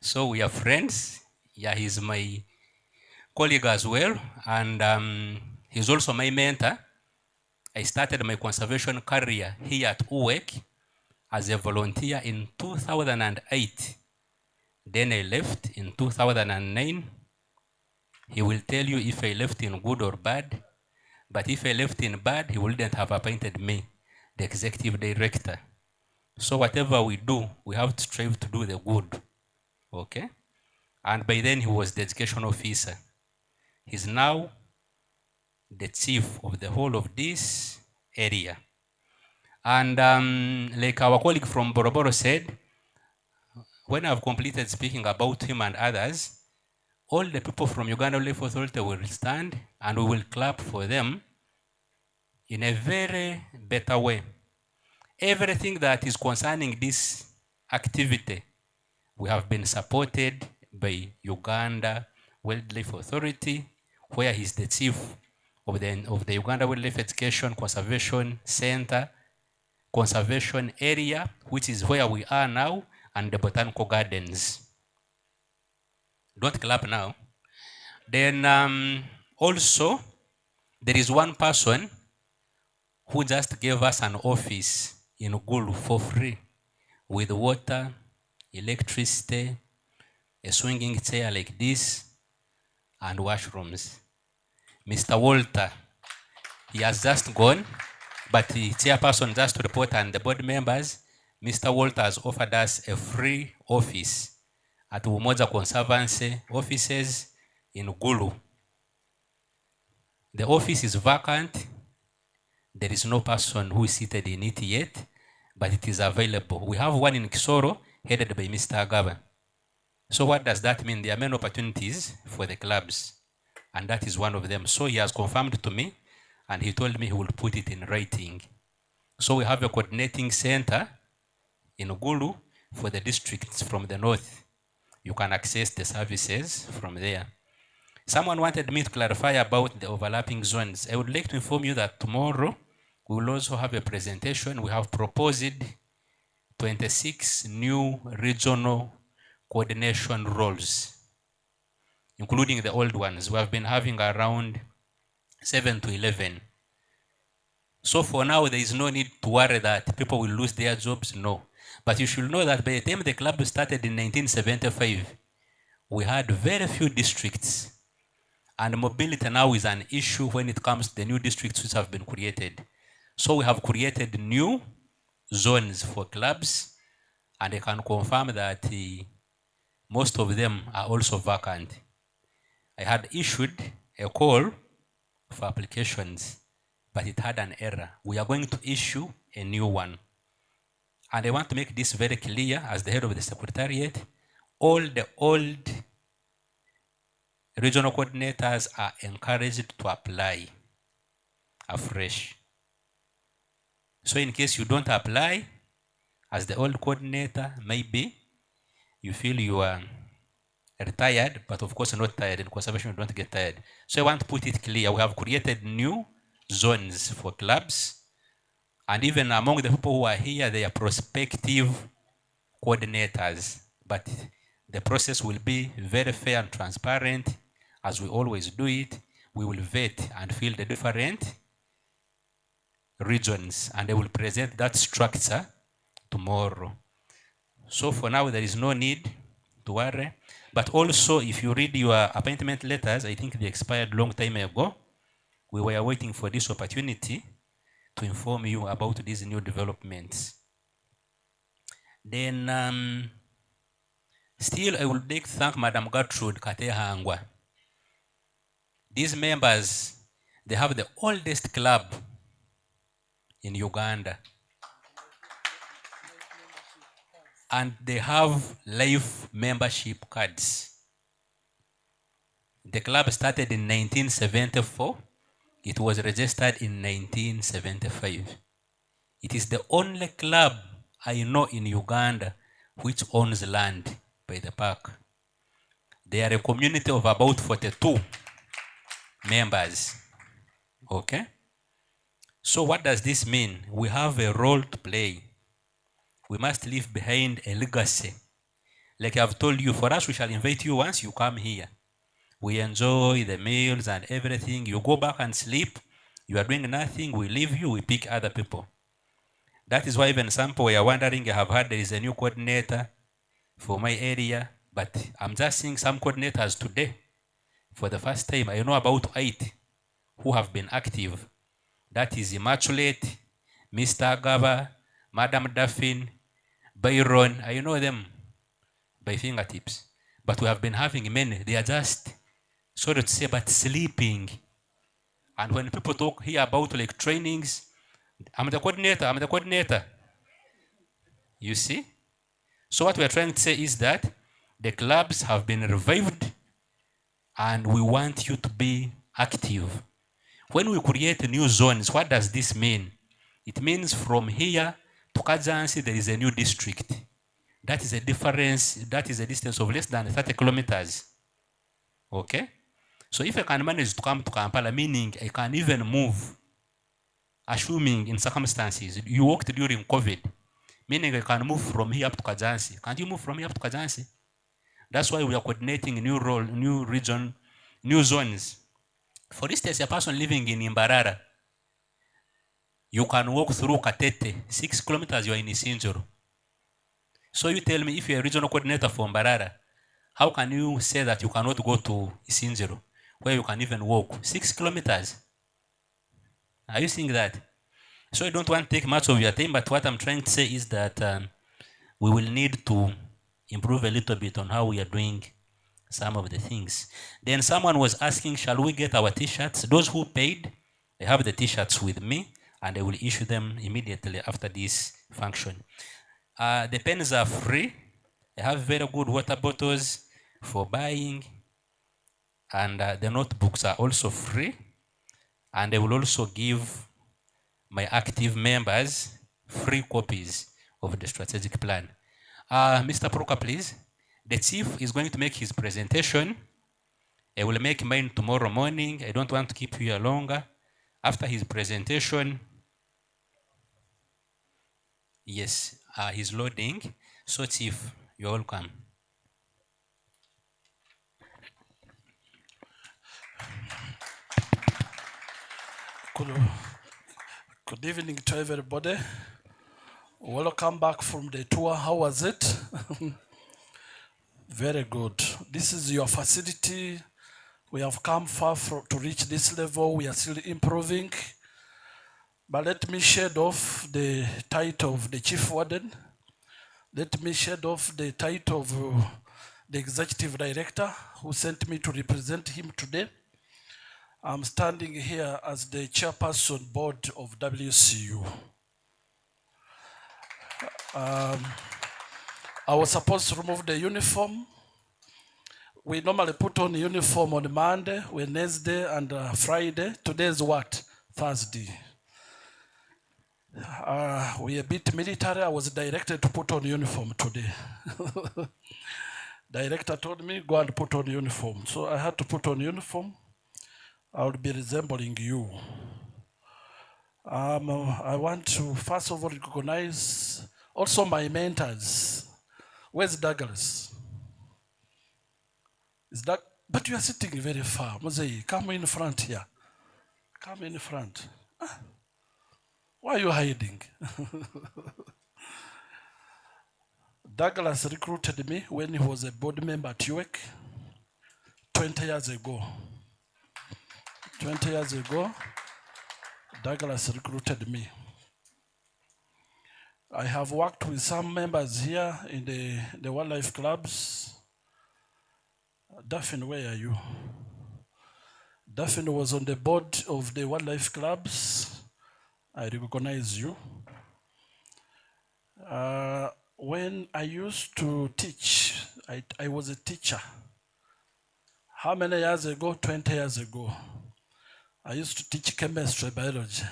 So we are friends. Yeah, he's my colleague as well. And he's also my mentor. I started my conservation career here at UWEC as a volunteer in 2008. Then I left in 2009. He will tell you if I left in good or bad. But if I left in bad, he wouldn't have appointed me the executive director. So whatever we do, we have to strive to do the good. Okay? And by then he was the education officer. He's now the chief of the whole of this area. And like our colleague from Boroboro said, when I've completed speaking about him and others, all the people from Uganda Wildlife Authority will stand and we will clap for them in a very better way. Everything that is concerning this activity, we have been supported by Uganda Wildlife Authority, where he's the chief of the Uganda Wildlife Education Conservation Center, Conservation Area, which is where we are now, and the Botanical Gardens. Don't clap now. Then also, there is one person who just gave us an office in Gulu for free with water, electricity, a swinging chair like this, and washrooms. Mr. Walter, he has just gone, but the chairperson just to report and the board members, Mr. Walter has offered us a free office at Umoja Conservancy offices in Gulu. The office is vacant. There is no person who is seated in it yet, but it is available. We have one in Kisoro, headed by Mr. Agaba. So what does that mean? There are many opportunities for the clubs, and that is one of them. So he has confirmed to me, and he told me he will put it in writing. So we have a coordinating center in Gulu for the districts from the north. You can access the services from there. Someone wanted me to clarify about the overlapping zones. I would like to inform you that tomorrow we will also have a presentation. We have proposed 26 new regional coordination roles, including the old ones. We have been having around 7 to 11. So for now, there is no need to worry that people will lose their jobs, no. But you should know that by the time the club started in 1975, we had very few districts. And mobility now is an issue when it comes to the new districts which have been created. So we have created new zones for clubs, and I can confirm that most of them are also vacant. I had issued a call for applications, but it had an error. We are going to issue a new one. And I want to make this very clear as the head of the Secretariat. All the old regional coordinators are encouraged to apply afresh. So in case you don't apply, as the old coordinator, maybe you feel you are retired, but of course not tired. In conservation, you don't get tired. So I want to put it clear. We have created new zones for clubs, and even among the people who are here, they are prospective coordinators. But the process will be very fair and transparent, as we always do it. We will vet and fill the different regions, and they will present that structure tomorrow. So for now, there is no need to worry. But also, if you read your appointment letters, I think they expired long time ago. We were waiting for this opportunity to inform you about these new developments. Then, still, I would like to thank Madam Gertrude Katehangwa. These members, they have the oldest club in Uganda. And they have life membership cards. The club started in 1974. It was registered in 1975. It is the only club I know in Uganda which owns land by the park. They are a community of about 42 members. Okay? So what does this mean? We have a role to play. We must leave behind a legacy. Like I've told you, for us, we shall invite you once you come here. We enjoy the meals and everything. You go back and sleep. You are doing nothing. We leave you. We pick other people. That is why even some people were wondering, I have heard there is a new coordinator for my area. But I'm just seeing some coordinators today. For the first time, I know about 8 who have been active. That is Immaculate, Mr. Gaba, Madam Duffin, Byron. I know them by fingertips. But we have been having many. They are just, sorry to say, but sleeping. And when people talk here about like trainings, I'm the coordinator. You see? So what we are trying to say is that the clubs have been revived and we want you to be active. When we create new zones, what does this mean? It means from here to Kazansi, there is a new district. That is a difference, that is a distance of less than 30 kilometers. Okay? So if I can manage to come to Kampala, meaning I can even move, assuming in circumstances, you worked during COVID, meaning I can move from here up to Kazansi. Can't you move from here up to Kazansi? That's why we are coordinating a new role, new region, new zones. For instance, a person living in Imbarara, you can walk through Katete, 6 kilometers, you are in Isinjoro. So you tell me, if you're a regional coordinator for Imbarara, how can you say that you cannot go to Isinjoro, where you can even walk 6 kilometers? Are you seeing that? So I don't want to take much of your time, but what I'm trying to say is that we will need to improve a little bit on how we are doing some of the things. Then someone was asking, shall we get our t-shirts? Those who paid, they have the t-shirts with me, and I will issue them immediately after this function. The pens are free. I have very good water bottles for buying, and the notebooks are also free. And I will also give my active members free copies of the strategic plan. Mr. Proka, please. The chief is going to make his presentation. I will make mine tomorrow morning. I don't want to keep you here longer. After his presentation, yes, he's loading. So chief, you're welcome. Good evening to everybody. Welcome back from the tour. How was it? Very good. This is your facility. We have come far to reach this level. We are still improving. But let me shed off the title of the chief warden. Let me shed off the title of the executive director who sent me to represent him today. I'm standing here as the chairperson board of WCU. I was supposed to remove the uniform. We normally put on the uniform on Monday, Wednesday, and Friday. Today is what? Thursday. We a bit military. I was directed to put on uniform today. Director told me, go and put on uniform. So I had to put on uniform. I would be resembling you. I want to first of all recognize also my mentors. Where's Douglas? Is that? But you are sitting very far. Mosei, come in front here. Come in front. Why are you hiding? Douglas recruited me when he was a board member at UWEC 20 years ago. 20 years ago, Douglas recruited me. I have worked with some members here in the wildlife clubs. Daphne, where are you? Daphne was on the board of the wildlife clubs. I recognize you. When I used to teach, I was a teacher. How many years ago? 20 years ago. I used to teach chemistry, biology.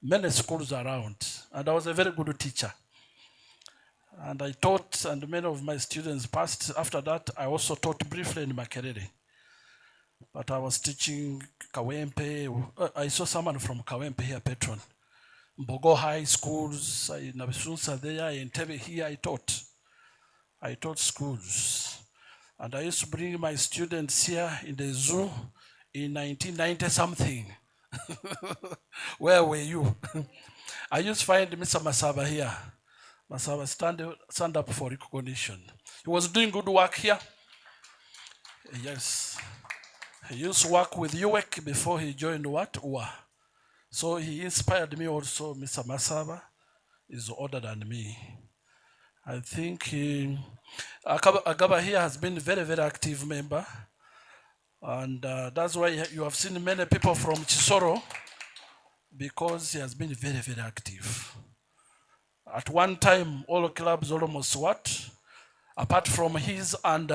Many schools around. And I was a very good teacher. And I taught, and many of my students passed. After that, I also taught briefly in Makerere. But I was teaching Kawempe. I saw someone from Kawempe here, Petron. Mbogo High Schools, in Nabisunsa there, in Entebbe here, I taught. I taught schools. And I used to bring my students here in the zoo in 1990 something. Where were you? I used to find Mr. Masaba here. Masaba, stand up for recognition. He was doing good work here. Yes. He used to work with UWEC before he joined what? UWA. So he inspired me also. Mr. Masaba is older than me. I think Agaba here has been a very, very active member. And that's why you have seen many people from Chisoro, because he has been very, very active. At one time, all clubs almost what? Apart from his and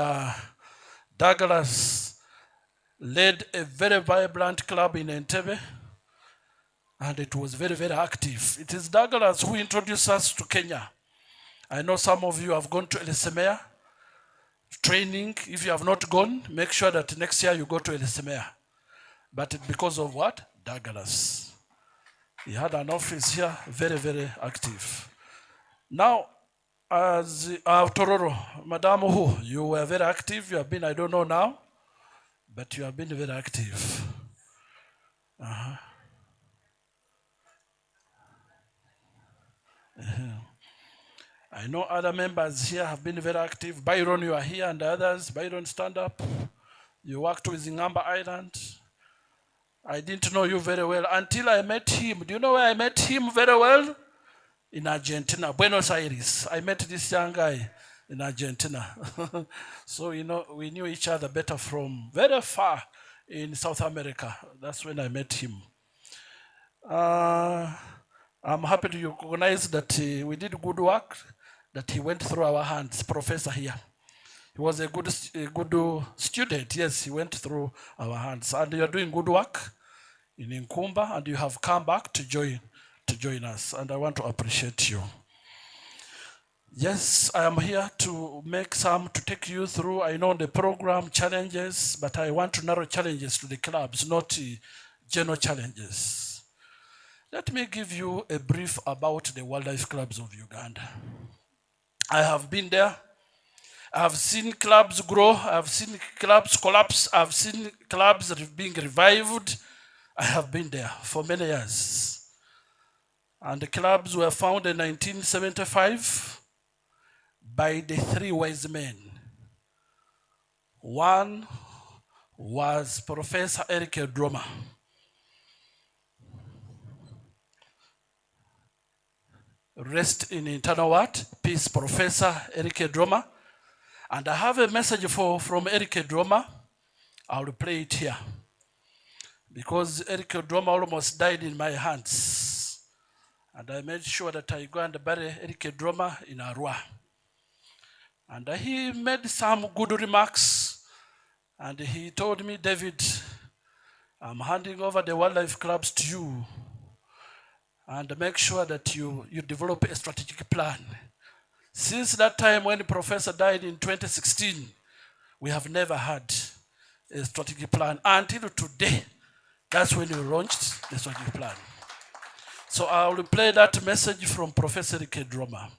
Douglas led a very vibrant club in Entebbe, and it was very, very active. It is Douglas who introduced us to Kenya. I know some of you have gone to Elisemea training. If you have not gone, make sure that next year you go to Elisemea. But because of what? Douglas. He had an office here, very, very active. Now, as Tororo, Madam Hu, you were very active. You have been, I don't know now, but you have been very active. I know other members here have been very active. Byron, you are here, and the others. Byron, stand up. You worked with Ngamba Island. I didn't know you very well until I met him. Do you know where I met him very well? In Argentina, Buenos Aires. I met this young guy in Argentina. So, you know, we knew each other better from very far in South America. That's when I met him. I'm happy to recognize that we did good work, that he went through our hands, professor here. He was a good student. Yes, he went through our hands. And you're doing good work in Nkumba, and you have come back to join us. And I want to appreciate you. Yes, I am here to take you through, I know the program challenges, but I want to narrow challenges to the clubs, not general challenges. Let me give you a brief about the wildlife clubs of Uganda. I have been there. I have seen clubs grow. I have seen clubs collapse. I have seen clubs being revived. I have been there for many years. And the clubs were founded in 1975 by the three wise men. One was Professor Eric Droma. Rest in eternal what? Peace, Professor Eric Droma. And I have a message from Eric Droma. I will play it here. Because Eric Droma almost died in my hands. And I made sure that I go and bury Eric Droma in Arua. And he made some good remarks. And he told me, David, I'm handing over the wildlife clubs to you. and make sure that you develop a strategic plan. Since that time when the professor died in 2016, we have never had a strategic plan until today. That's when we launched the strategic plan. So I will play that message from Professor Kedroma.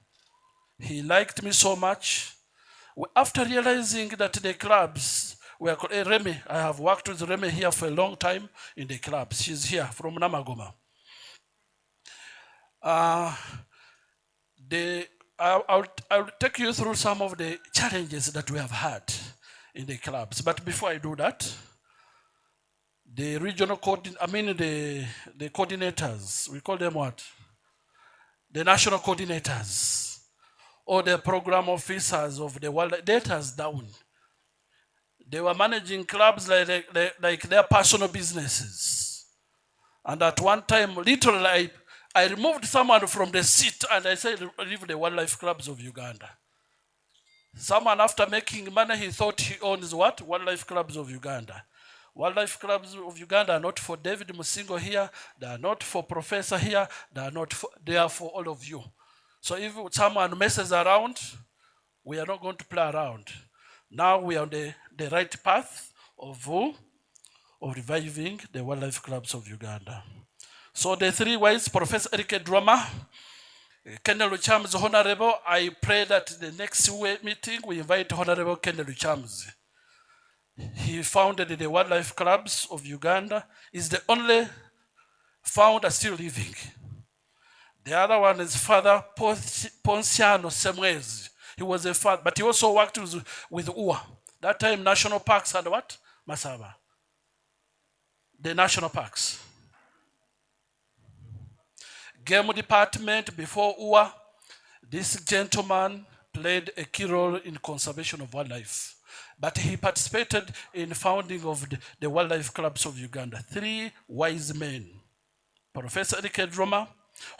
He liked me so much. After realizing that the clubs were, Remy, I have worked with Remy here for a long time in the clubs. She's here from Namagoma. I'll take you through some of the challenges that we have had in the clubs. But before I do that, the regional the coordinators, we call them what? The national coordinators or the program officers of the world data's down. They were managing clubs like their personal businesses. And at one time, literally, I removed someone from the seat and I said, leave the wildlife clubs of Uganda. Someone, after making money, he thought he owns what? Wildlife clubs of Uganda. Wildlife clubs of Uganda are not for David Musingo here. They are not for Professor here. They are for all of you. So if someone messes around, we are not going to play around. Now we are on the right path of reviving the wildlife clubs of Uganda. So the three ways, Professor Eric Drama, Kendall Chams, Honorable, I pray that the next meeting we invite Honorable Kendall Chams. He founded the wildlife clubs of Uganda. He's the only founder still living. The other one is Father Ponciano Semwezi. He was a father, but he also worked with UWA. That time, national parks and what? Masaba. The national parks. Game department before UWA, this gentleman played a key role in conservation of wildlife. But he participated in founding of the wildlife clubs of Uganda. Three wise men. Professor Eric Droma,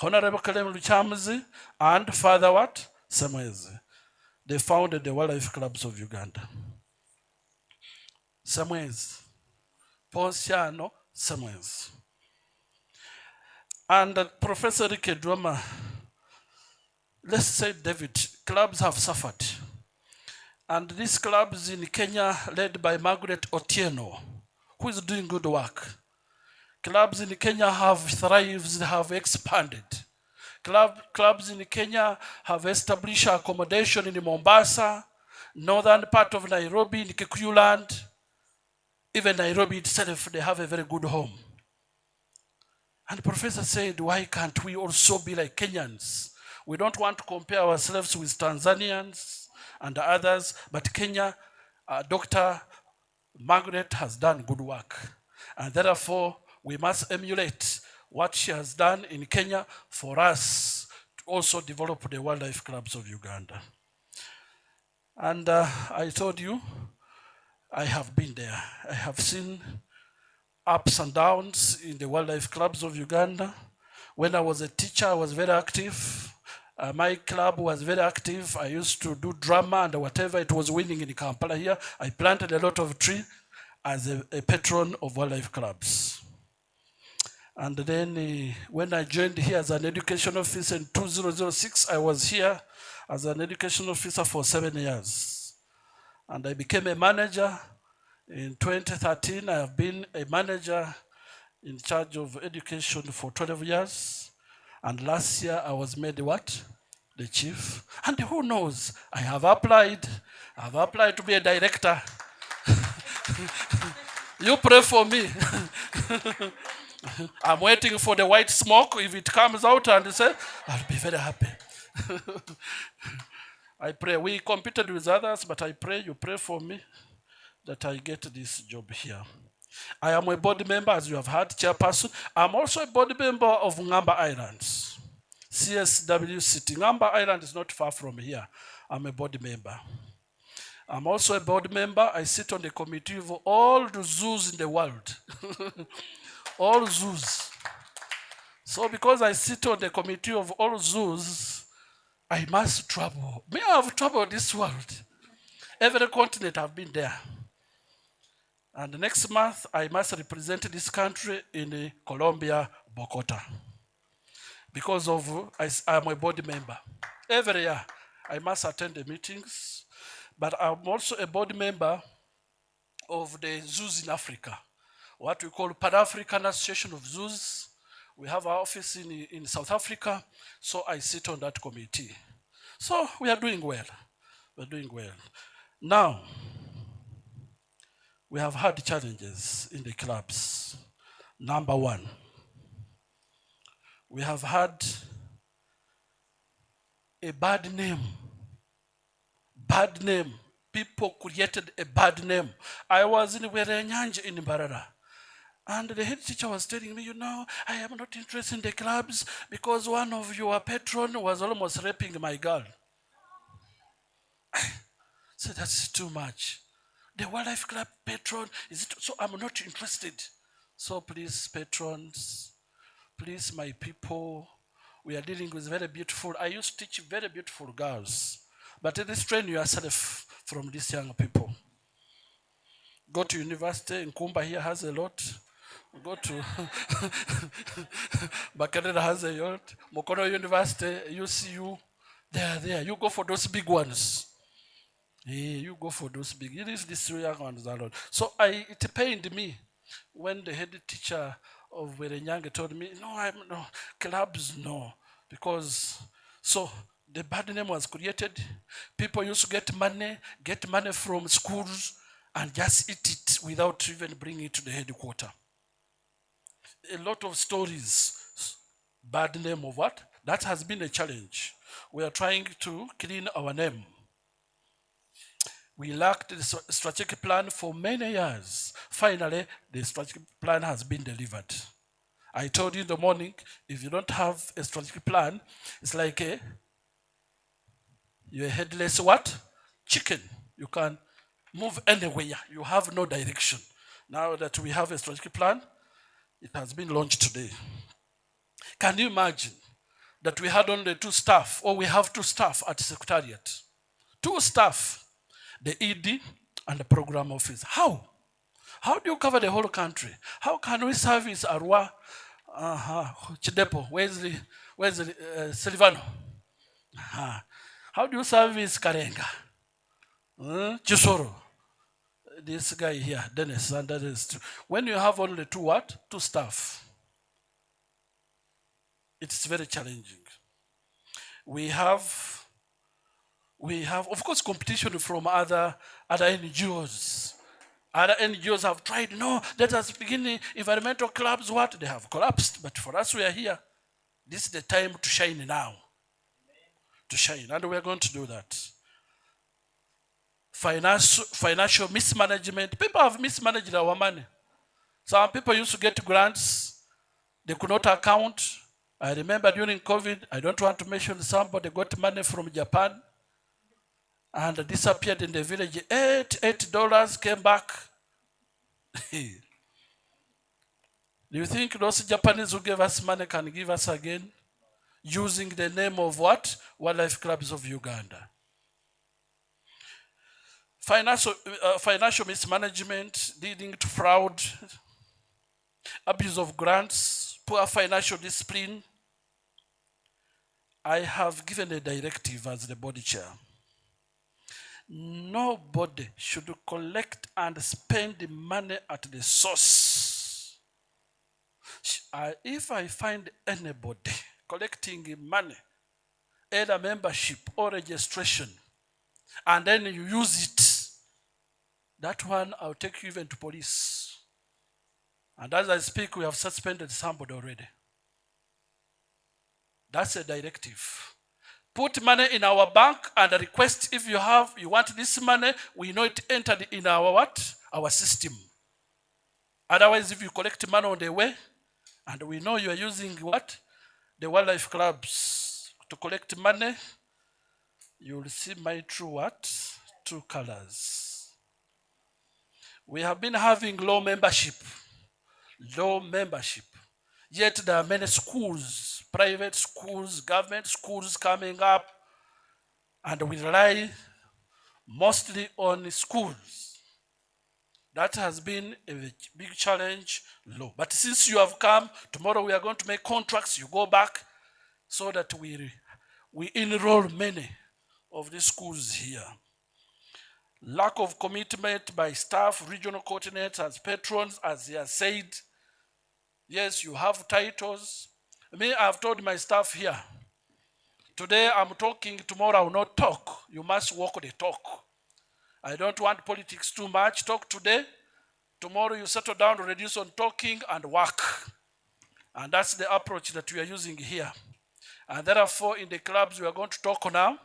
Honorable Kalem Luchamzi, and Father what? Samwezi. They founded the wildlife clubs of Uganda. Samwezi. Ponciano Samwezi. And Professor Eric Droma, let's say, David, clubs have suffered. And these clubs in Kenya, led by Margaret Otieno, who is doing good work. Clubs in Kenya have thrived, have expanded. Clubs in Kenya have established accommodation in Mombasa, northern part of Nairobi, in Kikuyu land. Even Nairobi itself, they have a very good home. And the professor said, why can't we also be like Kenyans? We don't want to compare ourselves with Tanzanians and others, but Kenya, Dr. Margaret has done good work. And therefore, we must emulate what she has done in Kenya for us to also develop the wildlife clubs of Uganda. And I told you, I have been there. I have seen ups and downs in the wildlife clubs of Uganda. When I was a teacher, I was very active. My club was very active. I used to do drama and whatever it was winning in Kampala here. I planted a lot of trees as a patron of wildlife clubs. And then when I joined here as an education officer in 2006, I was here as an education officer for 7 years. And I became a manager. In 2013, I have been a manager in charge of education for 12 years. And last year, I was made what? The chief. And who knows? I have applied to be a director. You pray for me. I'm waiting for the white smoke. If it comes out and say, I'll be very happy. I pray. We competed with others, but I pray, you pray for me that I get this job here. I am a board member, as you have heard, chairperson. I'm also a board member of Ngamba Islands. CSW City. Ngamba Island is not far from here. I'm a board member. I'm also a board member. I sit on the committee of all the zoos in the world. All zoos. So because I sit on the committee of all zoos, I must travel. May I have traveled this world. Every continent I've been there. And next month, I must represent this country in Colombia, Bogota. because of I'm a board member. Every year, I must attend the meetings, but I'm also a board member of the zoos in Africa, what we call Pan-African Association of Zoos. We have our office in South Africa, so I sit on that committee. So we are doing well. We're doing well. Now, we have had challenges in the clubs. Number one, we have had a bad name. Bad name. People created a bad name. I was in Werenyanja in Mbarara. And the head teacher was telling me, I am not interested in the clubs because one of your patron was almost raping my girl. So that's too much. The Wildlife Club patron, so I'm not interested. So please, patrons, please, my people, we are dealing with very beautiful, I used to teach very beautiful girls, but restrain yourself from these young people. Go to university, Nkumba here has a lot. Go to Bakarera has a lot. Mokono University, UCU, they are there. You go for those big ones. Yeah, you go for those big. It is these young ones a lot. So it pained me when the head teacher of Werenyanga told me, no, clubs, no. Because, so the bad name was created. People used to get money from schools and just eat it without even bringing it to the headquarters. A lot of stories, bad name of what? That has been a challenge. We are trying to clean our name. We lacked the strategic plan for many years. Finally, the strategic plan has been delivered. I told you in the morning, if you don't have a strategic plan, it's like you're a headless what? Chicken. You can move anywhere. You have no direction. Now that we have a strategic plan, it has been launched today. Can you imagine that we had only 2 staff, or we have 2 staff at Secretariat? 2 staff, the ED and the program office. How? How do you cover the whole country? How can we service Arua, Chidepo, where's the Silvano? How do you service Karenga? Chisoro? This guy here, Dennis, and that is when you have only 2 what? 2 staff. It's very challenging. We have, of course, competition from other NGOs. Other NGOs have tried, let us begin environmental clubs, what? They have collapsed, but for us, we are here. This is the time to shine now. To shine, and we are going to do that. Financial mismanagement. People have mismanaged our money. Some people used to get grants, they could not account. I remember during COVID, I don't want to mention somebody got money from Japan and disappeared in the village. $8 came back. Do you think those Japanese who gave us money can give us again? Using the name of what? Wildlife Clubs of Uganda. Financial mismanagement leading to fraud, abuse of grants, poor financial discipline. I have given a directive as the body chair. Nobody should collect and spend the money at the source. If I find anybody collecting money, either membership or registration, and then you use it, that one I'll take you even to police. And as I speak, we have suspended somebody already. That's a directive. Put money in our bank and request if you want this money, we know it entered in our what? Our system. Otherwise, if you collect money on the way, and we know you are using what? The wildlife clubs to collect money, you will see my true what? True colors. We have been having low membership. Low membership. Yet there are many schools, private schools, government schools coming up, and we rely mostly on schools. That has been a big challenge, low. But since you have come, tomorrow we are going to make contracts, you go back. so that we enroll many of the schools here. Lack of commitment by staff, regional coordinators, patrons, as they have said. Yes, you have titles. Me, I've told my staff here, today I'm talking, tomorrow I will not talk. You must walk the talk. I don't want politics too much. Talk today. Tomorrow you settle down, reduce on talking and work. And that's the approach that we are using here. And therefore, in the clubs we are going to talk now.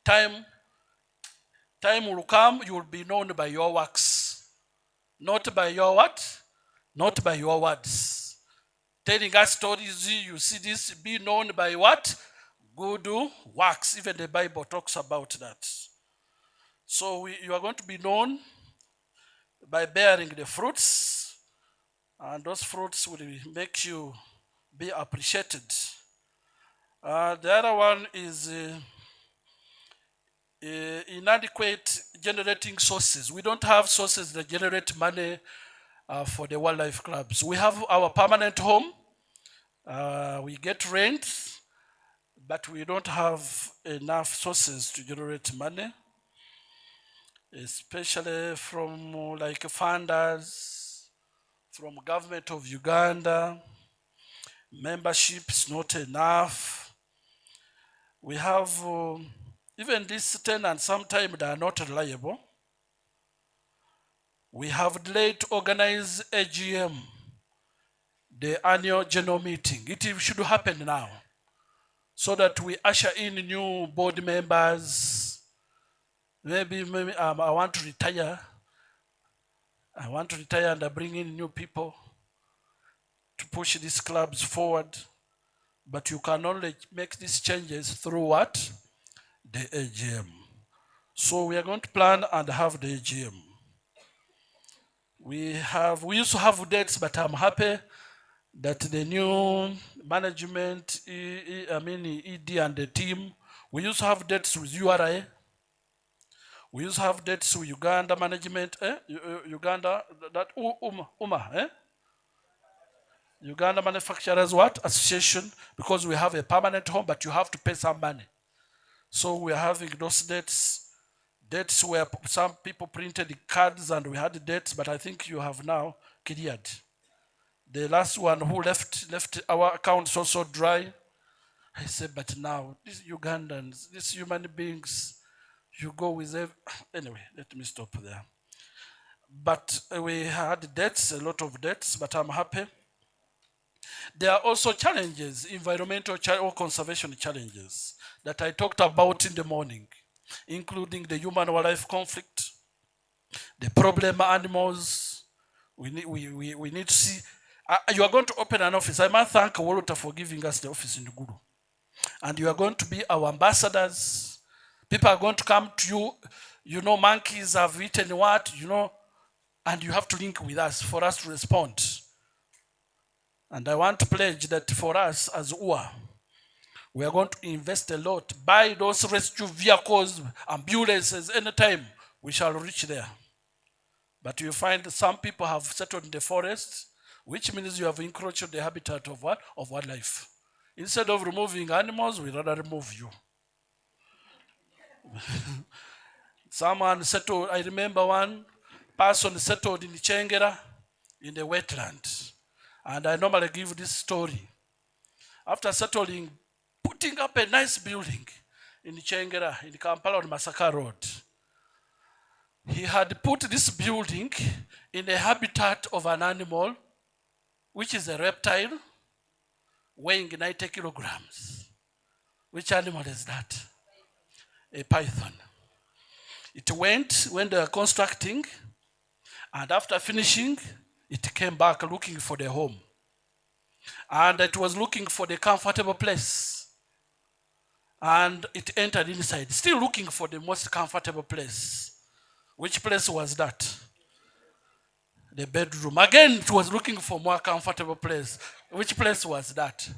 Time will come, you will be known by your works. Not by your what? Not by your words. Telling us stories, you see this, be known by what? Good works. Even the Bible talks about that. So you are going to be known by bearing the fruits, and those fruits will make you be appreciated. The other one is inadequate generating sources. We don't have sources that generate money for the wildlife clubs. We have our permanent home. We get rent, but we don't have enough sources to generate money, especially from like funders, from government of Uganda. Membership is not enough. We have even these tenants, sometimes they are not reliable. We have delayed to organize AGM, the annual general meeting. It should happen now, so that we usher in new board members. Maybe I want to retire. I want to retire and I bring in new people to push these clubs forward. But you can only make these changes through what? The AGM. So we are going to plan and have the AGM. We used to have dates, but I'm happy that the new management, ED and the team, we used to have dates with URA. We used to have dates with Uganda management, Uganda, that Uganda Manufacturers what? Association, because we have a permanent home, but you have to pay some money. So we are having those dates where some people printed the cards and we had the dates, but I think you have now cleared. The last one who left our accounts also dry. I said, but now, these Ugandans, these human beings, you go with them. Anyway, let me stop there. But we had debts, a lot of debts, but I'm happy. There are also challenges, environmental or conservation challenges that I talked about in the morning, including the human-wildlife conflict, the problem animals. We need to see. You are going to open an office. I must thank Walter for giving us the office in Guru. And you are going to be our ambassadors. People are going to come to you. You know, monkeys have eaten what, and you have to link with us for us to respond. And I want to pledge that for us as UWA, we are going to invest a lot, buy those rescue vehicles, ambulances, anytime we shall reach there. But you find some people have settled in the forest, which means you have encroached the habitat of what? Of wildlife. Instead of removing animals, we rather remove you. Someone settled, I remember one person settled in Chengera in the wetland. And I normally give this story. After settling, putting up a nice building in Chengera, in Kampala on Masaka Road, he had put this building in the habitat of an animal, which is a reptile, weighing 90 kilograms. Which animal is that? A python. It went when they were constructing, and after finishing, it came back looking for the home. And it was looking for the comfortable place. And it entered inside, still looking for the most comfortable place. Which place was that? The bedroom. Again, it was looking for more comfortable place. Which place was that?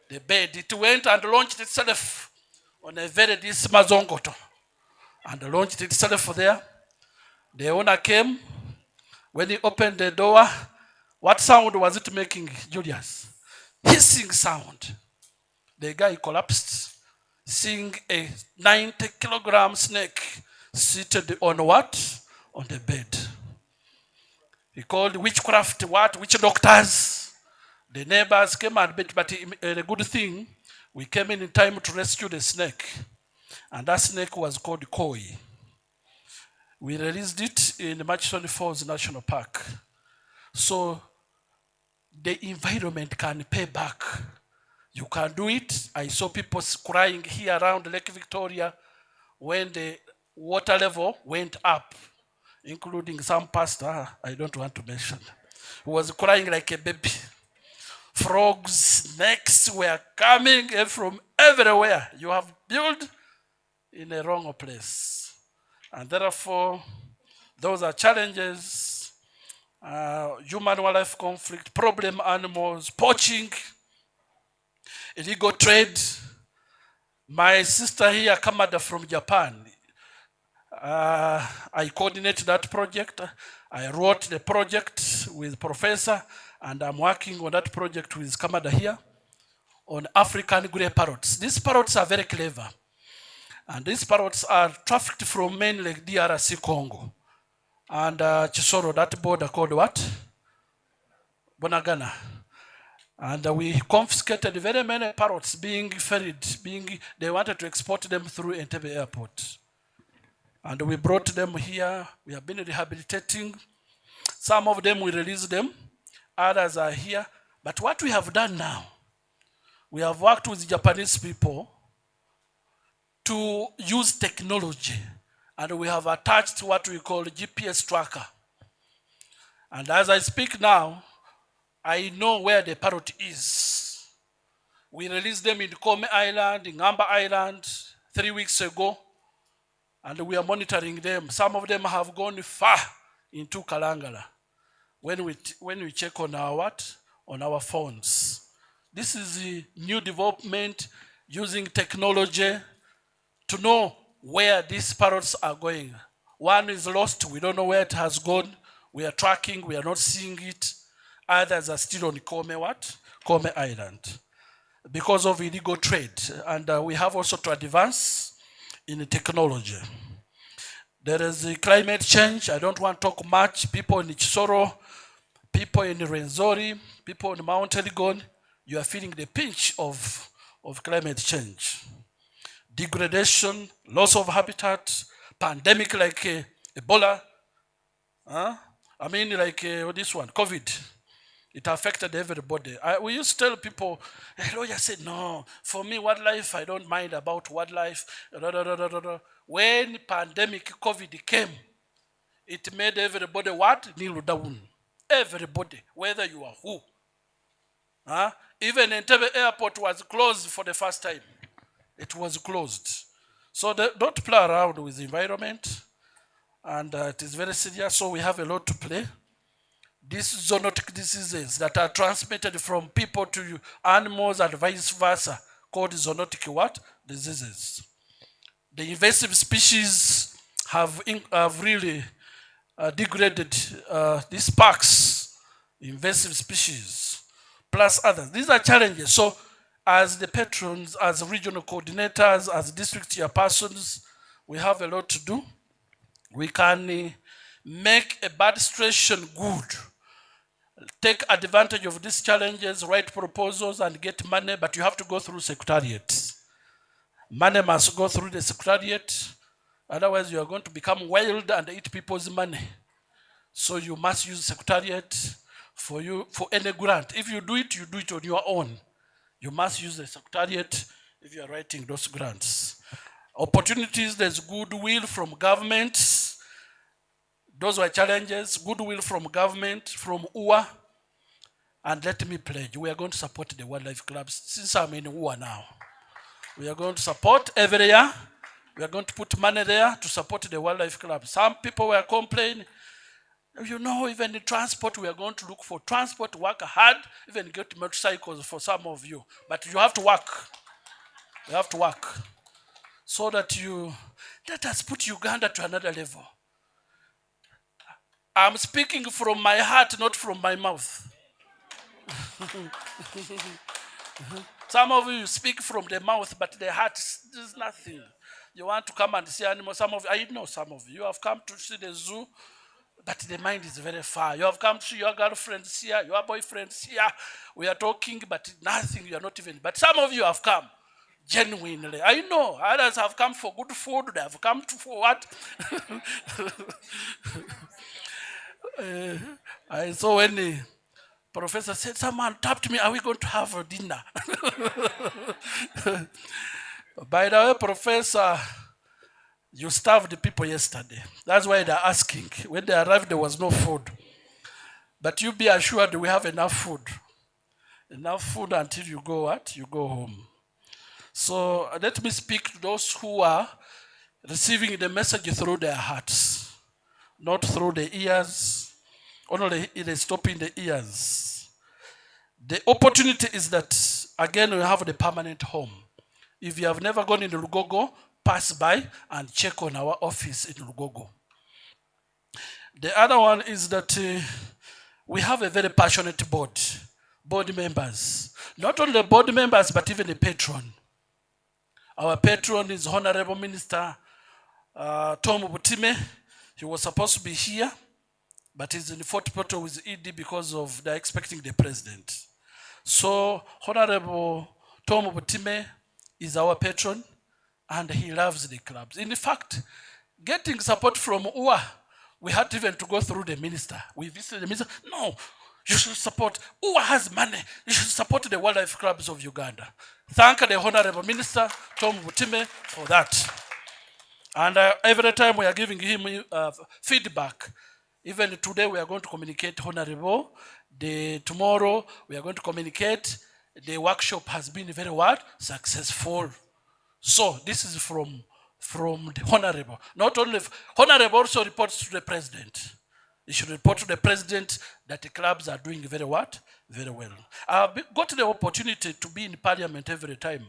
The bed. It went and launched itself on a very mazongoto. And launched itself there. The owner came. When he opened the door, what sound was it making, Julius? Hissing sound. The guy collapsed, seeing a 90-kilogram snake seated on what? On the bed. He called witchcraft, what? Witch doctors. The neighbors came and but a good thing, we came in time to rescue the snake. And that snake was called Koi. We released it in Murchison Falls National Park. So the environment can pay back. You can do it. I saw people crying here around Lake Victoria when the water level went up, including some pastor, I don't want to mention, who was crying like a baby. Frogs, snakes were coming from everywhere. You have built in a wrong place. And therefore, those are challenges, human-wildlife conflict, problem animals, poaching, illegal trade. My sister here, Kamada from Japan, I coordinate that project. I wrote the project with Professor, and I'm working on that project with Kamada here on African grey parrots. These parrots are very clever. And these parrots are trafficked from mainly DRC Congo. And Chisoro, that border called what? Bunagana. And we confiscated very many parrots being ferried, they wanted to export them through Entebbe airport. And we brought them here, we have been rehabilitating. Some of them we released them, others are here. But what we have done now, we have worked with Japanese people to use technology, and we have attached what we call GPS tracker. And as I speak now, I know where the parrot is. We released them in Kome Island, in Ngamba Island 3 weeks ago, and we are monitoring them. Some of them have gone far into Kalangala when we check on our what? On our phones. This is the new development using technology to know where these parrots are going. One is lost, we don't know where it has gone. We are tracking, we are not seeing it. Others are still on Kome what? Kome Island. Because of illegal trade. And we have also to advance in the technology. There is the climate change. I don't want to talk much. People in Chisoro, people in Renzori, people in Mount Elgon, you are feeling the pinch of climate change. Degradation, loss of habitat, pandemic like Ebola. I mean like this one, COVID. It affected everybody. We used to tell people, a lawyer said, no, for me, wildlife, I don't mind about wildlife. When pandemic COVID came, it made everybody what? Kneel down. Everybody, whether you are who. Even Entebbe airport was closed for the first time. It was closed. So don't play around with the environment. And it is very serious, so we have a lot to play. These zoonotic diseases that are transmitted from people to animals and vice versa, called zoonotic what? Diseases. The invasive species have really degraded these parks, invasive species, plus others. These are challenges. So as the patrons, as regional coordinators, as district chairpersons, we have a lot to do. We can make a bad situation good. Take advantage of these challenges, write proposals and get money, but you have to go through secretariat. Money must go through the secretariat, otherwise you are going to become wild and eat people's money. So you must use secretariat for any grant. If you do it on your own. You must use the secretariat if you are writing those grants. Opportunities, there's goodwill from government. Those were challenges, goodwill from government, from UWA. And let me pledge, we are going to support the wildlife clubs. Since I'm in UWA now, we are going to support every year. We are going to put money there to support the wildlife clubs. Some people were complaining, you know, even the transport, we are going to look for transport, work hard, even get motorcycles for some of you. But you have to work. You have to work. So that has put Uganda to another level. I'm speaking from my heart, not from my mouth. Some of you speak from the mouth, but the heart is nothing. You want to come and see animals. Some of you, I know some of you have come to see the zoo, but the mind is very far. You have come to see your girlfriends here, your boyfriends here. We are talking, but nothing. You are not even. But some of you have come genuinely. I know others have come for good food. They have come for what? I saw when the professor said, "Someone tapped me. Are we going to have a dinner?" By the way, Professor, you starved the people yesterday. That's why they're asking. When they arrived, there was no food. But you be assured we have enough food. Enough food until you go what? You go home. So let me speak to those who are receiving the message through their hearts, not through the ears. Only it is stopping the ears. The opportunity is that, again, we have the permanent home. If you have never gone in Lugogo, pass by and check on our office in Lugogo. The other one is that we have a very passionate board members. Not only the board members, but even the patron. Our patron is Honorable Minister Tom Butime. He was supposed to be here, but he's in the Fort Portal with ED because of they're expecting the president. So Honorable Tom Butime is our patron, and he loves the clubs. In fact, getting support from UWA, we had even to go through the minister. We visited the minister. No, you should support. UWA has money. You should support the wildlife clubs of Uganda. Thank the Honorable Minister Tom Butime for that. And every time we are giving him feedback. Even today we are going to communicate, Honorable. Tomorrow we are going to communicate. The workshop has been very what? Successful. So this is from the Honorable. Not only, Honorable also reports to the President. He should report to the President that the clubs are doing very what? Very well. I've got the opportunity to be in Parliament every time.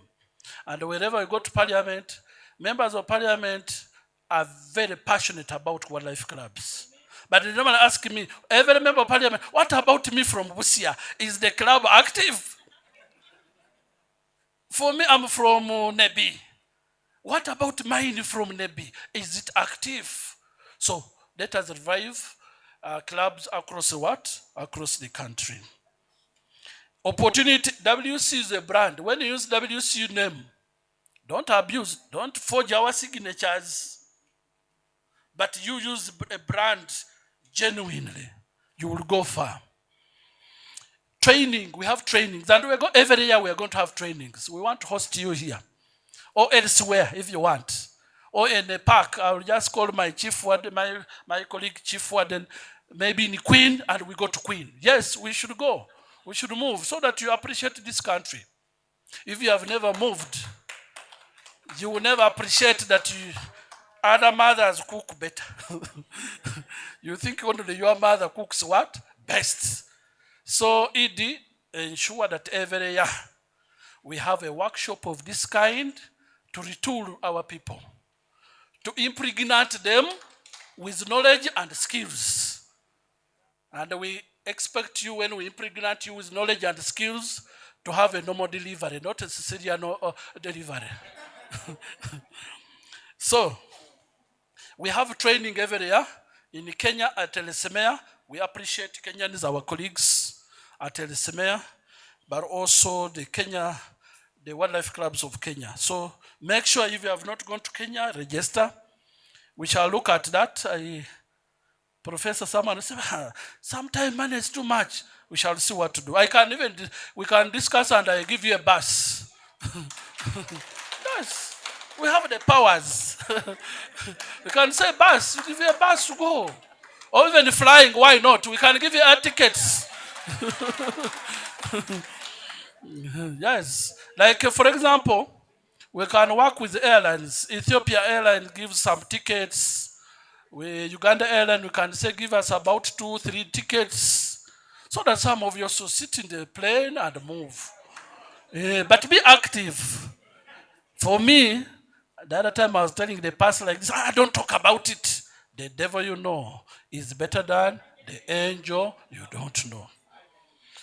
And wherever I go to Parliament, members of Parliament are very passionate about wildlife clubs. But they don't ask me, every member of Parliament, what about me from Busia? Is the club active? For me, I'm from Nebi. What about mine from Nebi? Is it active? So let us revive clubs across what? Across the country. Opportunity, WC is a brand. When you use WC name, don't abuse, don't forge our signatures. But you use a brand genuinely, you will go far. Training, we have trainings, and every year we are going to have trainings. We want to host you here, or elsewhere if you want, or in a park. I'll just call my chief warden, my colleague chief warden, maybe in Queen, and we go to Queen. Yes, we should go. We should move so that you appreciate this country. If you have never moved, you will never appreciate that other mothers cook better. You think only your mother cooks what? Best. So ED, ensure that every year we have a workshop of this kind to retool our people, to impregnate them with knowledge and skills. And we expect you, when we impregnate you with knowledge and skills, to have a normal delivery, not a cesarean delivery. So, we have training every year. In Kenya at Telesemea, we appreciate Kenyans, our colleagues at Telesemea, but also the wildlife clubs of Kenya. So make sure if you have not gone to Kenya, register. We shall look at that. Professor Saman said, sometimes money is too much. We shall see what to do. We can discuss and I give you a bus. Yes. We have the powers. We can say bus, we give you a bus to go. Or even flying, why not? We can give you air tickets. Yes. Like, for example, we can work with airlines. Ethiopia Airlines gives some tickets. Uganda Airlines, we can say give us about 2-3 tickets. So that some of you also sit in the plane and move. But be active. For me, the other time I was telling the pastor like this, don't talk about it. The devil you know is better than the angel you don't know.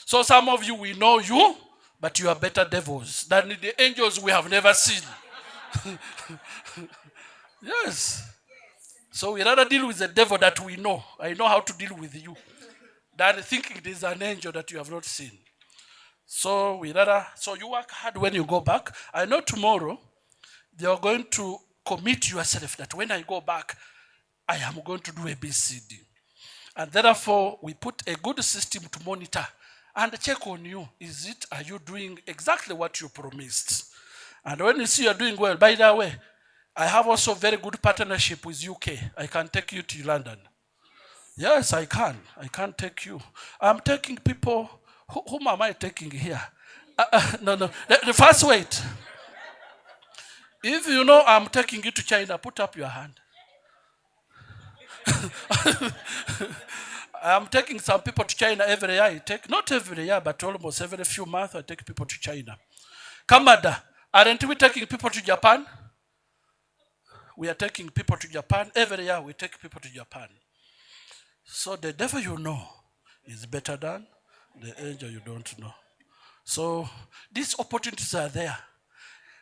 So some of you, we know you, but you are better devils than the angels we have never seen. Yes. So we rather deal with the devil that we know. I know how to deal with you. Than thinking there's an angel that you have not seen. So you work hard when you go back. I know tomorrow they are going to commit yourself that when I go back, I am going to do ABCD. And therefore, we put a good system to monitor and check on you. Are you doing exactly what you promised? And when you see you're doing well, by the way, I have also very good partnership with UK. I can take you to London. Yes, I can. I can take you. I'm taking people. Whom am I taking here? No. The first wait. If you know I'm taking you to China, put up your hand. I'm taking some people to China every year. Not every year, but almost every few months, I take people to China. Canada. Aren't we taking people to Japan? We are taking people to Japan. Every year we take people to Japan. So the devil you know is better than the angel you don't know. So these opportunities are there.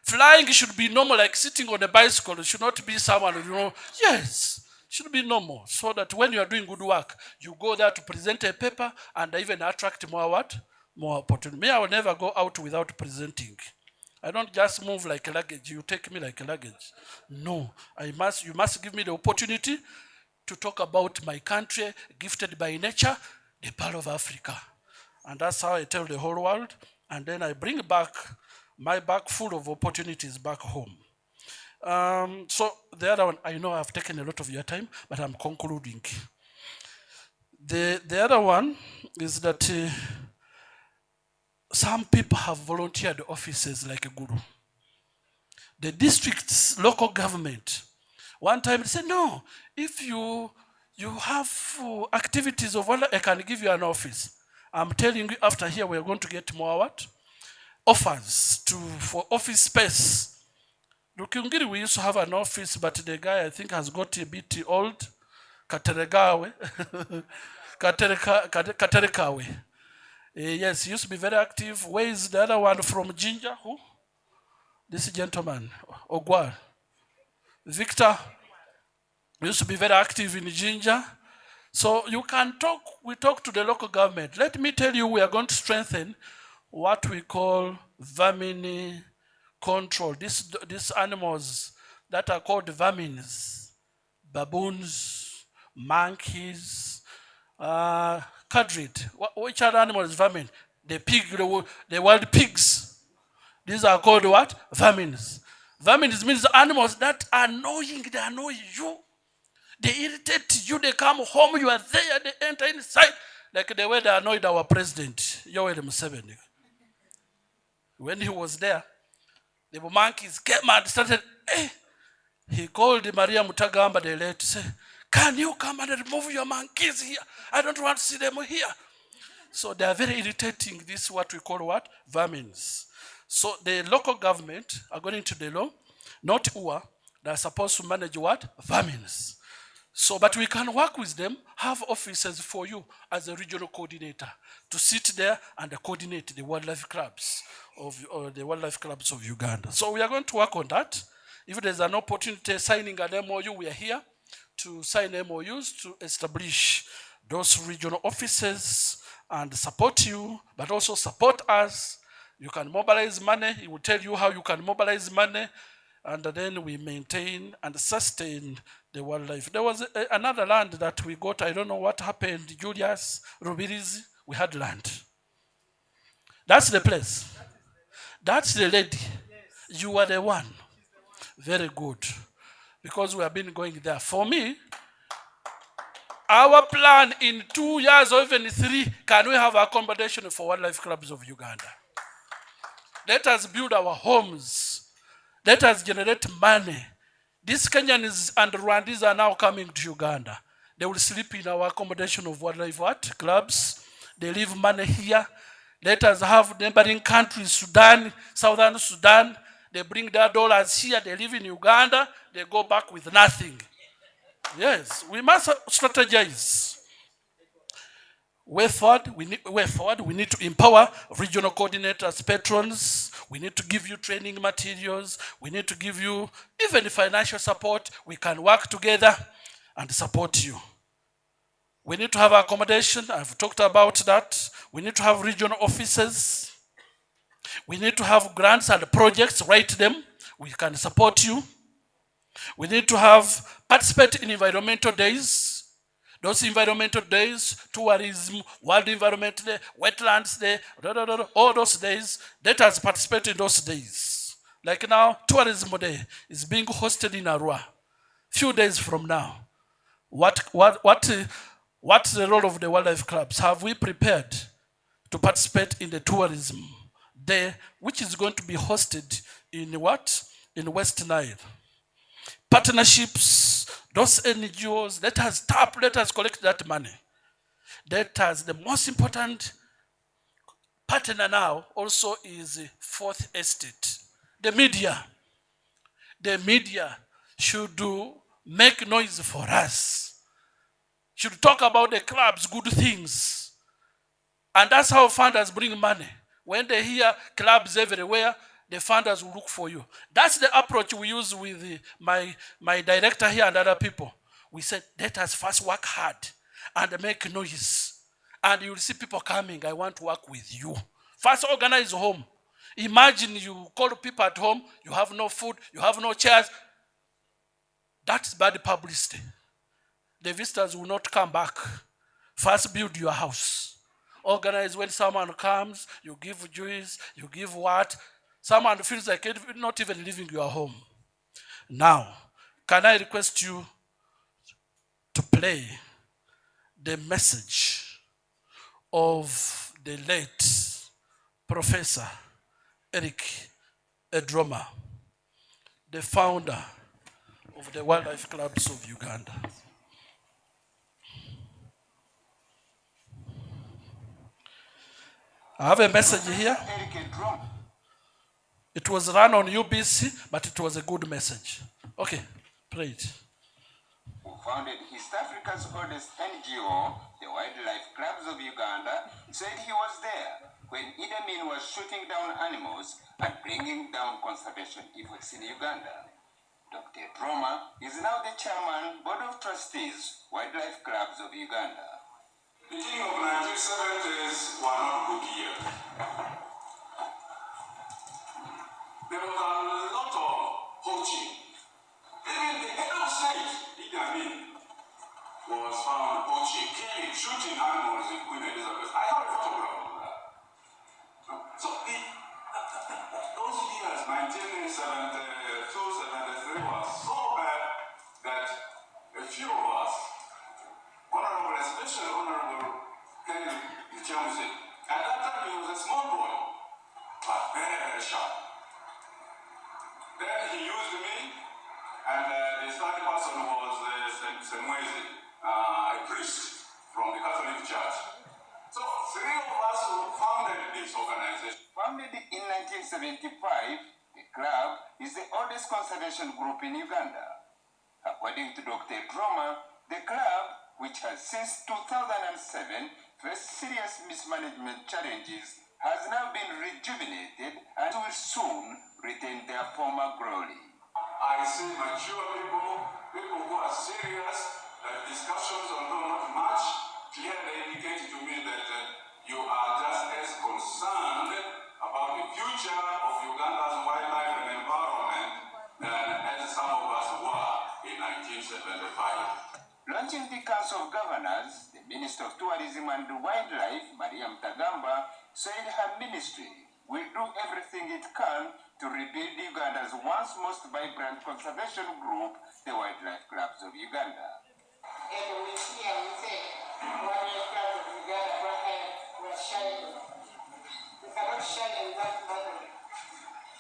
Flying should be normal, like sitting on a bicycle. It should not be someone, yes, should be normal. So that when you are doing good work, you go there to present a paper and even attract more what? More opportunity. Me, I will never go out without presenting. I don't just move like a luggage. You take me like a luggage. No, you must give me the opportunity to talk about my country, gifted by nature, the Pearl of Africa. And that's how I tell the whole world. And then I bring back my bag full of opportunities back home. So the other one, I know I've taken a lot of your time, but I'm concluding. The other one is that some people have volunteered offices like a guru. The district's local government, one time they said, no, if you have activities of what I can give you an office. I'm telling you, after here, we're going to get more what? Offers for office space. Lukungiri, we used to have an office, but the guy I think has got a bit old. Kateregawe. Katerekawe. Yes, he used to be very active. Where is the other one from Ginger? Who? This gentleman, Ogwa. Victor used to be very active in Ginger. So you can talk, we talk to the local government. Let me tell you, we are going to strengthen what we call vermin control. These animals that are called vermins, baboons, monkeys, cadrid. Which other animal is vermin? The pig, the wild pigs. These are called what? Vermins. Vermins means animals that are annoying, they annoy you. They irritate you, they come home, you are there, they enter inside. Like the way they annoyed our president, Yoweri Museveni. When he was there, the monkeys came and started, he called Maria Mutagamba, the lady, to say, can you come and remove your monkeys here? I don't want to see them here. So they are very irritating, this what we call what? Vermins. So the local government, according to the law, not UWA, they are supposed to manage what? Vermins. So, but we can work with them, have officers for you as a regional coordinator to sit there and coordinate the wildlife clubs of Uganda. So we are going to work on that. If there's an opportunity signing an MOU, we are here to sign MOUs to establish those regional offices and support you, but also support us. You can mobilize money. It will tell you how you can mobilize money, and then we maintain and sustain the wildlife. There was another land that we got, I don't know what happened, Julius, Rubirizi, we had land. That's the place. That's the lady. You are the one. Very good. Because we have been going there. For me, our plan in 2 years or even 3, can we have accommodation for wildlife clubs of Uganda? Let us build our homes. Let us generate money. These Kenyans and Rwandese are now coming to Uganda. They will sleep in our accommodation of wildlife clubs. They leave money here. Let us have neighboring countries, Sudan, Southern Sudan. They bring their dollars here. They live in Uganda. They go back with nothing. Yes, we must strategize. way forward, we need to empower regional coordinators, patrons. We need to give you training materials. We need to give you even financial support. We can work together and support you. We need to have accommodation. I've talked about that. We need to have regional offices. We need to have grants and projects, write them. We can support you. We need to have participate in environmental days. Those environmental days, tourism, World Environment Day, Wetlands Day, all those days, let us participate in those days. Like now, Tourism Day is being hosted in Arua. Few days from now, what's the role of the wildlife clubs? Have we prepared to participate in the tourism day, which is going to be hosted in what? In West Nile. Partnerships, those NGOs, let us collect that money. The most important partner now also is Fourth Estate. The media should make noise for us, should talk about the clubs, good things. And that's how funders bring money. When they hear clubs everywhere, the funders will look for you. That's the approach we use with my director here and other people. We said, let us first work hard and make noise. And you'll see people coming, I want to work with you. First organize home. Imagine you call people at home, you have no food, you have no chairs. That's bad publicity. The visitors will not come back. First build your house. Organize when someone comes, you give juice, you give what? Someone feels like not even leaving your home. Now, can I request you to play the message of the late Professor Eric Edroma, the founder of the Wildlife Clubs of Uganda. I have a message here. It was run on UBC, but it was a good message. Okay, play it. Who founded East Africa's oldest NGO, the Wildlife Clubs of Uganda, said he was there when Idi Amin was shooting down animals and bringing down conservation efforts in Uganda. Dr. Edroma is now the chairman, Board of Trustees, Wildlife Clubs of Uganda. The beginning of 1970s were not good years. There was a lot of poaching. Even the head of state, Idi Amin, was found poaching, killing, shooting animals in Queen Elizabeth. I have a photograph of that. So those years, 1972, 73, was so bad that a few of us, honorable, especially Honorable Henry Chamsi, at that time he was a small boy, but very, very sharp. Then he used me, and the third person was Semwezi, a priest from the Catholic Church. So three of us who founded this organization. Founded in 1975, the club is the oldest conservation group in Uganda. According to Dr. Edroma, the club, which has since 2007 faced serious mismanagement challenges, has now been rejuvenated and will soon retain their former glory. I see mature people who are serious, that discussions, although not much, clearly indicate to me that you are just as concerned about the future of Uganda's wildlife and environment than as some of us were in 1975. Launching the Council of Governors, the Minister of Tourism and Wildlife, Maria Mtagamba, said her ministry will do everything it can to rebuild Uganda's once most vibrant conservation group, the Wildlife Clubs of Uganda.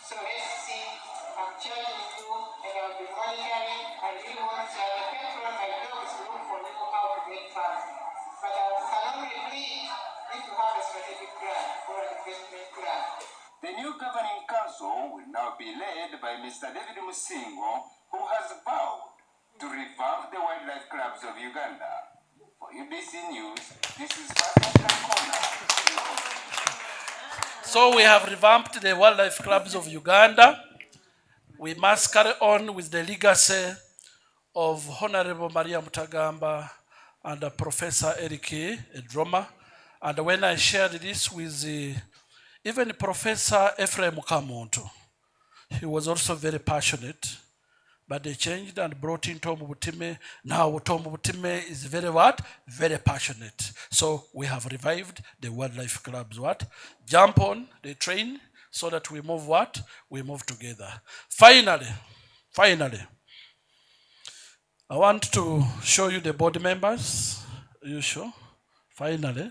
So let's see, I'm charging you and I'll be monitoring and you want to have a patron, my job is to look for you how to make funds. But I can only lead if you have a strategic plan or an investment plan. The new governing council will now be led by Mr. David Musingo, who has vowed to revamp the Wildlife Clubs of Uganda. For UBC News, This is Badminton Corner. So we have revamped the wildlife clubs of Uganda. We must carry on with the legacy of Honorable Maria Mutagamba and Professor Eric Edroma. And when I shared this with even Professor Ephraim Kamuntu, he was also very passionate. But they changed and brought in Tom Butime. Now Tom Butime is very what? Very passionate. So we have revived the wildlife clubs. What? Jump on, they train so that we move what? We move together. Finally, I want to show you the board members. Are you sure? Finally.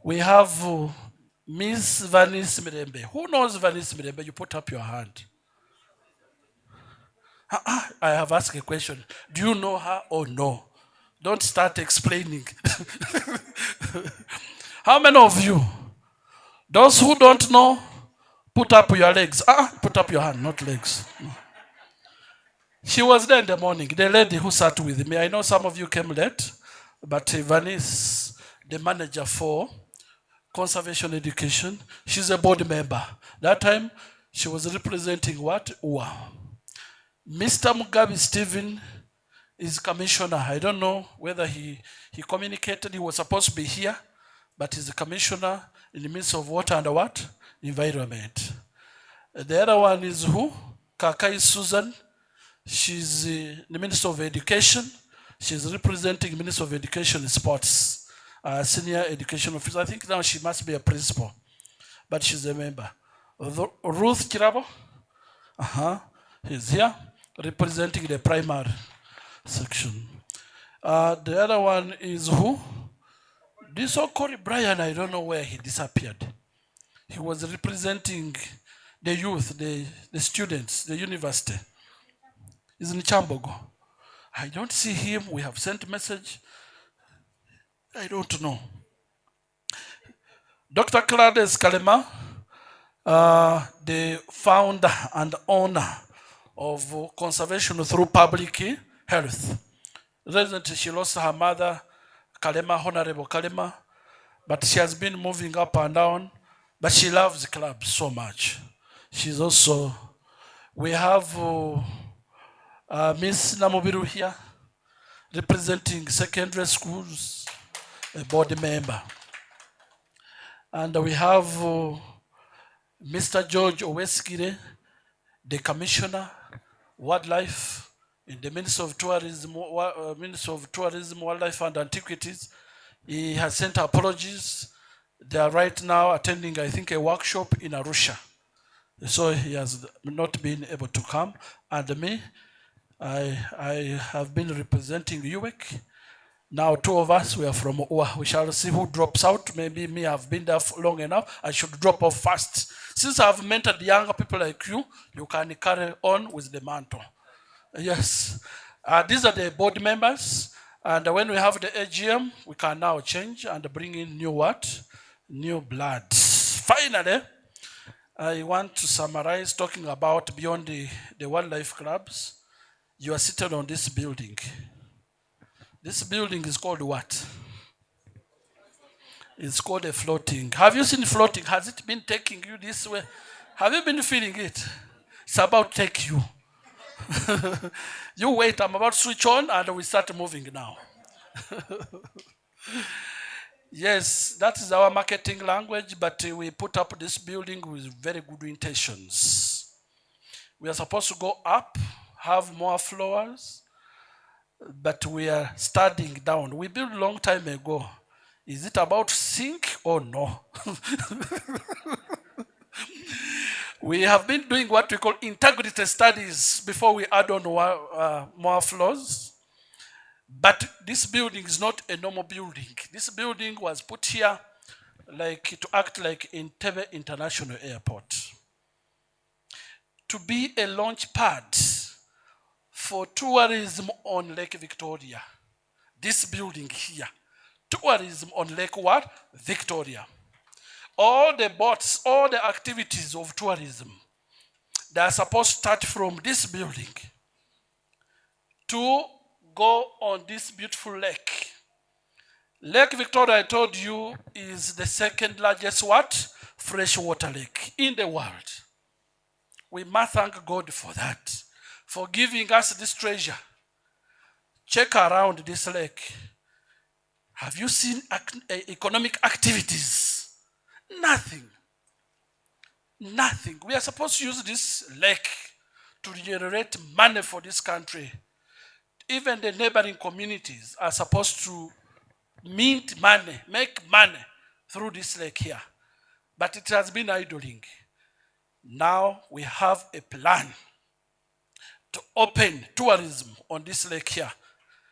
We have Miss Vanice Mirembe. Who knows Vanice Mirembe? You put up your hand. I have asked a question. Do you know her or no? Don't start explaining. How many of you? Those who don't know, put up your legs. Put up your hand, not legs. No. She was there in the morning, the lady who sat with me. I know some of you came late, but Vanice, the manager for conservation education, she's a board member. That time, she was representing what? UWA. Mr. Mugabe Stephen is commissioner. I don't know whether he communicated. He was supposed to be here, but he's the commissioner in the Ministry of Water and what? Environment. The other one is who? Kakai Susan. She's the Minister of Education. She's representing Minister of Education and Sports, senior education officer. I think now she must be a principal, but she's a member. Ruth Kirabo. He's here representing the primary section. The other one is who? This so-called Brian, I don't know where he disappeared. He was representing the youth, the students, the university. He's in Chambogo. I don't see him. We have sent message. I don't know. Dr. Claudes Kalema, the founder and owner of conservation through public health. Recently, she lost her mother, Kalema, Honorable Kalema, but she has been moving up and down, but she loves clubs so much. She's also, we have Miss Namubiru here, representing secondary schools, a board member. And we have Mr. George Oweskire, the commissioner, wildlife, in the Ministry of Tourism, Wildlife and Antiquities. He has sent apologies. They are right now attending, I think, a workshop in Arusha. So he has not been able to come. And me, I have been representing UWEC. Now 2 of us, we are from UWA. We shall see who drops out. Maybe me, I've been there for long enough. I should drop off fast. Since I've mentored younger people like you, you can carry on with the mantle. Yes. These are the board members. And when we have the AGM, we can now change and bring in new what? New blood. Finally, I want to summarize talking about beyond the wildlife clubs. You are seated on this building. This building is called what? It's called a floating. Have you seen floating? Has it been taking you this way? Have you been feeling it? It's about to take you. You wait, I'm about to switch on and we start moving now. Yes, that is our marketing language, but we put up this building with very good intentions. We are supposed to go up, have more floors, but we are starting down. We built a long time ago. Is it about to sink or no? We have been doing what we call integrity studies before we add on more floors. But this building is not a normal building. This building was put here to act like Entebbe International Airport. To be a launch pad for tourism on Lake Victoria. This building here. Tourism on Lake what? Victoria. All the boats, all the activities of tourism, they are supposed to start from this building to go on this beautiful lake Lake Victoria, I told you, is the second largest what? Freshwater lake in the world. We must thank God for that, for giving us this treasure. Check around this lake. Have you seen economic activities? Nothing. Nothing. We are supposed to use this lake to generate money for this country. Even the neighboring communities are supposed to mint money, make money through this lake here. But it has been idling. Now we have a plan to open tourism on this lake here,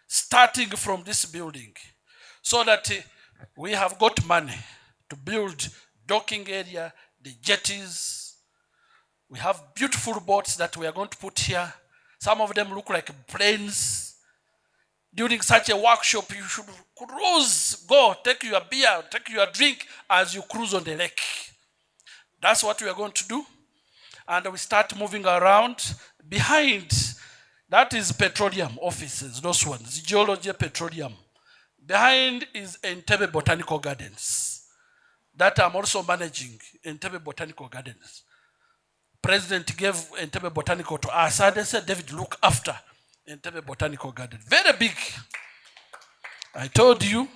starting from this building, so that we have got money to build docking area, the jetties. We have beautiful boats that we are going to put here. Some of them look like planes. During such a workshop, you should cruise, go, take your beer, take your drink as you cruise on the lake. That's what we are going to do. And we start moving around. Behind, that is petroleum offices, those ones, geology, petroleum. Behind is Entebbe Botanical Gardens. That I'm also managing, Entebbe Botanical Gardens. President gave Entebbe Botanical to us, and they said, David, look after Entebbe Botanical Garden. Very big. I told you,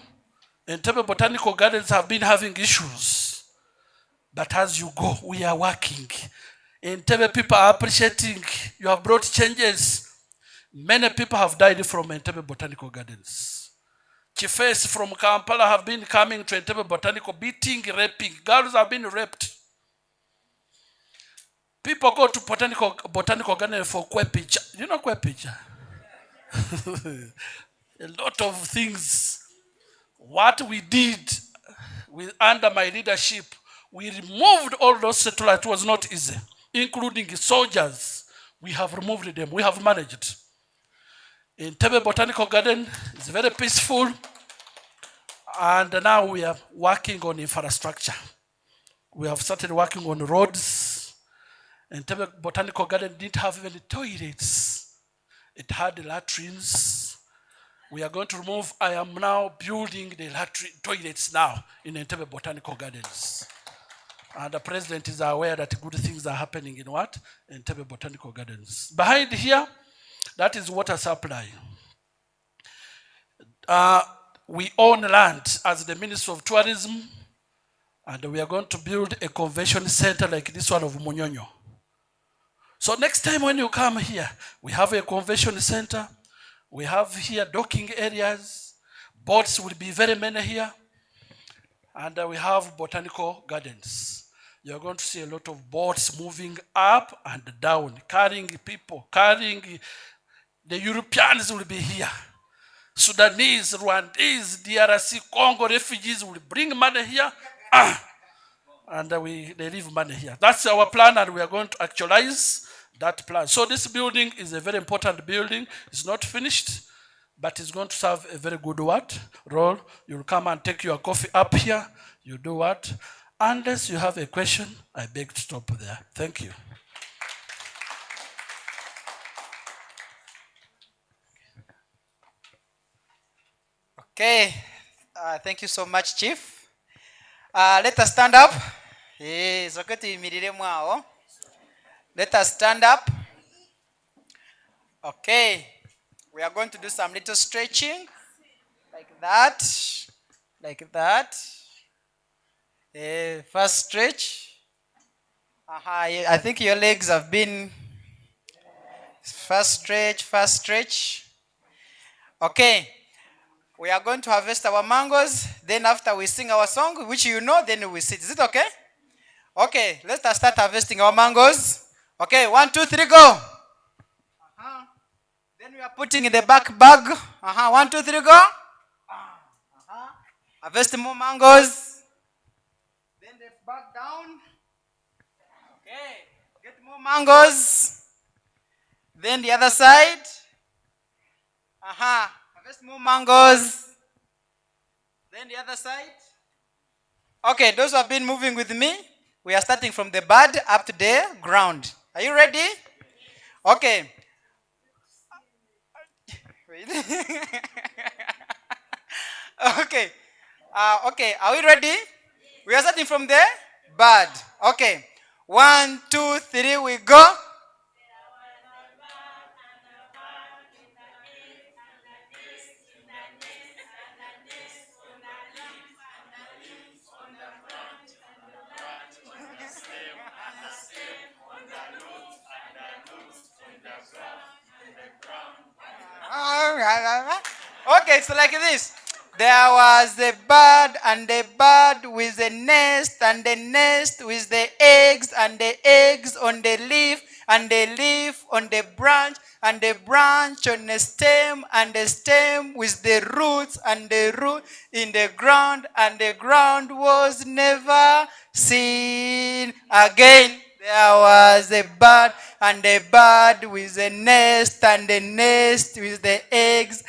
Entebbe Botanical Gardens have been having issues. But as you go, we are working. Entebbe people are appreciating. You have brought changes. Many people have died from Entebbe Botanical Gardens. Chiefs from Kampala have been coming to Entebbe Botanical, beating, raping. Girls have been raped. People go to botanical garden for kwepicha. You know kwepicha? A lot of things. What we did under my leadership, we removed all those settlers. It was not easy, including soldiers. We have removed them. We have managed. Entebbe Botanical Garden is very peaceful, and now we are working on infrastructure. We have started working on roads. Entebbe Botanical Garden didn't have even toilets. It had latrines. We are going to remove. I am now building the toilets now in Entebbe Botanical Gardens. And the president is aware that good things are happening in what? Entebbe Botanical Gardens. Behind here, that is water supply. We own land as the Minister of Tourism, and we are going to build a convention center like this one of Munyonyo. So next time when you come here, we have a convention center. We have here docking areas. Boats will be very many here. And we have botanical gardens. You're going to see a lot of boats moving up and down, carrying people, carrying the Europeans will be here. Sudanese, Rwandese, DRC, Congo refugees will bring money here. And they leave money here. That's our plan, and we are going to actualize that plan. So this building is a very important building. It's not finished, but it's going to serve a very good role. You'll come and take your coffee up here. You do what? Unless you have a question, I beg to stop there. Thank you. Okay, thank you so much, Chief. Let us stand up. Let us stand up. Okay, we are going to do some little stretching, like that, like that. First stretch. I think your legs have been. First stretch, first stretch. Okay. We are going to harvest our mangoes. Then after we sing our song, which you know, then we sit. Is it okay? Okay, let us start harvesting our mangoes. Okay, 1, 2, 3, go. Then we are putting in the back bag. 1, 2, 3, go. Harvest more mangoes. Then the back down. Okay, get more mangoes. Then the other side. Harvest more mangoes. Then the other side. Okay, those who have been moving with me, we are starting from the bud up to the ground. Are you ready? Okay. Okay. Okay, are we ready? We are starting from the bird. Okay. 1, 2, 3, we go. Okay, so like this. There was the bird and the bird with the nest and the nest with the eggs and the eggs on the leaf and the leaf on the branch and the branch on the stem and the stem with the roots and the root in the ground and the ground was never seen again. There was a bird and a bird with the nest and the nest with the eggs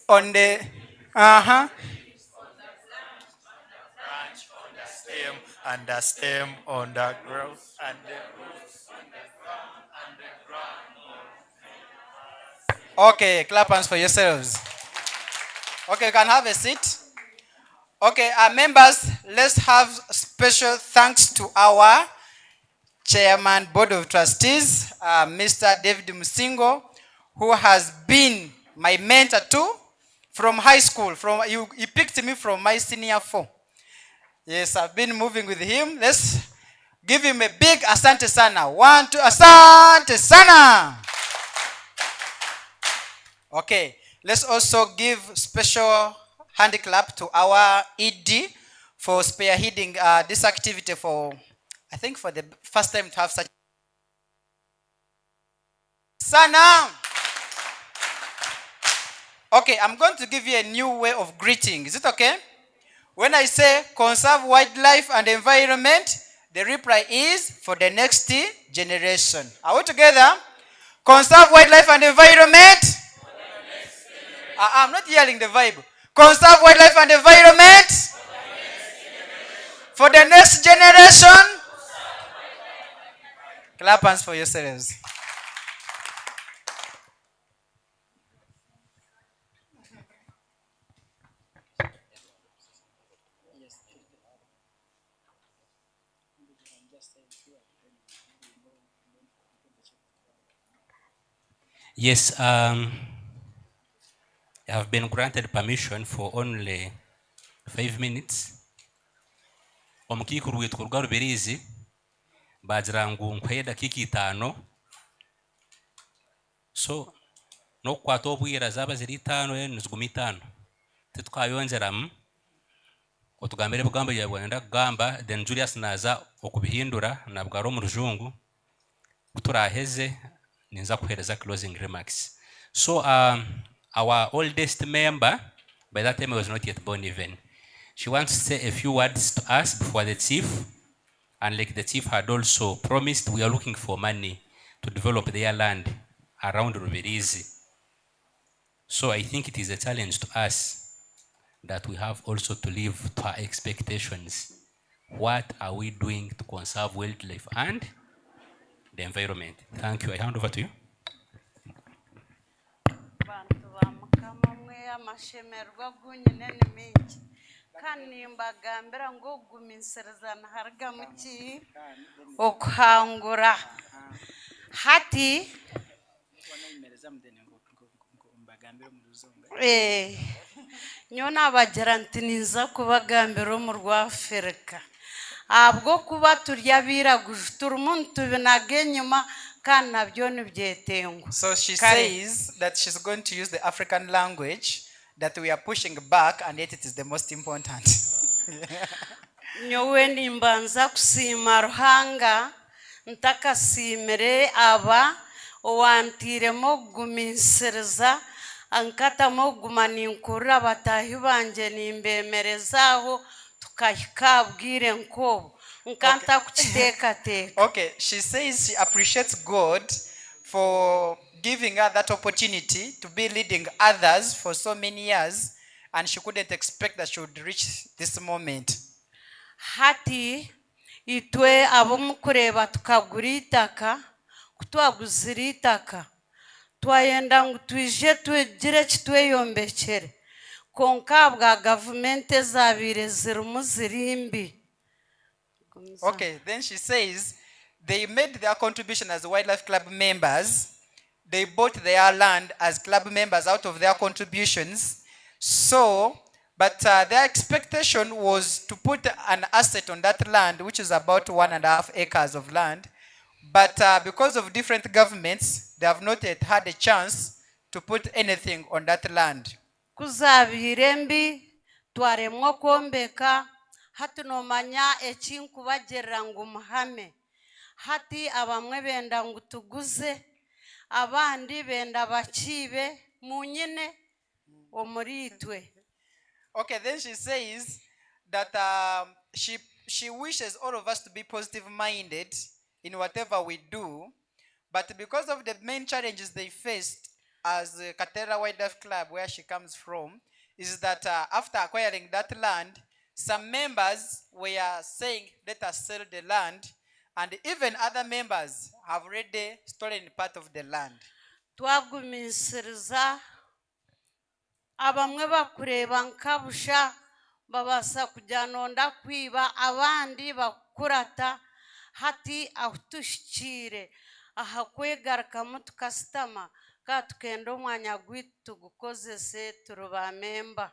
on the Stem and the stem on the ground and the roots on the ground and the ground. Okay, clap hands for yourselves. Okay, you can have a seat. Okay, our members, let's have special thanks to our Chairman, Board of Trustees, Mr. David Musingo, who has been my mentor too from high school. He picked me from my senior 4. Yes, I've been moving with him. Let's give him a big asante sana. 1, 2, asante sana. Okay, let's also give special hand clap to our ED for spearheading this activity for, I think, for the first time to have such. Sana. Okay, I'm going to give you a new way of greeting. Is it okay? When I say conserve wildlife and environment, the reply is for the next generation. Are we together? Conserve wildlife and environment. I'm not hearing the vibe. Conserve wildlife and environment for the next generation. Clap hands for yourselves. Yes, I have been granted permission for only 5 minutes. Omukikuru witwa rwa rubirizi bagira ngu nkwaye dakika 5. So no kwata obwira zaba ziri 5 niziguma 5 titukayonjeramu otugambire bugambo ya bwenda kugamba then Julius naza okubihindura nabwaro mu rujungu kuturaheze ninza kuhereza closing remarks. So our oldest member, by that time I was not yet born even, she wants to say a few words to us before the chief, and like the chief had also promised, we are looking for money to develop their land around Rubirizi. So I think it is a challenge to us that we have also to live to our expectations. What are we doing to conserve wildlife and the environment? Thank you. I hand over to you. Amashemerwa gunyine ni mingi kandi mbagambira ngo guminsirezana harga muki okuhangura hati nyona bagira nti ninza kubagambira mu rwa Afurika abwo kuba turya biraguje turi umuntu binage nyuma. So she says that she's going to use the African language that we are pushing back, and yet it is the most important. Nyowe nimbanza kusima ruhanga ntakasimire aba owantiremo guminsiriza ankatamo gumaninkura batahi banje nimbemerezaho tukahikabwire nkobo. Okay, she says she appreciates God for giving her that opportunity to be leading others for so many years, and she couldn't expect that she would reach this moment. Hati itwe abomukureba tukagurita kutwaguzirita twayenda ngo twije twegire kitweyombekere konka bwa gavumenti ezabire zirimu zirimbi. Okay, then she says they made their contribution as wildlife club members. They bought their land as club members out of their contributions. So, but their expectation was to put an asset on that land, which is about 1.5 acres of land. But because of different governments, they have not yet had a chance to put anything on that land. Kuzabire mbi twaremwa kwombeka hati nomanya ekinkubagerera ngu muhame hati abamwe benda ngu tuguze abandi benda bakibe munyine omuritwe. Okay, then she says that she wishes all of us to be positive minded in whatever we do, but because of the main challenges they faced as the Katera Wildlife Club, where she comes from, is that after acquiring that land, some members were saying, let us sell the land, and even other members have already stolen part of the land. Twagumisiriza abamwe bakureba nkabusha babasa kujanonda kwiba abandi bakurata hati ahutushikire ahakwegarukamu tukasitama katukenda omwanya gwitu tugukozese turuba memba.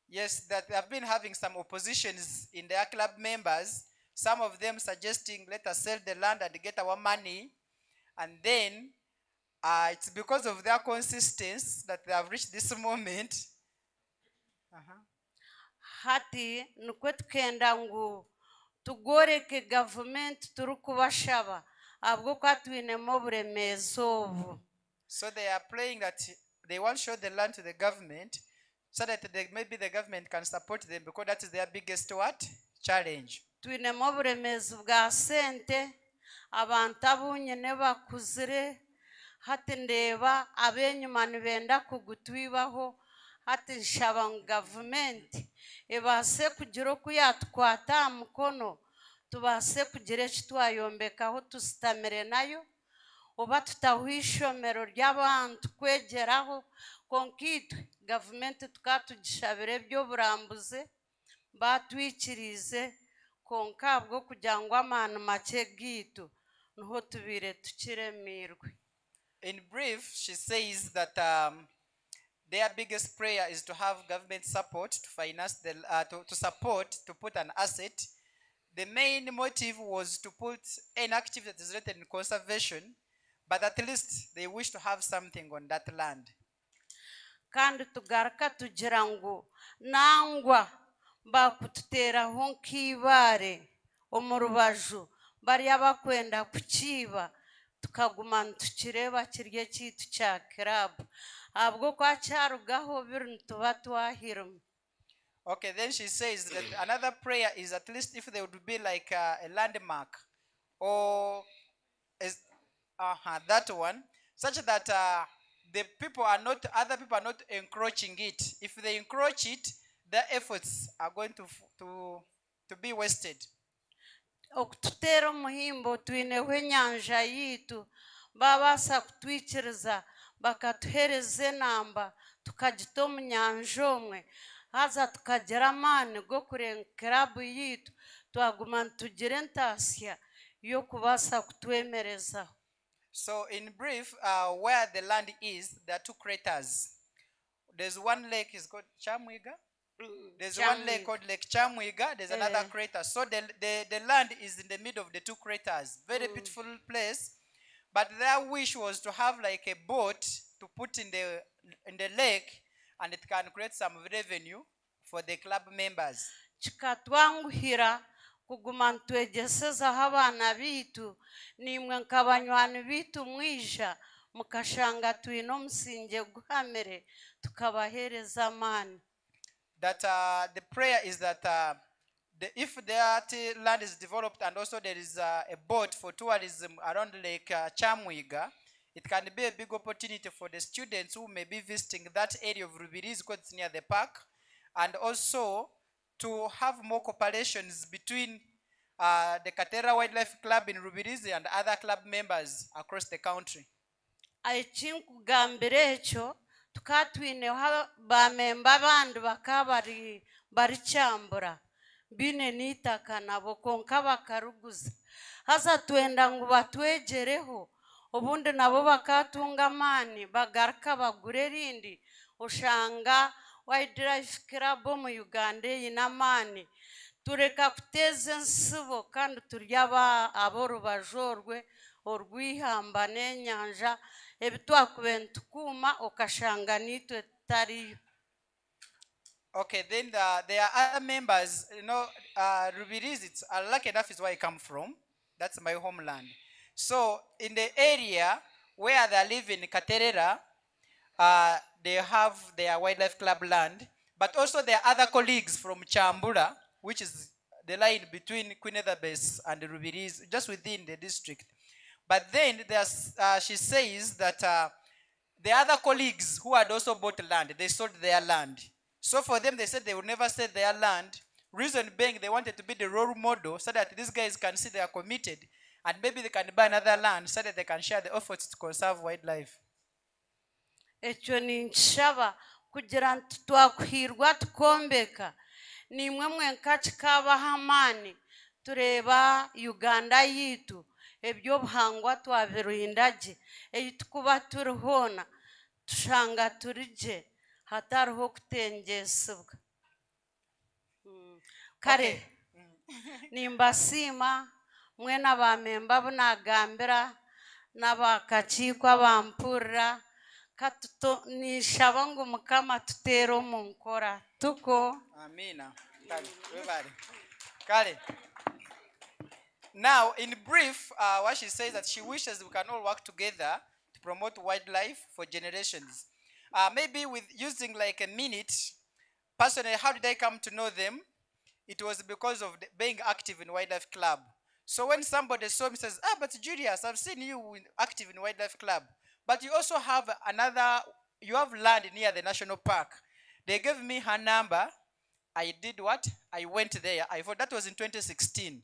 Yes, that they have been having some oppositions in their club members, some of them suggesting let us sell the land and get our money, and then it's because of their consistency that they have reached this moment. Hati nukwe tukenda ngu tugoreke government turukubashaba abwo kwatwinemo oburemezi obu. So they are praying that they want to show the land to the government so that maybe the government can support them, because that is their biggest challenge. Twinemo oburemezi bwa sente abantu abunyine bakuzire hati ndeba abenyuma nibenda kugutwibaho hati nshaba gavumenti ebase kugira oku yatukwata aha mukono tubase kugira eki twayombekaho tusitamire nayo oba tutaho ishomero ry'abantu kwegeraho konka itwe gavumenti tukatugishabira eby'oburambuzi batwikirize konka bwo kugira ngu amaani make gitu niho tubire tukiremirwe. In brief, she says that their biggest prayer is to have government support to finance the to put an asset. The main motive was to put an activity that is related in conservation, but at least they wish to have something on that land. Kandi tugaruka tugira ngu nangwa bakututeraho nk'ibare omu rubaju bariya bakwenda kukiba tukaguma ntukireba kirye kitu kya kirabu abwo kwakyarugaho biri nituba twahiremu. Okay, then she says that another prayer is at least if there would be like a landmark or that one, such that the people are not, other people are not encroaching it. If they encroach it, their efforts are going to be wasted. Okututera omuhimbo twineho enyanja yitu babasa kutwikiriza bakatuhereza enamba tukagita omu nyanja omwe haza tukagira amaani go kurenga kirabu yitu twaguma nitugira entaasya y'okubasa kutwemerezaho. So in brief, where the land is, there are two craters. There's one lake is called Chamwiga. There's one lake called Lake Chamwiga. There's another crater. So the land is in the middle of the two craters. Very beautiful place. But their wish was to have like a boat to put in the lake, and it can create some revenue for the club members. Kikatwanguhira kuguma ntwegesezaho abaana bitu nimwe nkabanywani bitu mwija mukashanga twine omusinge guhamire tukabahereza amaani. That the prayer is that if that land is developed and also there is a boat for tourism around Lake Chamwiga, it can be a big opportunity for the students who may be visiting that area of Rubirizi because it's near the park, and also to have more cooperations between the Katera Wildlife Club in Rubirizi and other club members across the country. Aichinkugambira ekyo tukatwineho bamemba abandi bakaba baricyambura bine n'itaka nabo konka bakaruguza haza twenda ngo batwegereho ubundi nabo bakatunga amani bagaruka bagure rindi ushanga wildlife club mu Uganda y'inamani tureka kuteza ensibo kandi turya abo rubajorwe orwihamba n'enyanja ebitwakube ntukuma ukashanga nitwe tutariyo. Okay, then there are other members, Rubirizi, it's lucky enough is where I come from. That's my homeland. So in the area where they live in Katerera, they have their wildlife club land, but also there are other colleagues from Chambura, which is the line between Queen Base and Rubirizi, just within the district. But then there's, she says that the other colleagues who had also bought land, they sold their land. So for them, they said they would never sell their land. Reason being, they wanted to be the role model so that these guys can see they are committed, and maybe they can buy another land so that they can share the efforts to conserve wildlife. Ekyo ninshaba kugira nti twakuhirwa tukombeka nimwe mwenka kikabaha amani tureba Uganda yitu ebyobuhangwa twabirindagye eyitukuba turihona tushanga turije hatariho kutengesibwa kare nimbasima mwena bamemba bunagambira n'abakakiiko abampurira katuto nishaba ngo mukama tutero mu nkora tuko amina kale. Now, in brief, what she says that she wishes we can all work together to promote wildlife for generations. Maybe with using like a minute, personally, how did I come to know them? It was because of being active in Wildlife Club. So when somebody saw me says, but Julius, I've seen you active in Wildlife Club, but you also have you have land near the national park. They gave me her number. I did what? I went there. I thought that was in 2016.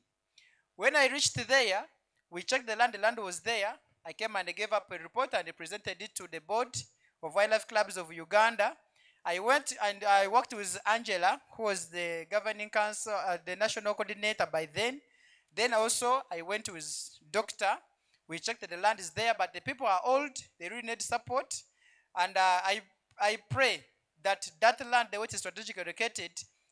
When I reached there, we checked the land was there. I came and I gave up a report and I presented it to the board of Wildlife Clubs of Uganda. I went and I worked with Angela, who was the governing council, the national coordinator by then. Then also I went with Doctor. We checked that the land is there, but the people are old. They really need support. And I pray that land, the way it is strategically located,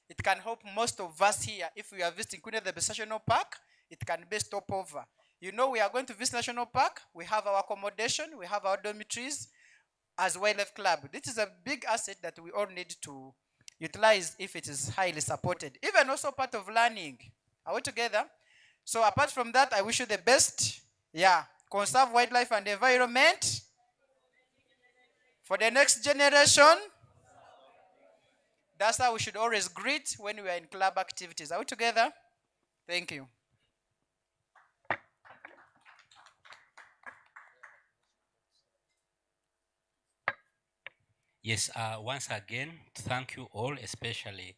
it can help most of us here. If we are visiting Queen Elizabeth National Park, it can be stopover. You know, we are going to visit National Park. We have our accommodation. We have our dormitories as Wildlife Club. This is a big asset that we all need to utilize if it is highly supported. Even also part of learning. Are we together? So apart from that, I wish you the best. Yeah. Conserve wildlife and environment for the next generation. That's how we should always greet when we are in club activities. Are we together? Thank you. Yes, once again, thank you all, especially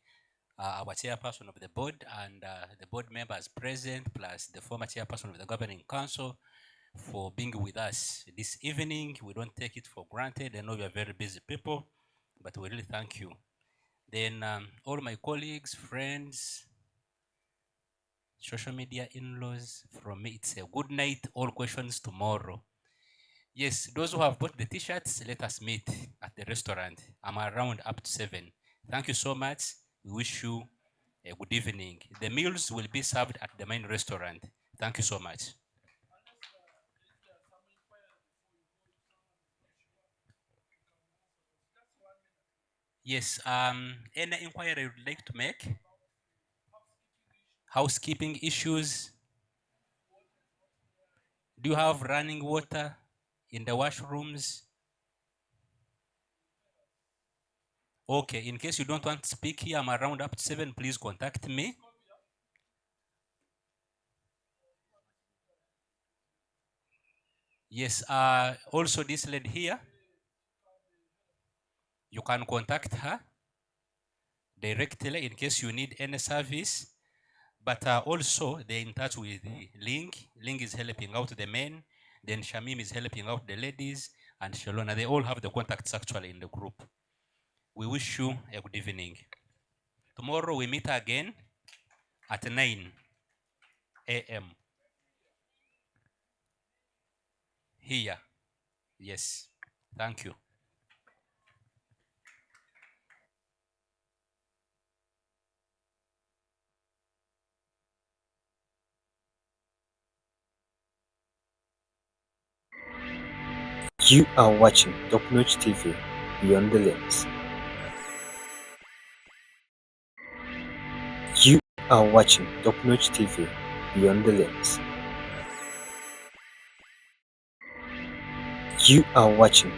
our chairperson of the board and the board members present, plus the former chairperson of the governing council for being with us this evening. We don't take it for granted. I know you are very busy people, but we really thank you. Then all my colleagues, friends, social media in-laws, from me, it's a good night. All questions tomorrow. Yes, those who have bought the t-shirts, let us meet at the restaurant. I'm around up to 7. Thank you so much. We wish you a good evening. The meals will be served at the main restaurant. Thank you so much. Yes, any inquiry you'd like to make? Housekeeping issues? Do you have running water in the washrooms? Okay, in case you don't want to speak here, I'm around up to 7, please contact me. Yes, also this lady here, you can contact her directly in case you need any service. But also they're in touch with Ling. Ling is helping out the men. Then Shamim is helping out the ladies. and Shalona. They all have the contacts actually in the group. We wish you a good evening. Tomorrow we meet again at 9 a.m. here. Yes. Thank you. You are watching TopNotch TV Beyond the Lens. You are watching TopNotch TV Beyond the Lens. You are watching